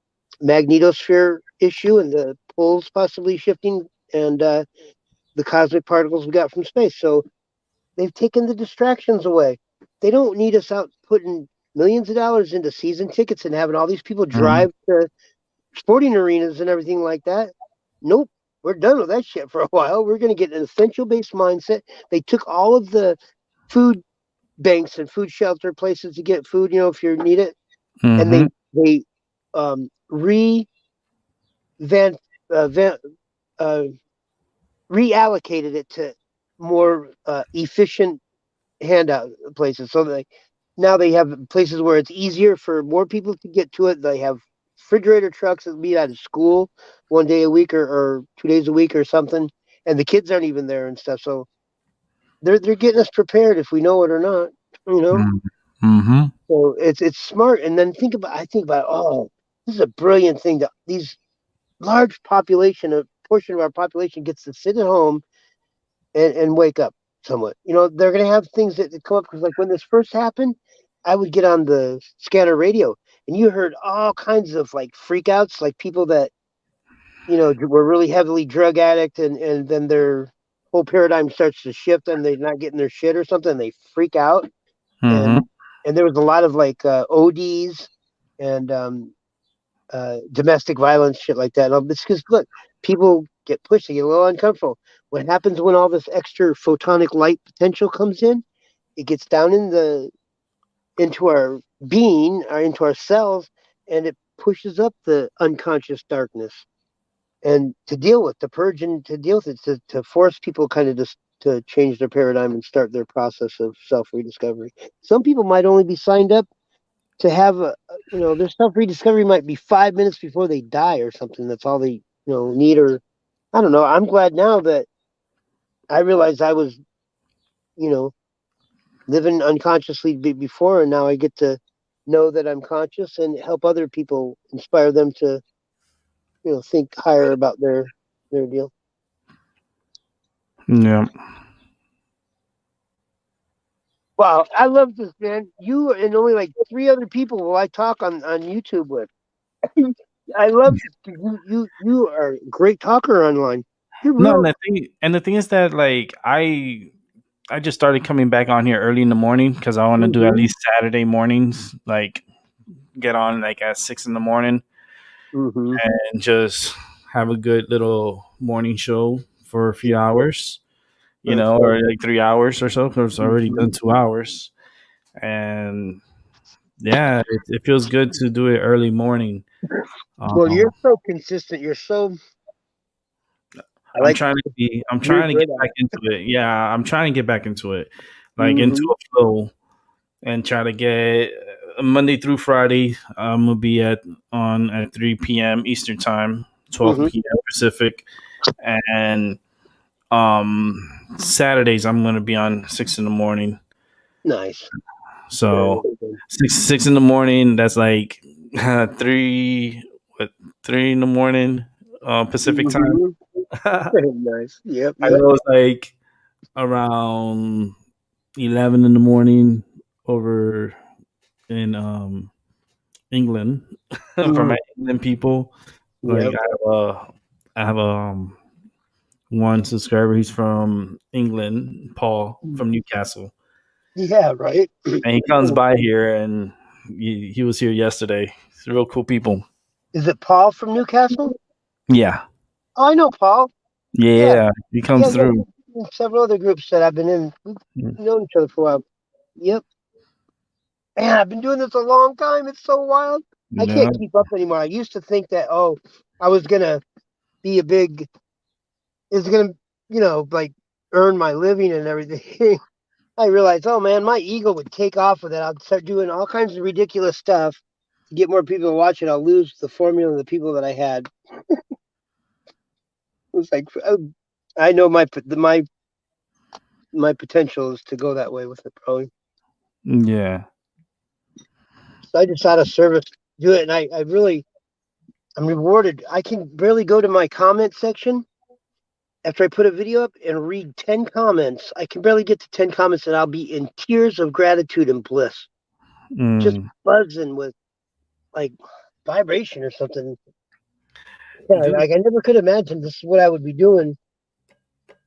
magnetosphere issue and the poles possibly shifting and the cosmic particles we got from space. So they've taken the distractions away. They don't need us out putting millions of dollars into season tickets and having all these people Mhm. drive to sporting arenas and everything like that. Nope. We're done with that shit for a while. We're going to get an essential based mindset. They took all of the food banks and food shelter places to get food, if you need it, and Mhm. they re van, van uh, reallocated it to more efficient handout places. So now they have places where it's easier for more people to get to it. They have refrigerator trucks that meet out of school 1 day a week or 2 days a week or something, and the kids aren't even there and stuff. So they're getting us prepared if we know it or not. You know, Mhm. so it's smart. And then I think about oh, this is a brilliant thing that these large population, a portion of our population gets to sit at home and wake up somewhat. They're going to have things that come up because, like, when this first happened, I would get on the scanner radio and you heard all kinds of like freakouts, like people that, were really heavily drug addict and then their whole paradigm starts to shift and they're not getting their shit or something. They freak out. Mhm. And there was a lot of like ODs and domestic violence, shit like that. And it's because look, people get pushed, they get a little uncomfortable. What happens when all this extra photonic light potential comes in? It gets down into our being or into our cells, and it pushes up the unconscious darkness. And to deal with, to purge and to deal with it, to force people kind of just to change their paradigm and start their process of self rediscovery. Some people might only be signed up to have their self rediscovery might be 5 minutes before they die or something. That's all they need. Or I don't know. I'm glad now that I realized I was you know living unconsciously before, and now I get to know that I'm conscious and help other people, inspire them to think higher about their deal. Yeah. Wow, I love this, man. You and only like three other people will I talk on YouTube with. I love this. You are a great talker online. You're No, real. and the thing is that like I just started coming back on here early in the morning because I want to do at Mm-hmm. least Saturday mornings, like get on like at 6 in the morning Mm-hmm. and just have a good little morning show for a few hours, That's or like 3 hours or so. Because I've already mm-hmm. done 2 hours, and yeah, it feels good to do it early morning. Well, you're Um, so consistent. You're so I I'm like trying to I'm you're trying to good get at back it. into it. Yeah, I'm trying to get back into it, like into Mm-hmm. a flow and try to get Monday through Friday. I'm gonna be at 3 p.m. Eastern time, 12 Mm-hmm. p.m. Pacific, and Saturdays I'm gonna be on 6 in the morning. Nice. Very So good. six in the morning. That's like three what 3 in the morning Pacific time. Mm-hmm. I Nice. Yep. Yep. know it's like around 11 in the morning over in England for Mm-hmm. my England people. Like Yep. I have one subscriber. He's from England, Paul from Newcastle, Yeah. Right. and he comes by here, and he was here yesterday. He's real cool people. Is it Paul from Newcastle? Yeah, Oh, I know Paul. Yeah. yeah, he Yeah. comes Yeah. through. There's several other groups that I've been in. We've known each other for a while. Yep. Man, I've been doing this a long time. It's so wild. I Yeah, can't keep up anymore. I used to think that I was gonna be a big is gonna like earn my living and everything. I realized, oh man, my ego would take off with it. I'd start doing all kinds of ridiculous stuff to get more people to watch it. I'll lose the formula of the people that I had. It was like I know my potential is to go that way with it, probably. yeah. So I just out of service do it, and I'm rewarded. I can barely go to my comment section after I put a video up and read 10 comments. I can barely get to 10 comments, and I'll be in tears of gratitude and bliss, just Mm, buzzing with like vibration or something. Yeah, Dude, like I never could imagine this is what I would be doing,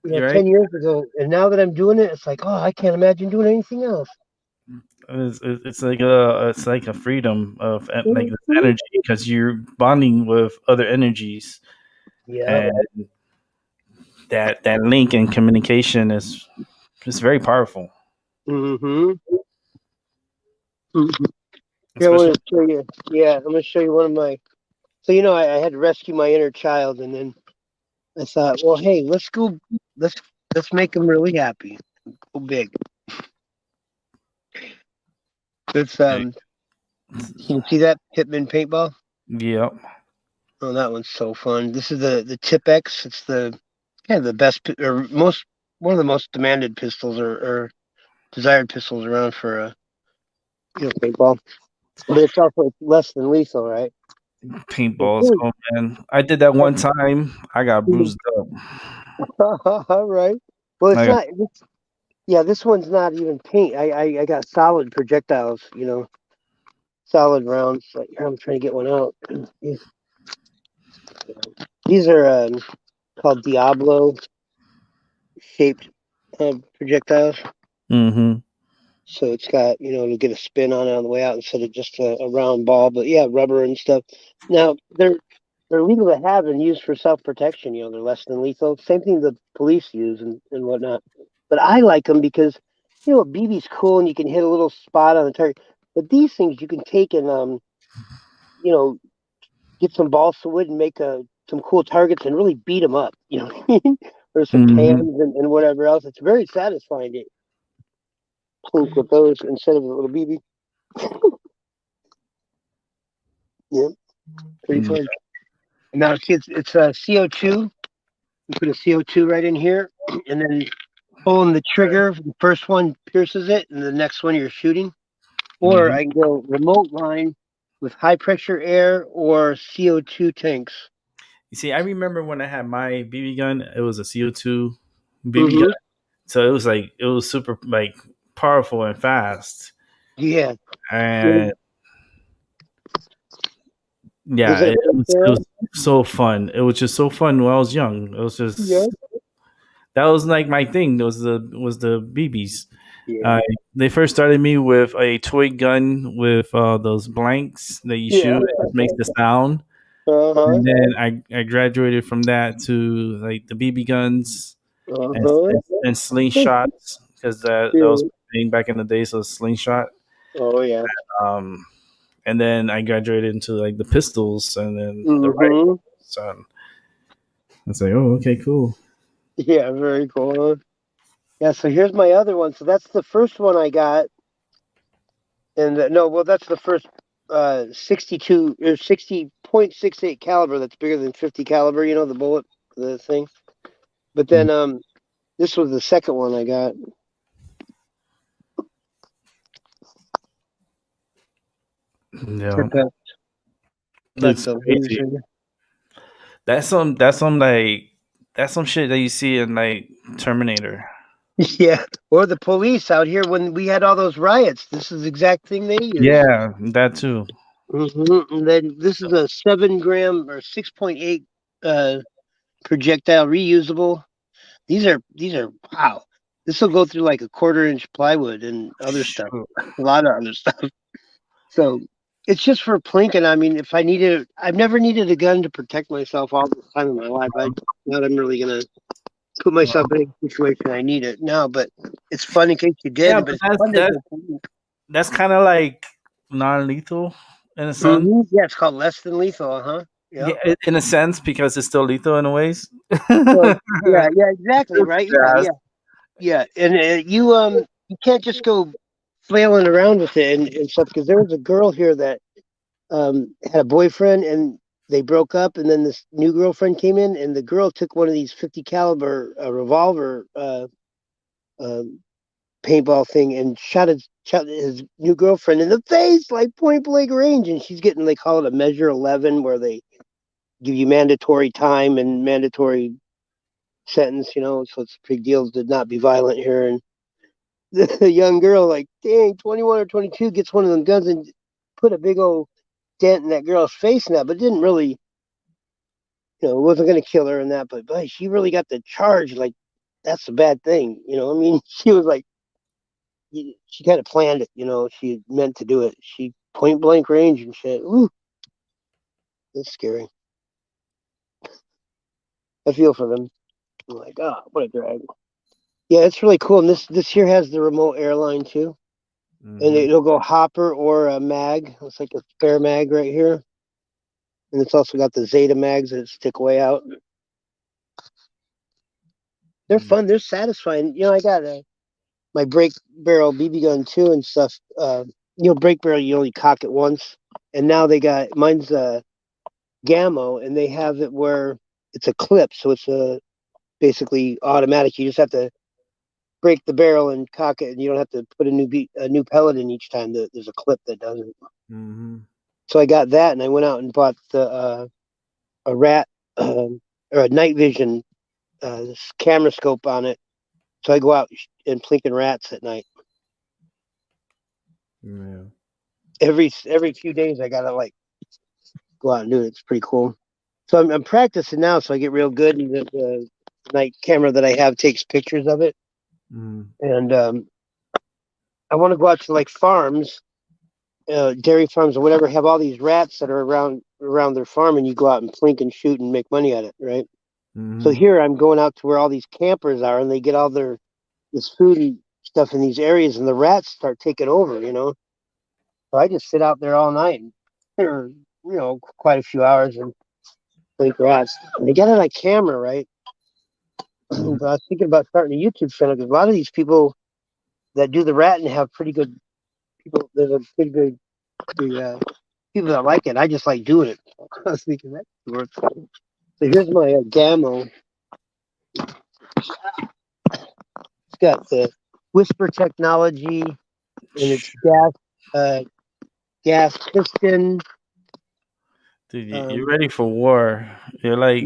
you're right. 10 years ago. And now that I'm doing it, it's like, oh, I can't imagine doing anything else. It's like a freedom of like this Mhm. energy because you're bonding with other energies, Yeah. and that link and communication is very powerful, Mm-hmm. Mm-hmm. Here, I especially. want to show you. Yeah, I'm going to show you one of my. So I had to rescue my inner child, and then I thought, well, hey, let's go. Let's let's make him really happy. Go big. It's Can you see that Hitman paintball? Yep. Oh, that one's so fun. This is the Tip X. It's the best or most one of the most demanded pistols or desired pistols around for paintball. But it's also less than lethal, right? Paintballs. Oh man, I did that one time. I got bruised up. All right. Well, it's I got, not. Yeah, this one's not even paint. I got solid projectiles. Solid rounds. Like, I'm trying to get one out. These are called Diablo shaped projectiles. mm-hmm. So it's got, it'll get a spin on the way out instead of just a round ball. But yeah, rubber and stuff. Now they're legal to have and used for self protection. They're less than lethal. Same thing the police use and whatnot. But I like them because a BB's cool and you can hit a little spot on the target. But these things you can take and you know get some balsa wood and make some cool targets and really beat them up. What I mean? Or some Mm-hmm. cans and whatever else. It's very satisfying to plink with those instead of a little BB. Yeah, pretty Yeah. fun. Now see, it's CO2. You put a CO2 right in here, and then pulling the trigger. The first one pierces it, and the next one you're shooting. Or Mm-hmm. I can go remote line with high pressure air or CO2 tanks. You see, I remember when I had my BB gun. It was a CO2 BB gun, Mm-hmm. so it was super like powerful and fast, Yeah. and Was yeah, it it Arrow? was so fun. It was just so fun when I was young. It was Yeah. just that was like my thing. It was the BBs. Yeah. Uh, they first started me with a toy gun with those blanks that you Yeah. shoot. It just makes the sound. Uh-huh. And then I graduated from that to like the BB guns Uh-huh. and slingshots because that was Yeah. my thing back in the days. So slingshot. Oh yeah. Um, and then I graduated into like the pistols and then the Mm-hmm. rifles. And it's like, oh, okay, cool. Yeah, very cool. Huh? Yeah, so here's my other one. So that's the first one I got. And no, well, that's the first 62 or 60.68 caliber that's bigger than 50 caliber, the bullet, the thing. But then this was the second one I got. Yeah, That's it's the crazy. laser. That's some shit that you see in like Terminator. Yeah, or the police out here when we had all those riots. This is the exact thing they use. Yeah, that too. And then this is a 7 gram or 6.8 uh, projectile reusable. These are wow. This will go through like a 1/4 inch plywood and other stuff. Shoot. A lot of other stuff. So it's just for plinking. I mean, if I needed, I've never needed a gun to protect myself all this time in my life. Now I'm really gonna put myself in a situation I need it now. But it's fun in case you Yeah, did. But but it's fun to go plink. that's kind of like non-lethal in a sense. Mm-hmm. Yeah, it's called less than lethal. Huh. Yeah. Yeah, in a sense because it's still lethal in a ways. Well, yeah, yeah, exactly. Right. Yeah, Yes. yeah, yeah. And you can't just go flailing around with it and stuff because there was a girl here that had a boyfriend and they broke up and then this new girlfriend came in and the girl took one of these 50 caliber revolver um paintball thing and shot his new girlfriend in the face like point blank range and she's getting they call it a measure 11 where they give you mandatory time and mandatory sentence so it's a big deal to not be violent here and the young girl like dang 21 or 22 gets one of them guns and put a big old dent in that girl's face and that, but didn't really, it wasn't going to kill her and that. But boy, she really got the charge. Like, that's a bad thing. I mean, she was like, she kind of planned it. She meant to do it. She point blank range and shit. Ooh, that's scary. I feel for them. I'm like, oh, what a drag. Yeah, it's really cool. And this here has the remote airline too. And it'll go hopper or a mag. It's like a spare mag right here. And it's also got the Zeta mags that stick way out. They're fun. They're satisfying. I got my break barrel BB gun too and stuff. Break barrel, you only cock it once. And now mine's a Gammo, and they have it where it's a clip. So it's basically automatic. You just have to break the barrel and cock it, and you don't have to put a new pellet in each time. There's a clip that does it. So I got that, and I went out and bought a rat or a night vision camera scope on it. So I go out and plinking rats at night. Yeah. Every few days, I gotta go out and do it. It's pretty cool. So I'm practicing now, so I get real good. And the night camera that I have takes pictures of it. And I want to go out to farms, dairy farms or whatever, have all these rats that are around their farm, and you go out and plink and shoot and make money at it, right? So here I'm going out to where all these campers are, and they get all this food and stuff in these areas, and the rats start taking over, So I just sit out there all night, or quite a few hours, and plink rats. And they get it on camera, right? But I was thinking about starting a YouTube channel because a lot of these people that do the ratting have pretty good people. There's a pretty good people that like it. I just like doing it. I was thinking that works. So here's my Gammo. It's got the whisper technology, and it's gas piston. Dude, you're ready for war. You're like,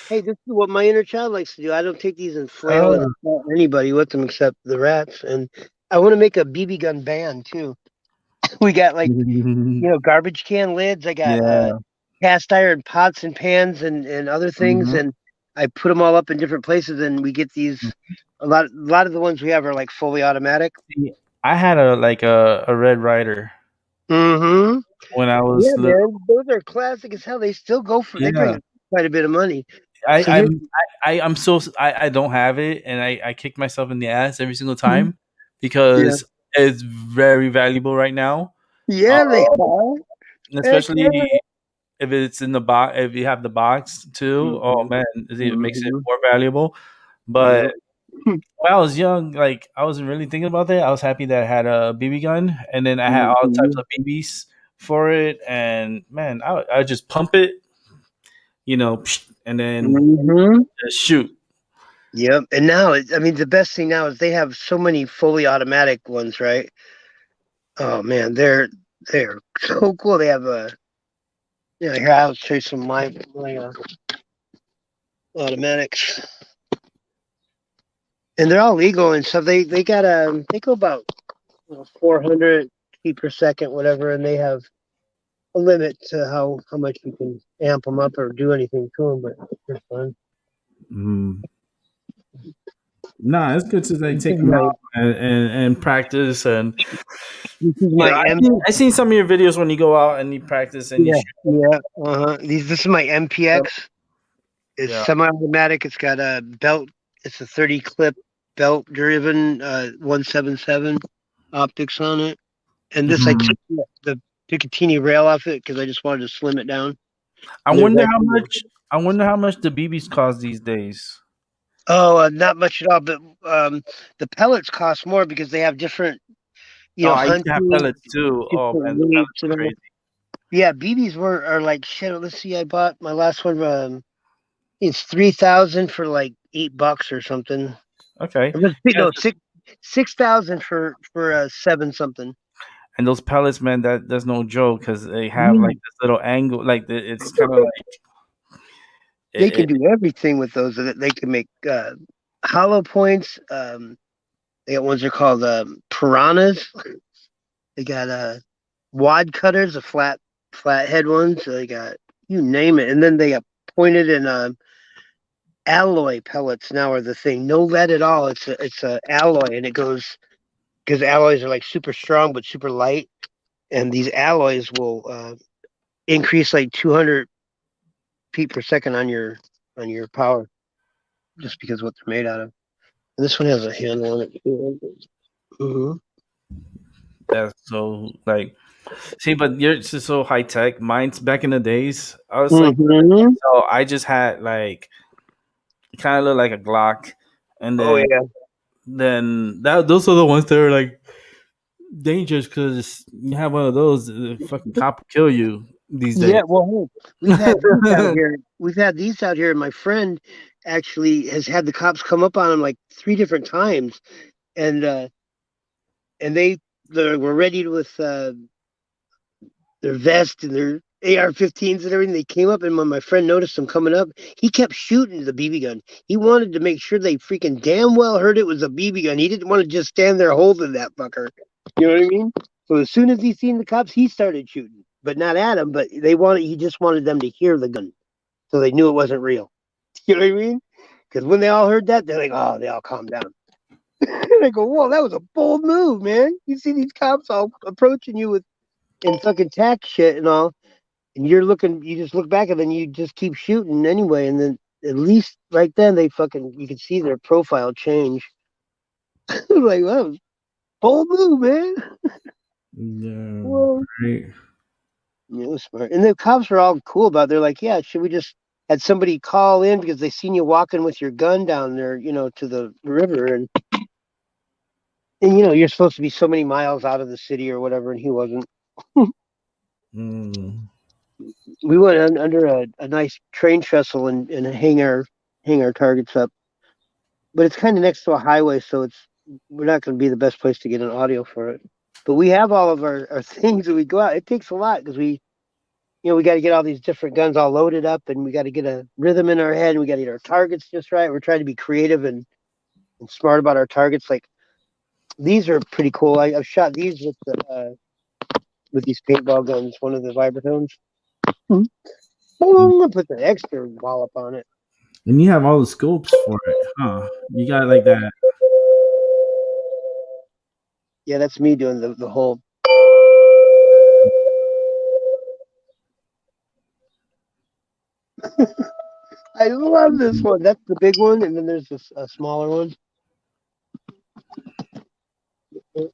hey, this is what my inner child likes to do. I don't take these and flail and assault anybody with them except the rats. And I want to make a BB gun band too. We got garbage can lids. I got cast iron pots and pans and other things, and I put them all up in different places. And we get these. A lot of the ones we have are fully automatic. I had a Red Ryder. When I was man, those are classic as hell. They still go for. They bring quite a bit of money. I don't have it, and I kick myself in the ass every single time because it's very valuable right now. Yeah, they are. Especially if it's in the box. If you have the box too, oh man, it makes it more valuable. But when I was young, I wasn't really thinking about that. I was happy that I had a BB gun, and then I had all types of BBs for it. And man, I just pump it, and then shoot. Yep. And now, the best thing now is they have so many fully automatic ones, right? Oh man, they're so cool. They have here I'll show you some of my automatics. And they're all legal and stuff. They got they go about 400 feet per second, whatever, and they have a limit to how much you can amp them up or do anything to them, but they're fun. No, it's good to take them out and practice. And I seen some of your videos when you go out and you practice and you shoot. This is my MPX. It's semi-automatic. It's got a belt. It's a 30 clip belt driven 177 optics on it, and this I took the Picatinny rail off it because I just wanted to slim it down. I wonder how much the BBs cost these days. Oh, not much at all. But the pellets cost more because they have different. I used to have pellets too. Oh man, the pellets are crazy. Yeah, BBs are like shit. Let's see. I bought my last one. It's 3,000 for $8 or something. Okay. No, 6,000 for 7 something. And those pellets, man, that's no joke because they have this little angle, it's kind of they can do everything with those. They can make hollow points. They got ones that are called piranhas. They got wad cutters, the flathead ones. So they got you name it, and then they got pointed and alloy pellets now are the thing. No lead at all. It's a alloy, and it goes because alloys are like super strong but super light, and these alloys will increase like 200 feet per second on your power just because of what they're made out of. And this one has a handle on it. Mm-hmm. That's so like, see, but yours is so high tech. Mine's back in the days. I was like, Mm-hmm. so I just had like kind of look like a Glock, and Oh yeah. then that those are the ones that are like dangerous because you have one of those, the fucking cop will kill you these days. Yeah, well, hey, we've had these out here. We've had these out here, and my friend actually has had the cops come up on him like 3 different times, and they were ready with their vest and their AR-15s and everything. They came up, and when my friend noticed them coming up, he kept shooting the BB gun. He wanted to make sure they freaking damn well heard it was a BB gun. He didn't want to just stand there holding that fucker. You know what I mean? So as soon as he seen the cops, he started shooting, but not at them. But he just wanted them to hear the gun, so they knew it wasn't real. You know what I mean? Because when they all heard that, they're like, "Oh," they all calmed down. And I go, "Whoa, that was a bold move, man! You see these cops all approaching you with and fucking tax shit and all, and you just look back and then you just keep shooting anyway, and then at least right then you can see their profile change." Like, well, that was bold move, man. Yeah, Whoa. right. Yeah, it was smart. And the cops were all cool about it. They're like, yeah, should we just had somebody call in because they seen you walking with your gun down there, to the river, and you're supposed to be so many miles out of the city or whatever, and he wasn't. Mm. We went under a nice train trestle and hang our targets up, but it's kind of next to a highway, so we're not going to be the best place to get an audio for it. But we have all of our things that we go out. It takes a lot because we got to get all these different guns all loaded up, and we got to get a rhythm in our head, and we got to get our targets just right. We're trying to be creative and smart about our targets. Like these are pretty cool. I've shot these with these paintball guns, one of the vibratones. Mm-hmm. I'm gonna put the extra wallop on it. And you have all the scopes for it, huh? You got like that. Yeah, that's me doing the whole. I love this one. That's the big one, and then there's a smaller one. There's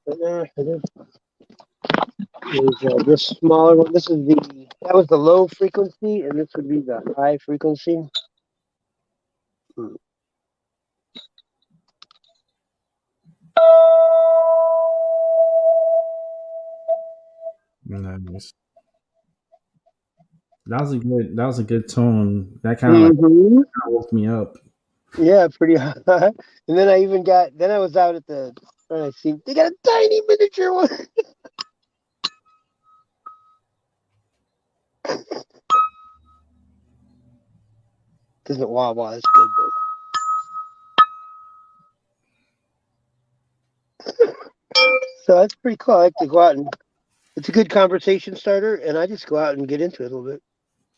this smaller one. That was the low frequency, and this would be the high frequency. Nice. That was a good tone. That kind of like woke me up. Yeah, pretty high. And then I was out at the, and I see they got a tiny miniature one. Doesn't Wawa is good though. So that's pretty cool. I like to go out and it's a good conversation starter, and I just go out and get into it a little bit.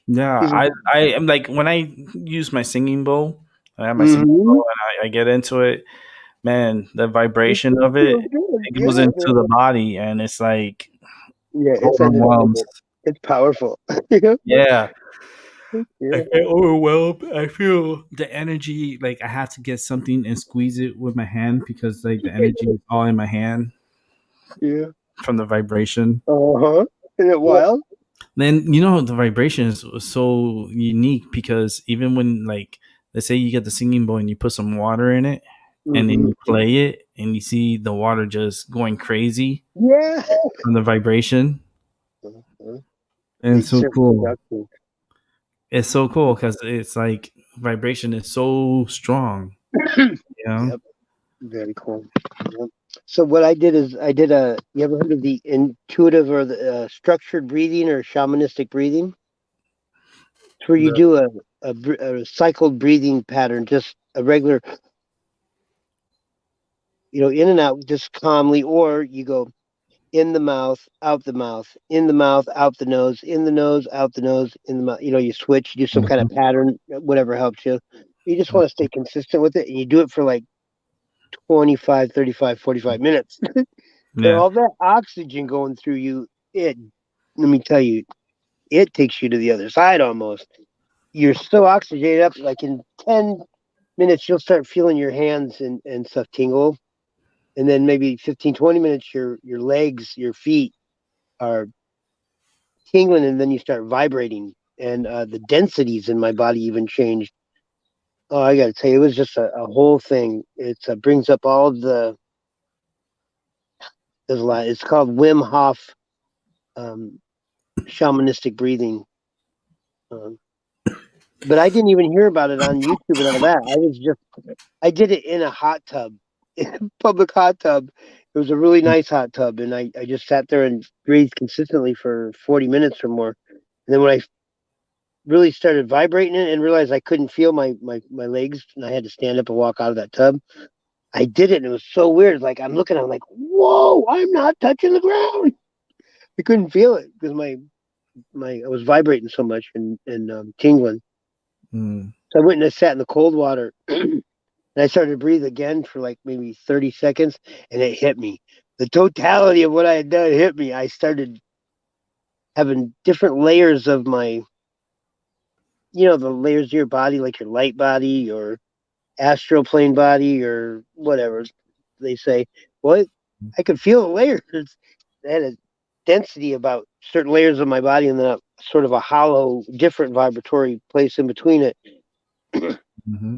Yeah, These are- I am like when I use my singing bowl, I have my singing Mhm. bowl and I get into it, man, the vibration of it, Feels good. it goes Yeah, into man. the body and it's like Yeah, it's overwhelms. undeniable. It's powerful. Yeah. Yeah. I Yeah. get overwhelmed. I feel the energy, like I have to get something and squeeze it with my hand because like the energy is all in my hand Yeah. from the vibration. Uh-huh. Isn't it wild? Then the vibration is so unique because even when like let's say you get the singing bowl and you put some water in it and then Mm-hmm. you play it and you see the water just going crazy Yeah. from the vibration, Mhm. and it's It's so super cool. productive. It's so cool because it's like vibration is so strong. You know. Yep. Very cool. Yep. So what I did is you ever heard of the intuitive or the structured breathing or shamanistic breathing? It's where you The, do a cycled breathing pattern, just a regular, in and out, just calmly, or you go in the mouth, out the mouth, in the mouth, out the nose, in the nose, out the nose, in the mouth. You switch, you do some kind of pattern, whatever helps you. You just want to stay consistent with it, and you do it for like 25, 35, 45 minutes. And Yeah. all that oxygen going through you, let me tell you, it takes you to the other side almost. You're so oxygenated up, like in 10 minutes, you'll start feeling your hands and stuff tingle. And then maybe 15, 20 minutes, your legs, your feet are tingling, and then you start vibrating. And the densities in my body even changed. Oh, I got to tell you, it was just a whole thing. It brings up all there's a lot. It's called Wim Hof um, shamanistic breathing. Um, but I didn't even hear about it on YouTube and all that. I did it in a hot tub, in a public hot tub. It was a really nice hot tub, and I just sat there and breathed consistently for 40 minutes or more. And then when I really started vibrating it and realized I couldn't feel my legs, and I had to stand up and walk out of that tub, I did it, and it was so weird. Like I'm like, whoa, I'm not touching the ground. I couldn't feel it because my I was vibrating so much and tingling. Mm. So I went and I sat in the cold water and I started to breathe again for like maybe 30 seconds, and it hit me. The totality of what I had done hit me. I started having different layers of the layers of your body, like your light body, your astral plane body, or whatever they say. Well, I could feel the layers. It had a density about certain layers of my body, and then sort of a hollow, different vibratory place in between it. Mm-hmm.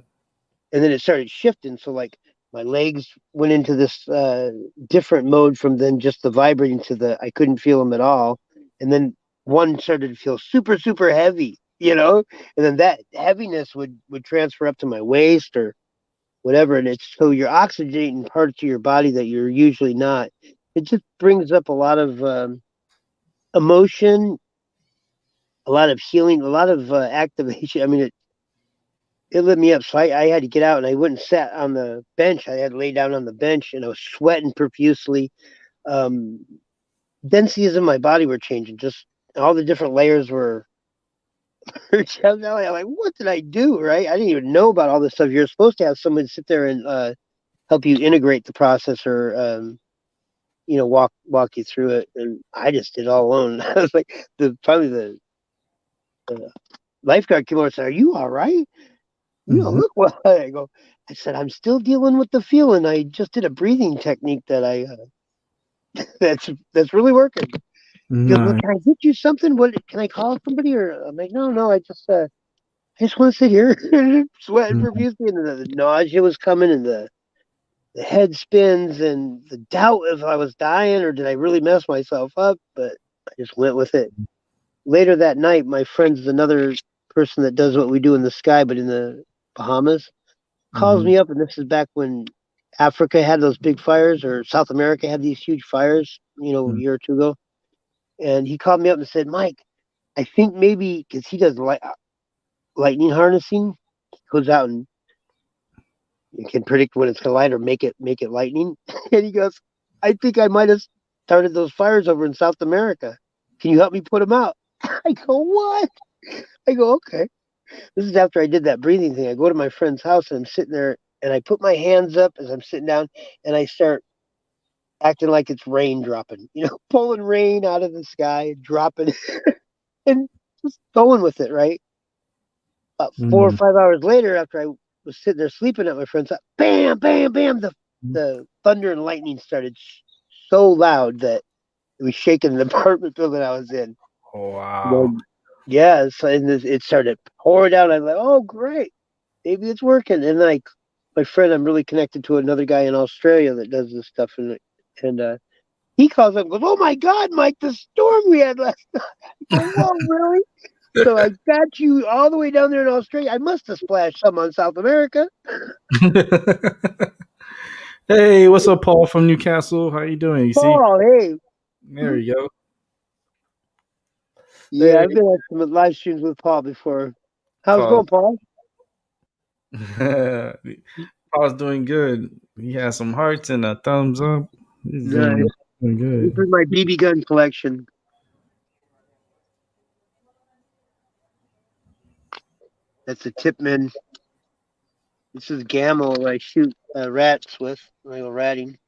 And then it started shifting. So like my legs went into this different mode from then just the vibrating to the I couldn't feel them at all, and then one started to feel super super heavy, and then that heaviness would transfer up to my waist or whatever, and it's so you're oxygenating parts of your body that you're usually not. It just brings up a lot of emotion, a lot of healing, a lot of activation. I mean, it lit me up. So I had to get out, and I went and sat on the bench. I had to lay down on the bench, and I was sweating profusely. Um, Densities in my body were changing. Just all the different layers were. I'm like, what did I do? Right? I didn't even know about all this stuff. You're supposed to have someone sit there and help you integrate the process, or walk you through it. And I just did it all alone. I was like, the lifeguard came over and said, "Are you all right? You don't Mm-hmm. look well." I said, "I'm still dealing with the feeling. I just did a breathing technique that that's really working." He goes, "Well, Nice. can I get you something? What can I call somebody?" Or I'm like, "No, I just want to sit here, sweating Mm-hmm. profusely." And the nausea was coming, and the head spins, and the doubt if I was dying or did I really mess myself up. But I just went with it. Later that night, my friend's another person that does what we do in the sky, but in the Bahamas, calls Mm-hmm. me up, and this is back when Africa had those big fires, or South America had these huge fires, a year or two ago. And he called me up and said, "Mike, I think maybe because he does lightning harnessing, he goes out and can predict when it's going to light or make it lightning." And he goes, "I think I might have started those fires over in South America. Can you help me put them out?" I go, "What?" I go, "Okay." This is after I did that breathing thing. I go to my friend's house, and I'm sitting there, and I put my hands up as I'm sitting down, and I start acting like it's rain dropping, pulling rain out of the sky, dropping, and just going with it, right? About 4 or 5 hours later, after I was sitting there sleeping at my friend's house, bam, bam, bam, the thunder and lightning started so loud that it was shaking the apartment building I was in. Wow. Then, yeah, so it started pouring down. I'm like, "Oh, great, maybe it's working." And then my friend, I'm really connected to another guy in Australia that does this stuff, and he calls up and goes, "Oh my God, Mike, the storm we had last night." I go, "Whoa, really?" So I got you all the way down there in Australia. I must have splashed some on South America. Hey, what's up, Paul from Newcastle? How you doing? You see? Paul, hey. There you go. Yeah, Hey, I've been on some live streams with Paul before. How's it Paul. going, Paul? Paul's doing good. He has some hearts and a thumbs up. He's Nice. doing. Very This good. is my BB gun collection. That's a Tipman. This is Gamma I shoot rats with when I go ratting.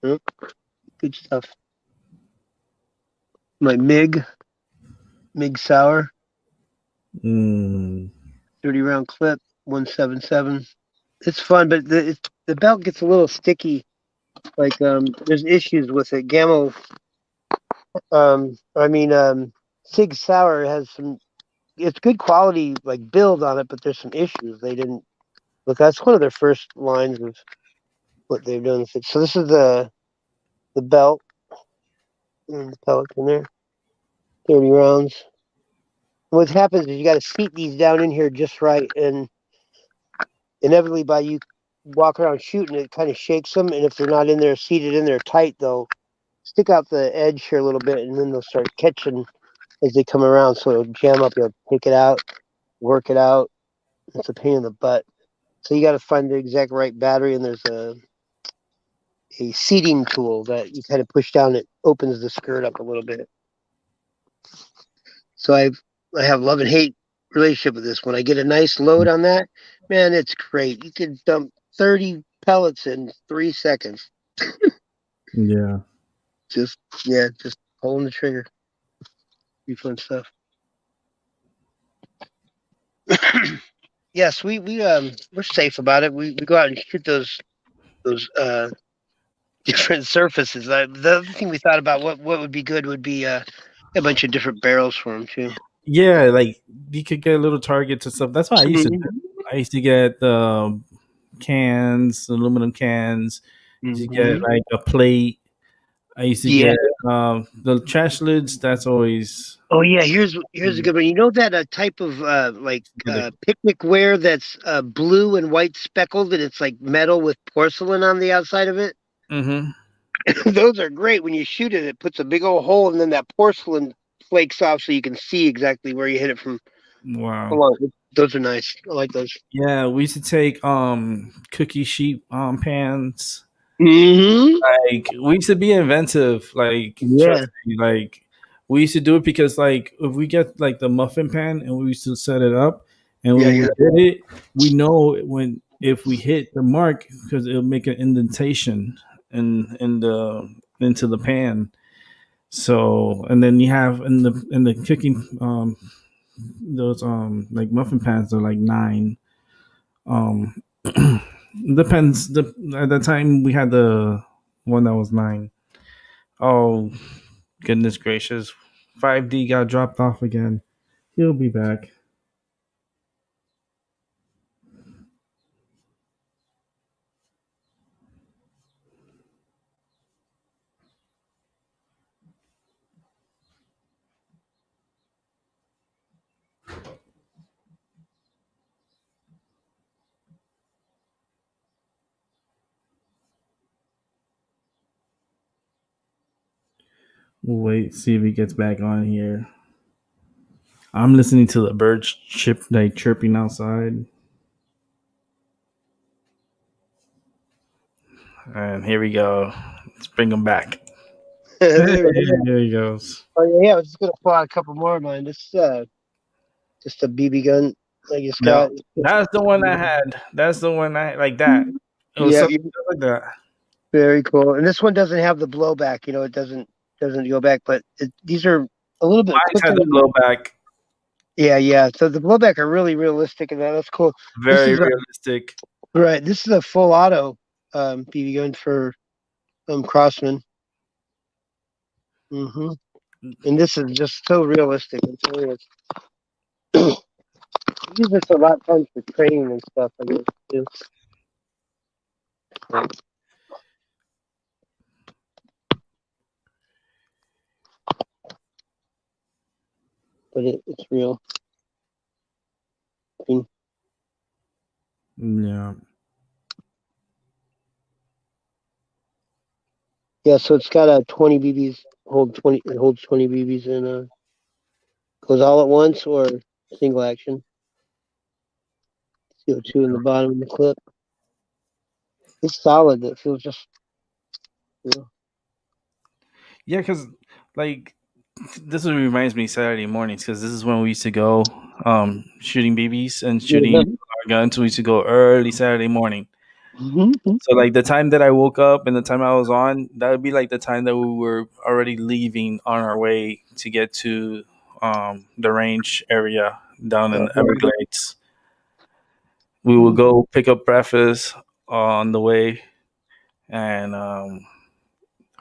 Good stuff. My MiG Sauer, Mm. 30 round clip, 177. It's fun, but the belt gets a little sticky. Like there's issues with it. Gamma, Sig Sauer has some. It's good quality like build on it, but there's some issues. They didn't look. That's one of their first lines of what they've done with it. So this is the belt and the pellet in there, 30 rounds. What happens is you got to seat these down in here just right, and inevitably by you walk around shooting, it kind of shakes them, and if they're not in there seated in there tight, they'll stick out the edge here a little bit, and then they'll start catching as they come around. So it'll jam up. You'll take it out, work it out. It's a pain in the butt. So you got to find the exact right battery, and there's a seating tool that you kind of push down. It opens the skirt up a little bit. So I have love and hate relationship with this. When I get a nice load on that, man, it's great. You can dump 30 pellets in 3 seconds. Yeah. Just pulling the trigger. Pretty fun stuff. Yes, we're safe about it. We go out and shoot those different surfaces. The other thing we thought about what would be good would be a bunch of different barrels for them too. Yeah, like you could get little targets and stuff. That's what I used to do. I used to get cans, aluminum cans. Used to get like a plate. I used to Yeah. get the trash lids. That's always Oh yeah. Here's a good one. You know that type of picnic ware that's blue and white speckled, and it's like metal with porcelain on the outside of it. Mm-hmm. Those are great. When you shoot it, it puts a big old hole, and then that porcelain flakes off, so you can see exactly where you hit it from. Wow. Those are nice. I like those. Yeah, we used to take cookie sheet pans. Mm-hmm. Like we used to be inventive. Like Yeah. trust me, like we used to do it because like if we get like the muffin pan and we used to set it up and Yeah. when we Yeah. hit it, we know when if we hit the mark because it'll make an indentation in the into the pan. So and then you have in the cooking those like muffin pans are like 9. Um depends at the time we had the one that was 9. Oh goodness gracious. 5D got dropped off again. He'll be back. We'll wait, see if he gets back on here. I'm listening to the birds chirping outside. And here we go. Let's bring him back. There we go. There he goes. Oh yeah, I was just gonna pull out a couple more of mine. This just a BB gun I just No, got. that's the one I had. That's the one I like that. It was Yeah, something like that. very cool. And this one doesn't have the blowback. It doesn't go back, but these are a little bit Mine's quicker. had the blowback. Yeah, yeah. So the blowback are really realistic, and that's cool. This Very is realistic. right. This is a full auto BB gun for Crossman. Hmm. And this is just so realistic. I'm telling you, I use this a lot of times for training and stuff. I guess too. But it's real. Yeah. Yeah, so it's got a 20 BBs. It holds 20 BBs and goes all at once or single action. CO2 in the bottom of the clip. it's solid. It feels just, you know, Yeah, because like this reminds me Saturday mornings because this is when we used to go shooting BBs and shooting our guns. We used to go early Saturday morning. Mhm. So like the time that I woke up and the time I was on, that would be like the time that we were already leaving on our way to get to the range area down in the Everglades. We would go pick up breakfast on the way, and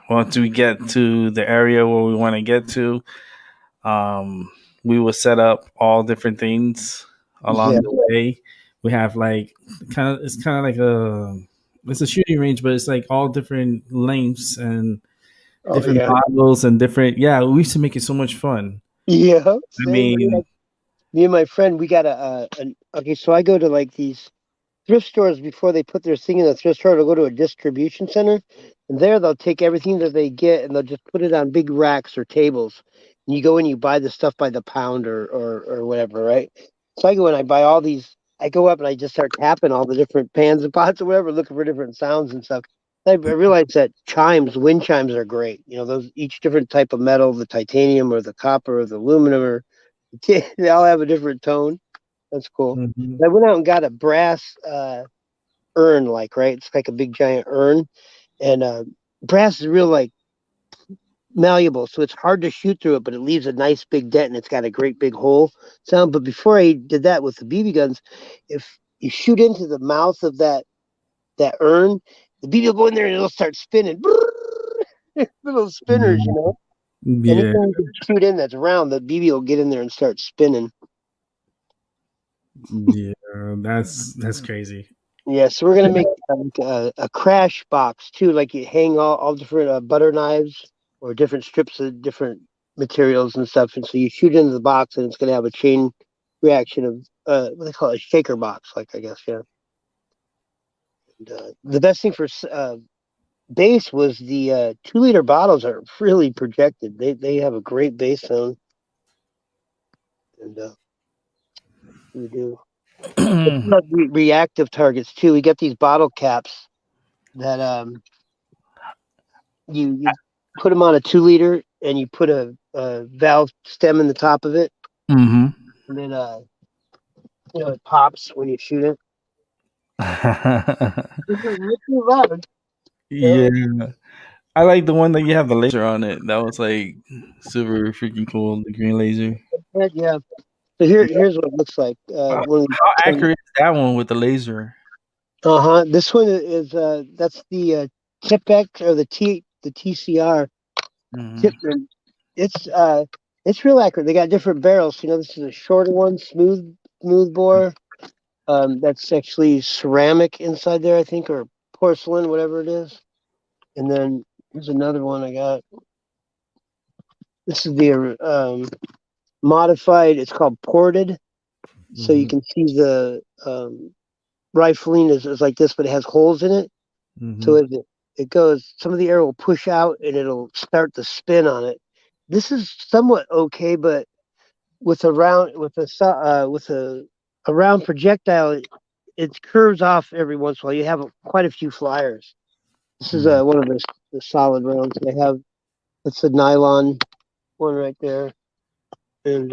once we get to the area where we want to get to, um, we will set up all different things along Yeah. the way. We have like it's kind of like it's a shooting range, but it's like all different lengths and Oh different yeah. models and different. Yeah, we used to make it so much fun. Yeah. I Same. mean, Me and my friend, we got okay. So I go to like these thrift stores before they put their thing in the thrift store. They'll go to a distribution center, and there they'll take everything that they get and they'll just put it on big racks or tables. And you go in, you buy the stuff by the pound or whatever, right? So I go in, I buy all these. I go up and I just start tapping all the different pans and pots or whatever, looking for different sounds and stuff. I realized that wind chimes are great. You know, those each different type of metal, the titanium or the copper or the aluminum, or they all have a different tone. That's cool. mhm. I went out and got a brass urn, like, right? It's like a big giant urn, and brass is real like malleable, so it's hard to shoot through it, but it leaves a nice big dent, and it's got a great big hole sound. But before I did that with the BB guns, if you shoot into the mouth of that urn, the BB will go in there and it'll start spinning. Little spinners, you know. Yeah, Anything you can shoot in that's round, the BB will get in there and start spinning. yeah, that's crazy. Yeah, so we're gonna make a crash box too, like you hang all different butter knives or different strips of different materials and stuff, and so you shoot into the box, and it's gonna have a chain reaction of what they call it, a shaker box, like I guess, yeah. And, the best thing for bass was the 2 liter bottles are really projected. They have a great bass sound, and we do. It's not reactive targets too. We get these bottle caps that you put them on a 2 liter and you put a valve stem in the top of it, hmm and then it pops when you shoot it. It's too loud. Yeah, I like the one that you have the laser on it. That was like super freaking cool. The green laser. Yeah. So here's what it looks like. How accurate is that one with the laser? This one is that's the Tipex or the TCR tip. Hmm It's uh it's real accurate. They got different barrels. You know, this is a shorter one, smooth bore. That's actually ceramic inside there, I think, or porcelain, whatever it is. And then there's another one I got. This is the modified. It's called ported, so you hmm can see the rifling is like this, but it has holes in it. So hmm it goes, some of the air will push out and it'll start the spin on it. This is somewhat okay, but with a round projectile, it curves off every once in a while. You have quite a few flyers. This is one of the solid rounds. They have it's a nylon one right there, and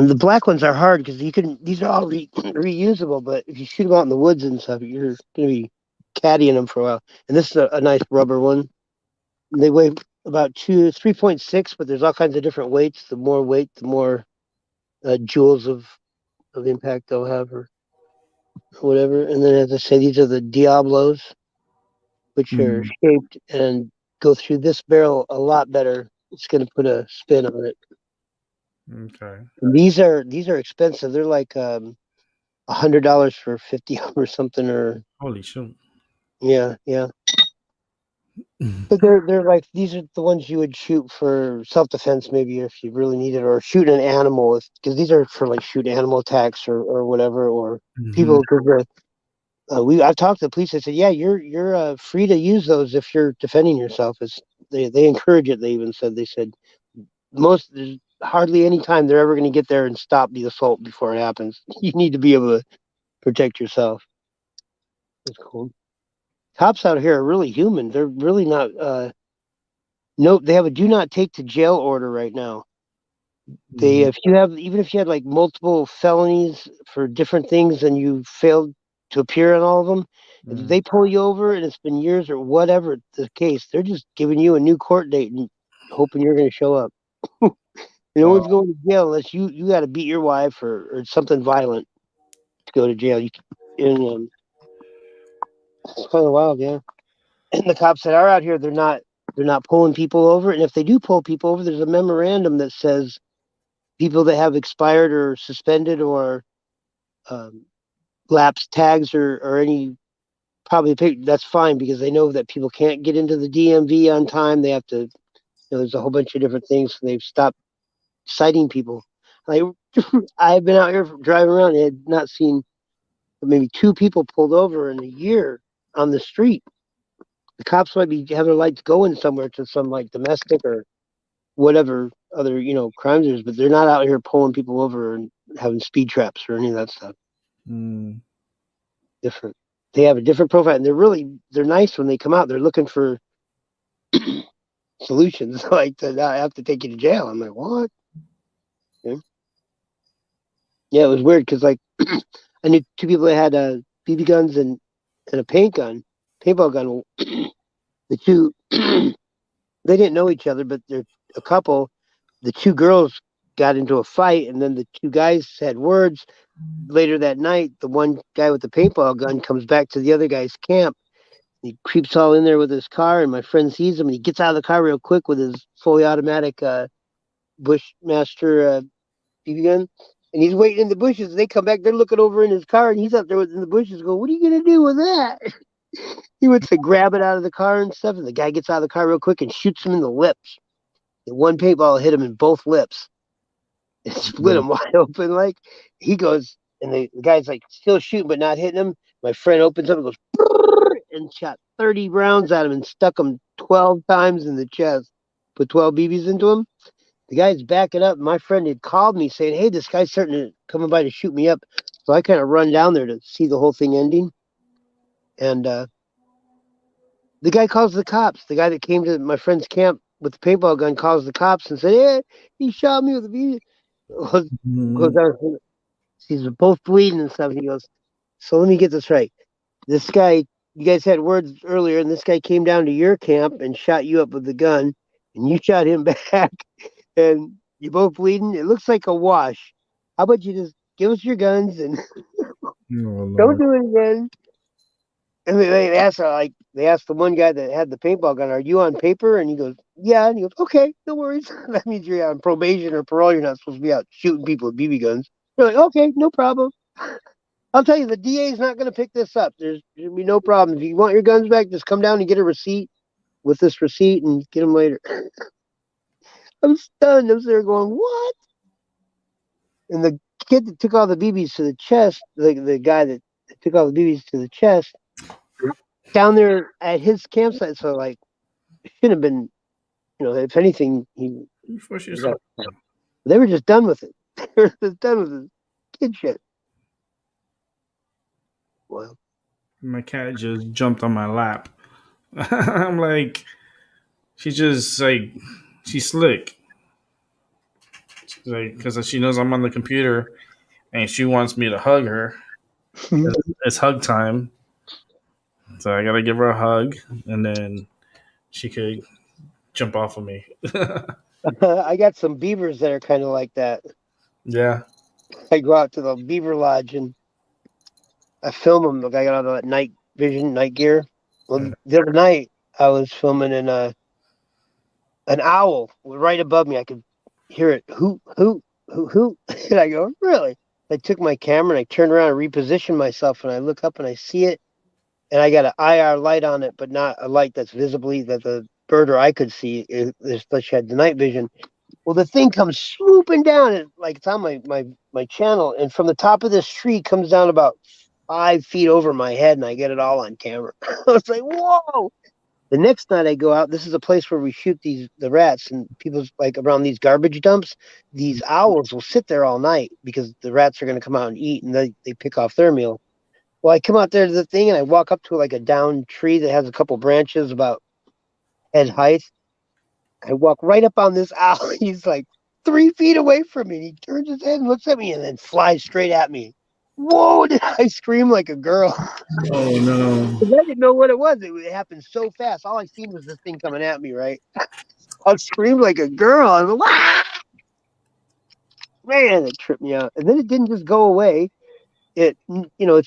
the black ones are hard because you can. These are all reusable, but if you shoot them out in the woods and stuff, you're gonna be caddying them for a while. And this is a nice rubber one. They weigh about 3.6, but there's all kinds of different weights. The more weight, the more joules of impact they'll have, or whatever. And then, as I say, these are the Diablos, which are hmm shaped and go through this barrel a lot better. It's going to put a spin on it. Okay. And these are expensive. They're like $100 for 50 or something. Or Holy shoot. yeah. But they're like these are the ones you would shoot for self defense, maybe if you really need it, or shoot an animal, because these are for like shoot animal attacks or whatever, or hmm people. Because I've talked to the police. They said, yeah, you're free to use those if you're defending yourself. They encourage it. They even said most hardly any time they're ever going to get there and stop the assault before it happens. You need to be able to protect yourself. That's cool. Cops out here are really human. They're really not. Nope, they have a do not take to jail order right now. They, Mhm. if you have, even if you had like multiple felonies for different things and you failed to appear on all of them, if Mm. they pull you over and it's been years or whatever the case, they're just giving you a new court date and hoping you're going to show up. No one's Wow. going to jail unless you got to beat your wife or something violent to go to jail. And it's kind of wild, yeah. And the cops that are out here, they're not pulling people over. And if they do pull people over, there's a memorandum that says people that have expired or suspended or um, lapsed tags or any probably that's fine because they know that people can't get into the DMV on time. They have to. There's a whole bunch of different things. So they've stopped citing people. Like I've been out here driving around and had not seen maybe two people pulled over in a year on the street. The cops might be have their lights going somewhere to some like domestic or whatever other crimes there's, but they're not out here pulling people over and having speed traps or any of that stuff. Mm. Different. They have a different profile, and they're nice when they come out. They're looking for solutions, like to not have to take you to jail. I'm like, what? Yeah, yeah, it was weird because like I knew two people that had BB guns and a paintball gun. The two they didn't know each other, but they're a couple. The two girls got into a fight, and then the two guys had words. Later that night, the one guy with the paintball gun comes back to the other guy's camp. He creeps all in there with his car, and my friend sees him, and he gets out of the car real quick with his fully automatic Bushmaster BB gun. And he's waiting in the bushes. They come back, they're looking over in his car, and he's up there in the bushes going, "What are you going to do with that?" He went to grab it out of the car and stuff, and the guy gets out of the car real quick and shoots him in the lips. And one paintball hit him in both lips. It split Mm. him wide open. Like he goes, and the guy's like still shooting but not hitting him. My friend opens up and goes and shot 30 rounds at him and stuck him 12 times in the chest. Put 12 BBs into him. The guy's backing up. My friend had called me saying, "Hey, this guy's starting to coming by to shoot me up." So I kind of run down there to see the whole thing ending. And the guy calls the cops. The guy that came to my friend's camp with the paintball gun calls the cops and said, "Hey, he shot me with a BB." Goes Mm. down. He's both bleeding and stuff. He goes, "So let me get this right. This guy, you guys had words earlier, and this guy came down to your camp and shot you up with the gun, and you shot him back, and you both bleeding. It looks like a wash. How about you just give us your guns and Oh don't Lord. do it again?" And they asked the one guy that had the paintball gun, "Are you on paper?" And he goes, "Yeah." And he goes, "Okay, no worries. That means you're on probation or parole. You're not supposed to be out shooting people with BB guns." They're like, "Okay, no problem." I'll tell you, the DA is not going to pick this up. There's going to be no problem. If you want your guns back, just come down and get a receipt with this receipt and get them later. I'm stunned. I'm there going, what? And the kid that took all the BBs to the chest, the guy that took all the BBs to the chest, down there at his campsite. So, like, it shouldn't have been, if anything, You force they yourself. were just done with it. They were just done with his kid shit. Well, My cat just jumped on my lap. I'm like, she just like, she's slick. Like, because she knows I'm on the computer and she wants me to hug her. It's hug time. So I gotta give her a hug and then she could jump off of me. I got some beavers that are kind of like that. Yeah. I go out to the beaver lodge and I film them. Like I got all that night vision, night gear. Well, the other night I was filming and an owl right above me. I could hear it hoot, hoot, hoot, hoot. And I go, really? I took my camera and I turned around and repositioned myself and I look up and I see it and I got an IR light on it, but not a light that's visibly that the bird or I could see. Especially had the night vision. Well, the thing comes swooping down, and like it's on my channel, and from the top of this tree comes down about 5 feet over my head, and I get it all on camera. I was like, "Whoa!" The next night I go out. This is a place where we shoot the rats, and people's like around these garbage dumps. These owls will sit there all night because the rats are going to come out and eat, and they pick off their meal. Well, I come out there to the thing, and I walk up to like a downed tree that has a couple branches about head height. I walk right up on this owl. He's like 3 feet away from me. And he turns his head and looks at me, and then flies straight at me. Whoa! Did I scream like a girl? Oh no. 'Cause I didn't know what it was. It happened so fast. All I seen was this thing coming at me, right? I screamed like a girl. I was like, "Wah!" Man, it tripped me out. And then it didn't just go away. It's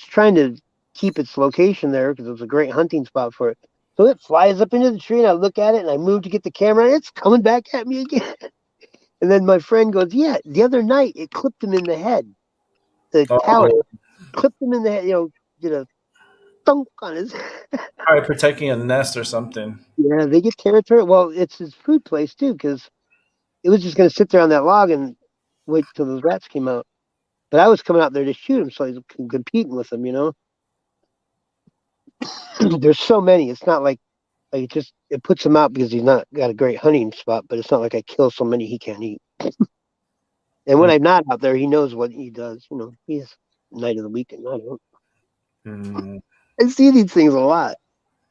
trying to keep its location there because it was a great hunting spot for it. So it flies up into the tree, and I look at it, and I move to get the camera, and it's coming back at me again. And then my friend goes, "Yeah, the other night it clipped him in the head. The Oh, cow clipped him in the head. Did a thunk on his." probably protecting a nest or something. Yeah, they get territory. Well, it's his food place too, because it was just going to sit there on that log and wait till those rats came out. But I was coming out there to shoot him, so I was competing with them. There's so many. It's not like it puts him out because he's not got a great hunting spot, but it's not like I kill so many he can't eat. And when I'm not out there, he knows what he does. He's night of the weekend. I don't. Mm. I see these things a lot,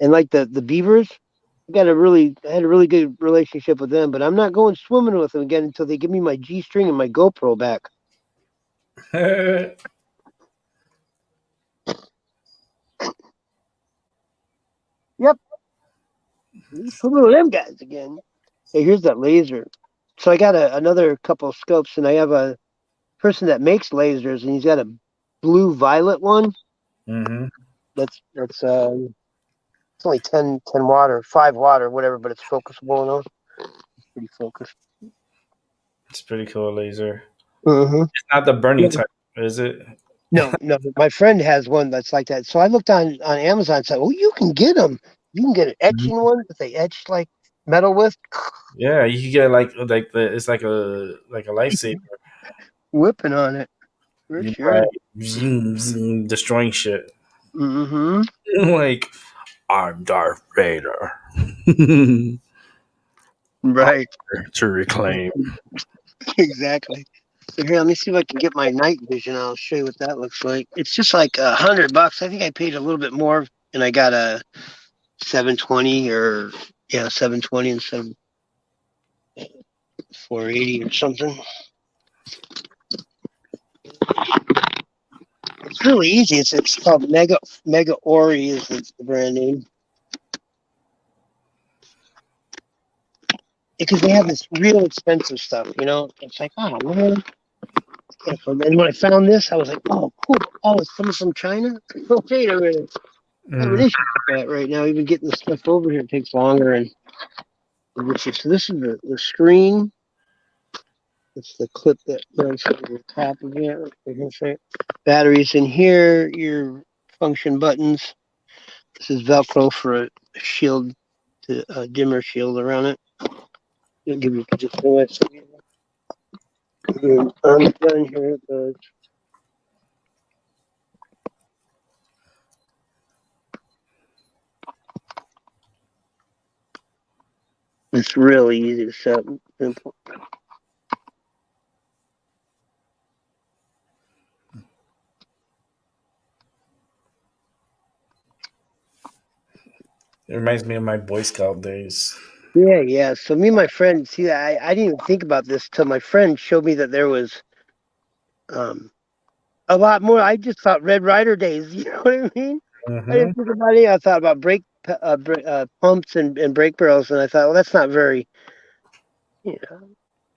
and like the beavers, I had a really good relationship with them. But I'm not going swimming with them again until they give me my G string and my GoPro back. Yep, swimming with them guys again. Hey, here's that laser. So I got another couple of scopes, and I have a person that makes lasers, and he's got a blue violet one. Mm-hmm. That's it's only 10 watt or 5 watt or whatever, but it's focusable. It's pretty focused. It's pretty cool laser. Mm-hmm. It's not the burning type, is it? No. My friend has one that's like that. So I looked on Amazon and said, "Oh, you can get them. You can get an etching one that they etch like metal with." Yeah, you can get it's like a lifesaver. Whipping on it. For You sure. zoom, zoom, destroying shit. Mm-hmm. Like I'm Darth Vader. Right. To reclaim. Exactly. So here, let me see if I can get my night vision. I'll show you what that looks like. It's just like $100. I think I paid a little bit more, and I got a 720 720 instead of 480 or something. It's really easy. It's called Mega Ori is the brand name. Because they have this real expensive stuff, It's like, oh man. And when I found this, I was like, oh, cool. Oh, it's coming from China? Wait a minute. I have an issue with that right now. Even getting the stuff over here takes longer. So this is the screen. It's the clip that mounts on the top of it. Batteries in here, your function buttons. This is Velcro for a shield, a dimmer shield around it. It'll give you just I'm done here. It's really easy to set up. Simple. It reminds me of my Boy Scout days. Yeah. So me and my friend, see, I didn't even think about this till my friend showed me that there was a lot more. I just thought Red Rider days. You know what I mean? Mm-hmm. I didn't think about it. I thought about brake pumps and brake barrels, and I thought, well, that's not very. I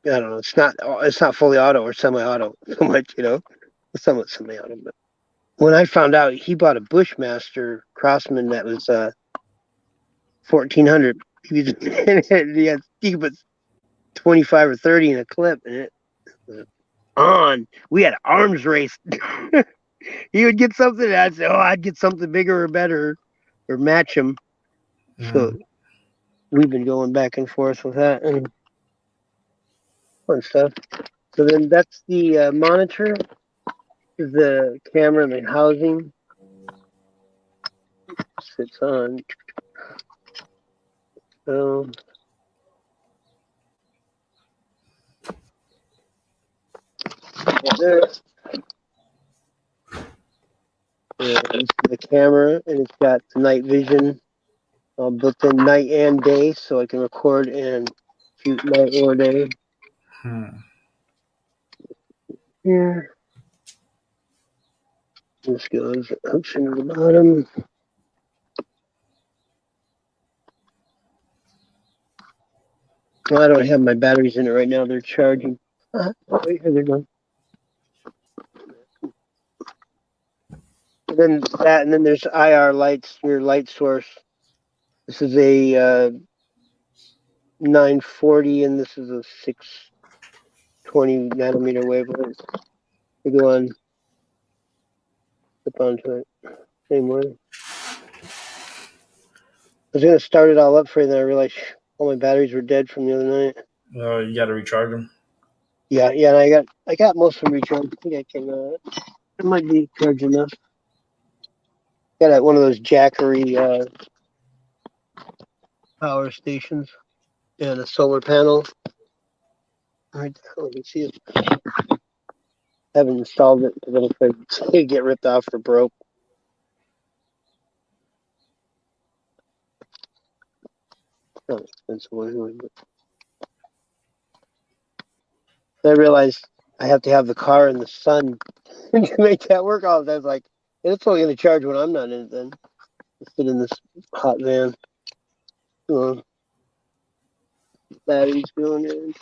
don't know. It's not fully auto or semi-auto so much. It's somewhat semi-auto. But when I found out he bought a Bushmaster Crossman that was 1400, he could put 25 or 30 in a clip, and it was on. We had an arms race. He would get something, and I'd say, "Oh, I'd get something bigger or better, or match him." So we've been going back and forth with that and fun stuff. So then that's the monitor, the camera, and the housing. Sits on. So there. This is the camera, and it's got night vision built in, night and day, so I can record and shoot night or day. Here, this goes option to the bottom. Well, I don't have my batteries in it right now. They're charging. Oh, wait, here they're going. And then that, and then there's IR lights, your light source. This is a 940, and this is a 620 nanometer wavelength. We go on, flip onto it. Same way. I was gonna start it all up for you, then I realized all my batteries were dead from the other night. You got to recharge them. Yeah, and I got most of them recharged. I think I can. It might be charged enough. Got one of those Jackery power stations and a solar panel. Right there, let me see it. I haven't installed it because I'm afraid it'd get ripped off or broke. Not an expensive one anyway, but I realized I have to have the car in the sun to make that work. All the time. I was like, it's only going to charge when I'm not in it. Then sit in this hot van. Batteries going in.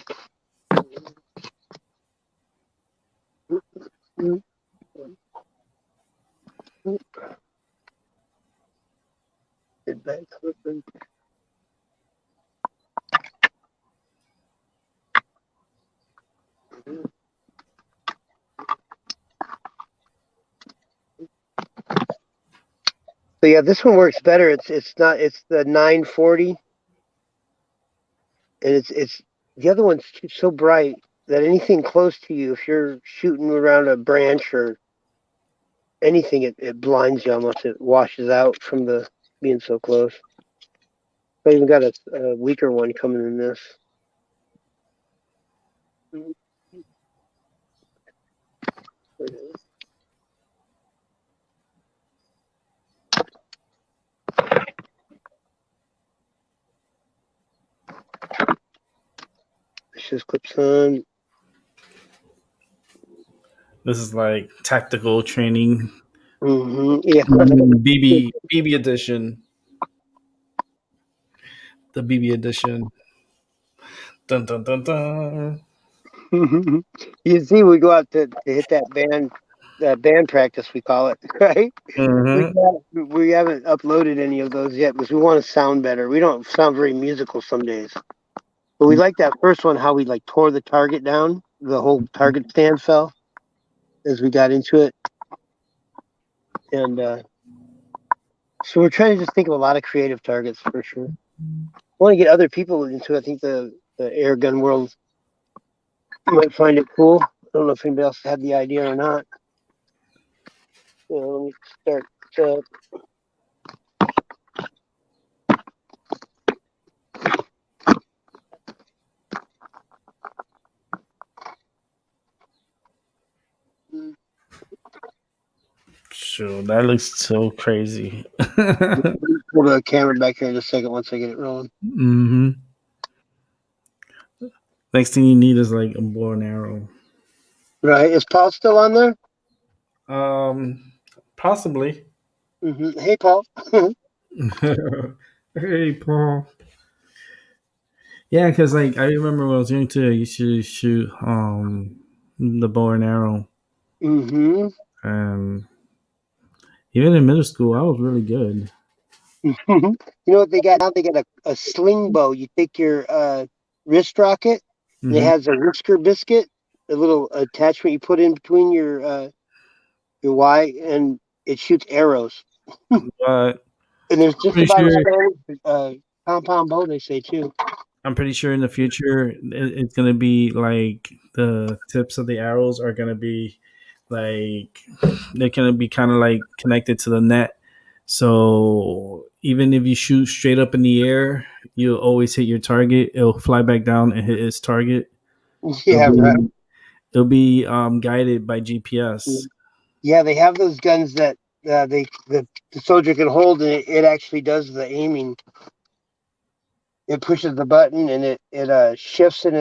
Get back open. So yeah, this one works better. It's the 940, and it's the other one's so bright that anything close to you, if you're shooting around a branch or anything, it blinds you almost. It washes out from the being so close. I even got a weaker one coming in this. This just clips on. This is like tactical training. Yeah. BB edition. The BB edition. Dun dun dun dun. You see, we go out to hit that band practice, we call it, right? We haven't uploaded any of those yet because we want to sound better. We don't sound very musical some days, but we like that first one, how we like tore the target down. The whole target stand fell as we got into it, and so we're trying to just think of a lot of creative targets for sure. I want to get other people into it. I think the air gun world might find it cool. I don't know if anybody else had the idea or not. Let me start. Sure, that looks so crazy. Pull the camera back here in a second once I get it rolling. Next thing you need is like a bow and arrow. Right. Is Paul still on there? Possibly. Hey, Paul. Hey, Paul. Yeah, because like I remember when I was young too, I used to shoot the bow and arrow. And even in middle school, I was really good. You know what they got now? They got a sling bow. You take your wrist rocket, and it has a whisker biscuit, a little attachment you put in between your Y, and it shoots arrows. But and there's just about a compound bow, they say too. I'm pretty sure in the future it's gonna be like the tips of the arrows are gonna be like they're gonna be kind of like connected to the net. So even if you shoot straight up in the air, you'll always hit your target. It'll fly back down and hit its target. Yeah, right. It'll be guided by GPS. Yeah, they have those guns that the soldier can hold, and it actually does the aiming. It pushes the button, and it shifts and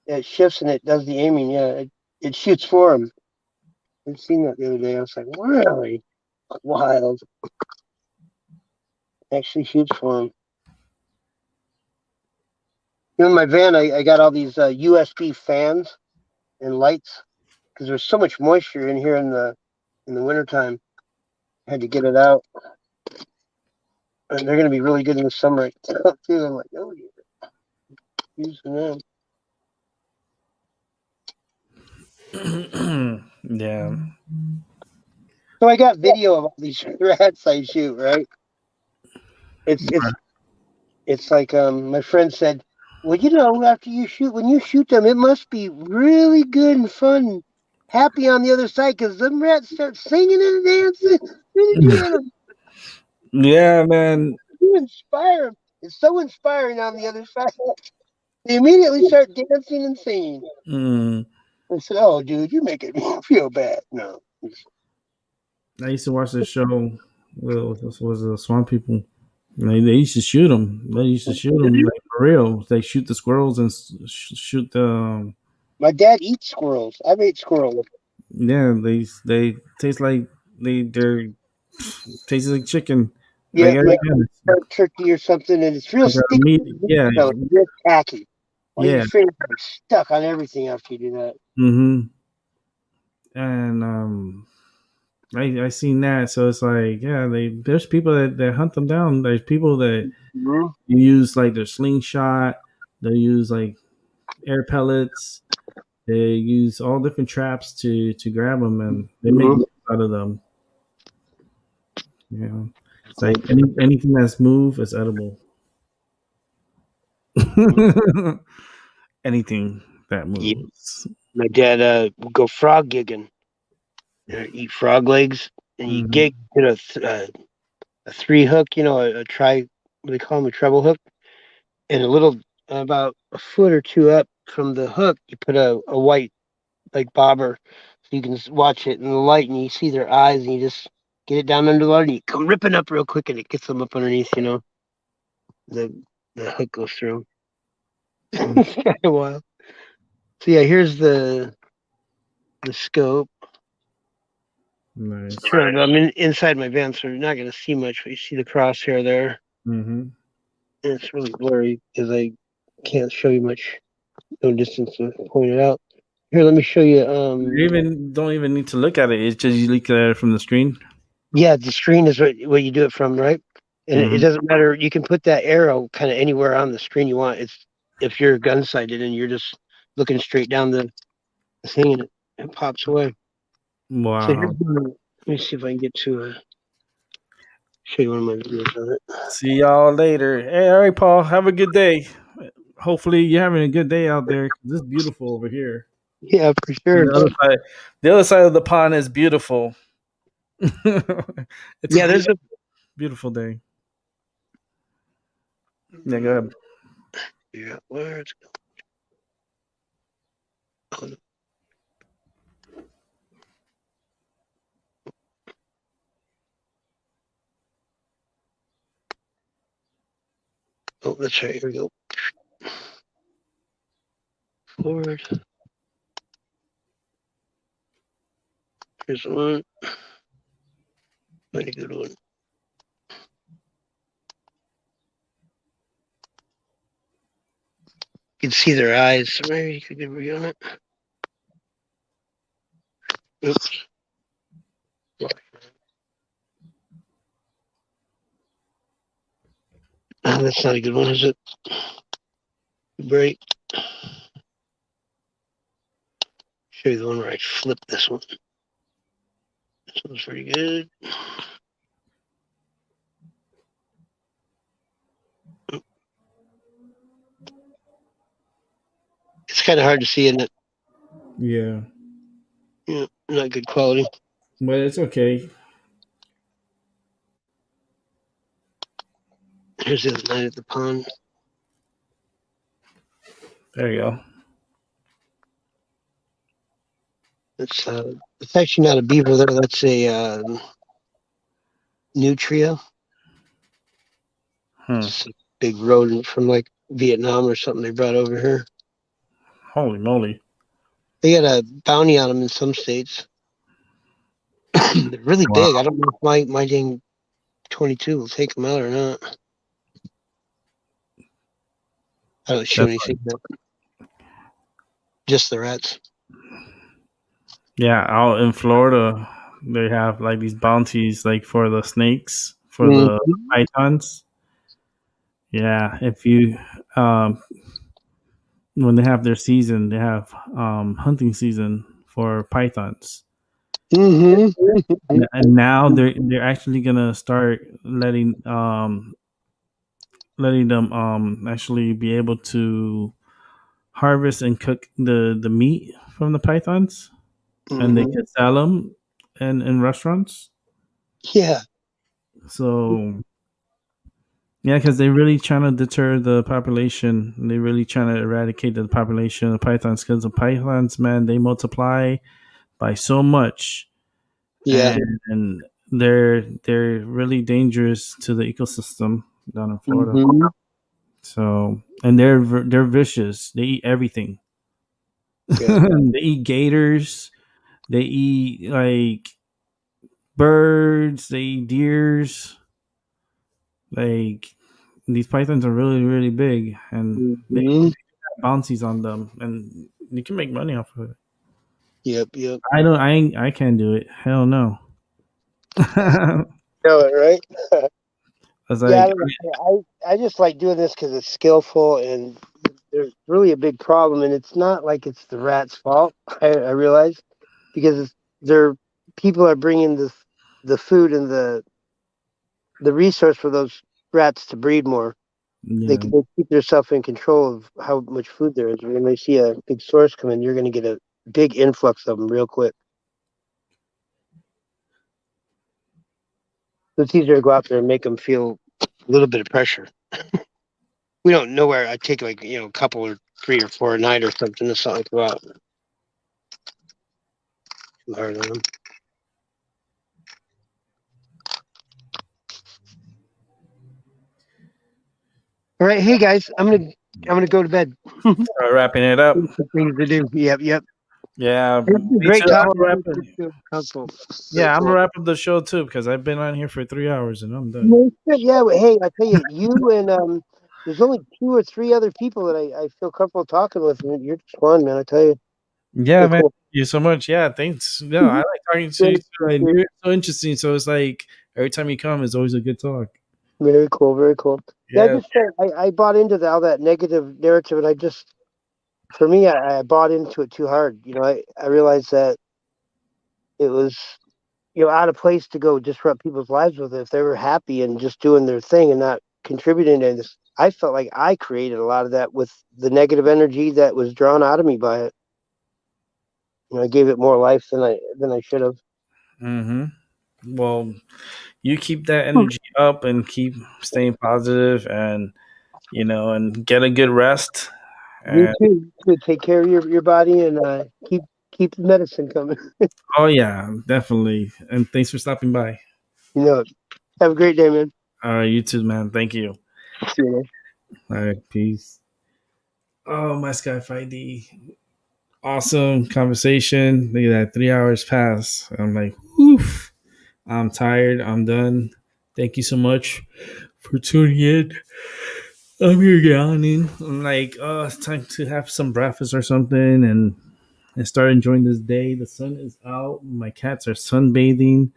it does the aiming. Yeah, it shoots for him. I've seen that the other day. I was like, really wild. It actually shoots for him. In my van, I got all these USB fans and lights because there's so much moisture in here in the wintertime. I had to get it out. And they're going to be really good in the summer too. I'm like, oh yeah, using them. Yeah. So I got video of all these rats I shoot. Right? It's like my friend said. Well, after when you shoot them, it must be really good and fun, happy on the other side because them rats start singing and dancing. Yeah, man. You inspire them. It's so inspiring on the other side. They immediately start dancing and singing. I said, "Oh, dude, you're making me feel bad." No. I used to watch this show. Was the Swamp People? They used to shoot them. They used to shoot them like for real. They shoot the squirrels and shoot the. My dad eats squirrels. I've ate squirrels. Yeah, they taste like they're tastes like chicken. Yeah, like turkey or something, and it's real sticky. Meat, yeah, real tacky. Well, yeah. your fingers are stuck on everything after you do that. Mm-hmm. And I seen that, so it's like, yeah, there's people that hunt them down. There's people that use like their slingshot. They use like air pellets. They use all different traps to grab them, and they make meat out of them. Yeah, it's like anything that's moved is edible. Anything that moves. My dad would go frog gigging. Eat frog legs, and you get a 3-hook, a what they call them, a treble hook, and a little about a foot or two up from the hook, you put a white like bobber, so you can watch it in the light, and you see their eyes, and you just get it down under the water, and you come ripping up real quick, and it gets them up underneath. The hook goes through. It's kind of wild. So yeah, here's the scope. Nice. I'm inside my van, so you're not going to see much, but you see the crosshair there. Mm-hmm. And it's really blurry because I can't show you much. No distance to point it out. Here, let me show you. You don't even need to look at it. It's just you look at it from the screen. Yeah, the screen is what you do it from, right? And it doesn't matter. You can put that arrow kind of anywhere on the screen you want. It's if you're gun sighted and you're just looking straight down the thing, and it pops away. Wow. So let me see if I can get to show you one of my videos of it. See y'all later. Hey, all right, Paul. Have a good day. Hopefully, you're having a good day out there. It's beautiful over here. Yeah, for sure. The other side of the pond is beautiful. There's a beautiful day. Yeah, go ahead. Yeah, where it's going. Oh, that's right. Here we go. Forward. Here's one. Very good one. You can see their eyes. So maybe you could get a on it. Oops. Oh, that's not a good one, is it? Break. Show you the one where I flip this one. This one's pretty good. It's kind of hard to see, isn't it? Yeah. Yeah, not good quality. But it's okay. There's the other night at the pond. There you go. It's actually not a beaver there. That's a nutria. It's a big rodent from like Vietnam or something they brought over here. Holy moly. They got a bounty on them in some states. They're really big. I don't know if my dang 22 will take them out or not. I don't shoot anything. Just the rats. Yeah, out in Florida, they have like these bounties like for the snakes, for the pythons. Yeah, if you when they have their season, they have hunting season for pythons. Mm-hmm. And now they're actually gonna start letting them actually be able to harvest and cook the meat from the pythons, and they could sell them in restaurants. Yeah. So yeah, because they're really trying to deter the population. They're really trying to eradicate the population of pythons, because the pythons, man, they multiply by so much. Yeah. And they're really dangerous to the ecosystem down in Florida. Mm-hmm. So, and they're vicious. They eat everything. Yeah. They eat gators. They eat like birds. They eat deers. Like, these pythons are really, really big, and they have bounties on them, and you can make money off of it. Yep. I can't do it. Hell no. Know it, right? I was like, I just like doing this because it's skillful, and there's really a big problem, and it's not like it's the rat's fault. I realize, because people are bringing the food and the resource for those rats to breed more. yeah. They keep themselves in control of how much food there is. When they see a big source come in, you're going to get a big influx of them real quick. So it's easier to go out there and make them feel a little bit of pressure. We don't know where. I take like a couple or 3 or 4 a night or something. It's not like go out. Hard on them. All right, hey guys, I'm gonna go to bed. Start wrapping it up. Things to do. Yep. Yeah, Great talk. Yeah, I'm gonna wrap up the show too, because I've been on here for 3 hours and I'm done. Yeah, hey, I tell you, you and there's only 2 or 3 other people that I feel comfortable talking with. And you're just one, man. I tell you. Yeah, man. Cool. Thank you so much. Yeah, thanks. Yeah, I like talking to you. You're so interesting. So it's like every time you come, it's always a good talk. Very cool. Very cool. Yeah, I bought into all that negative narrative, and for me, I bought into it too hard. I realized that it was, out of place to go disrupt people's lives with it. If they were happy and just doing their thing and not contributing to this, I felt like I created a lot of that with the negative energy that was drawn out of me by it. I gave it more life than I should have. Mm-hmm. Well, you keep that energy up and keep staying positive, and and get a good rest. You too. Take care of your body, and keep the medicine coming. Oh yeah, definitely. And thanks for stopping by. Have a great day, man. All right, you too, man. Thank you. See you, man. All right, peace. Oh, my Sky 5D. Awesome conversation. Look at that, 3 hours pass. I'm like, oof. I'm tired. I'm done. Thank you so much for tuning in. I'm here yawning. I'm like, oh, it's time to have some breakfast or something and start enjoying this day. The sun is out. My cats are sunbathing.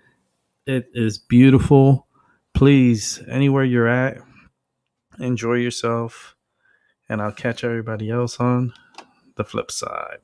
It is beautiful. Please, anywhere you're at, enjoy yourself. And I'll catch everybody else on the flip side.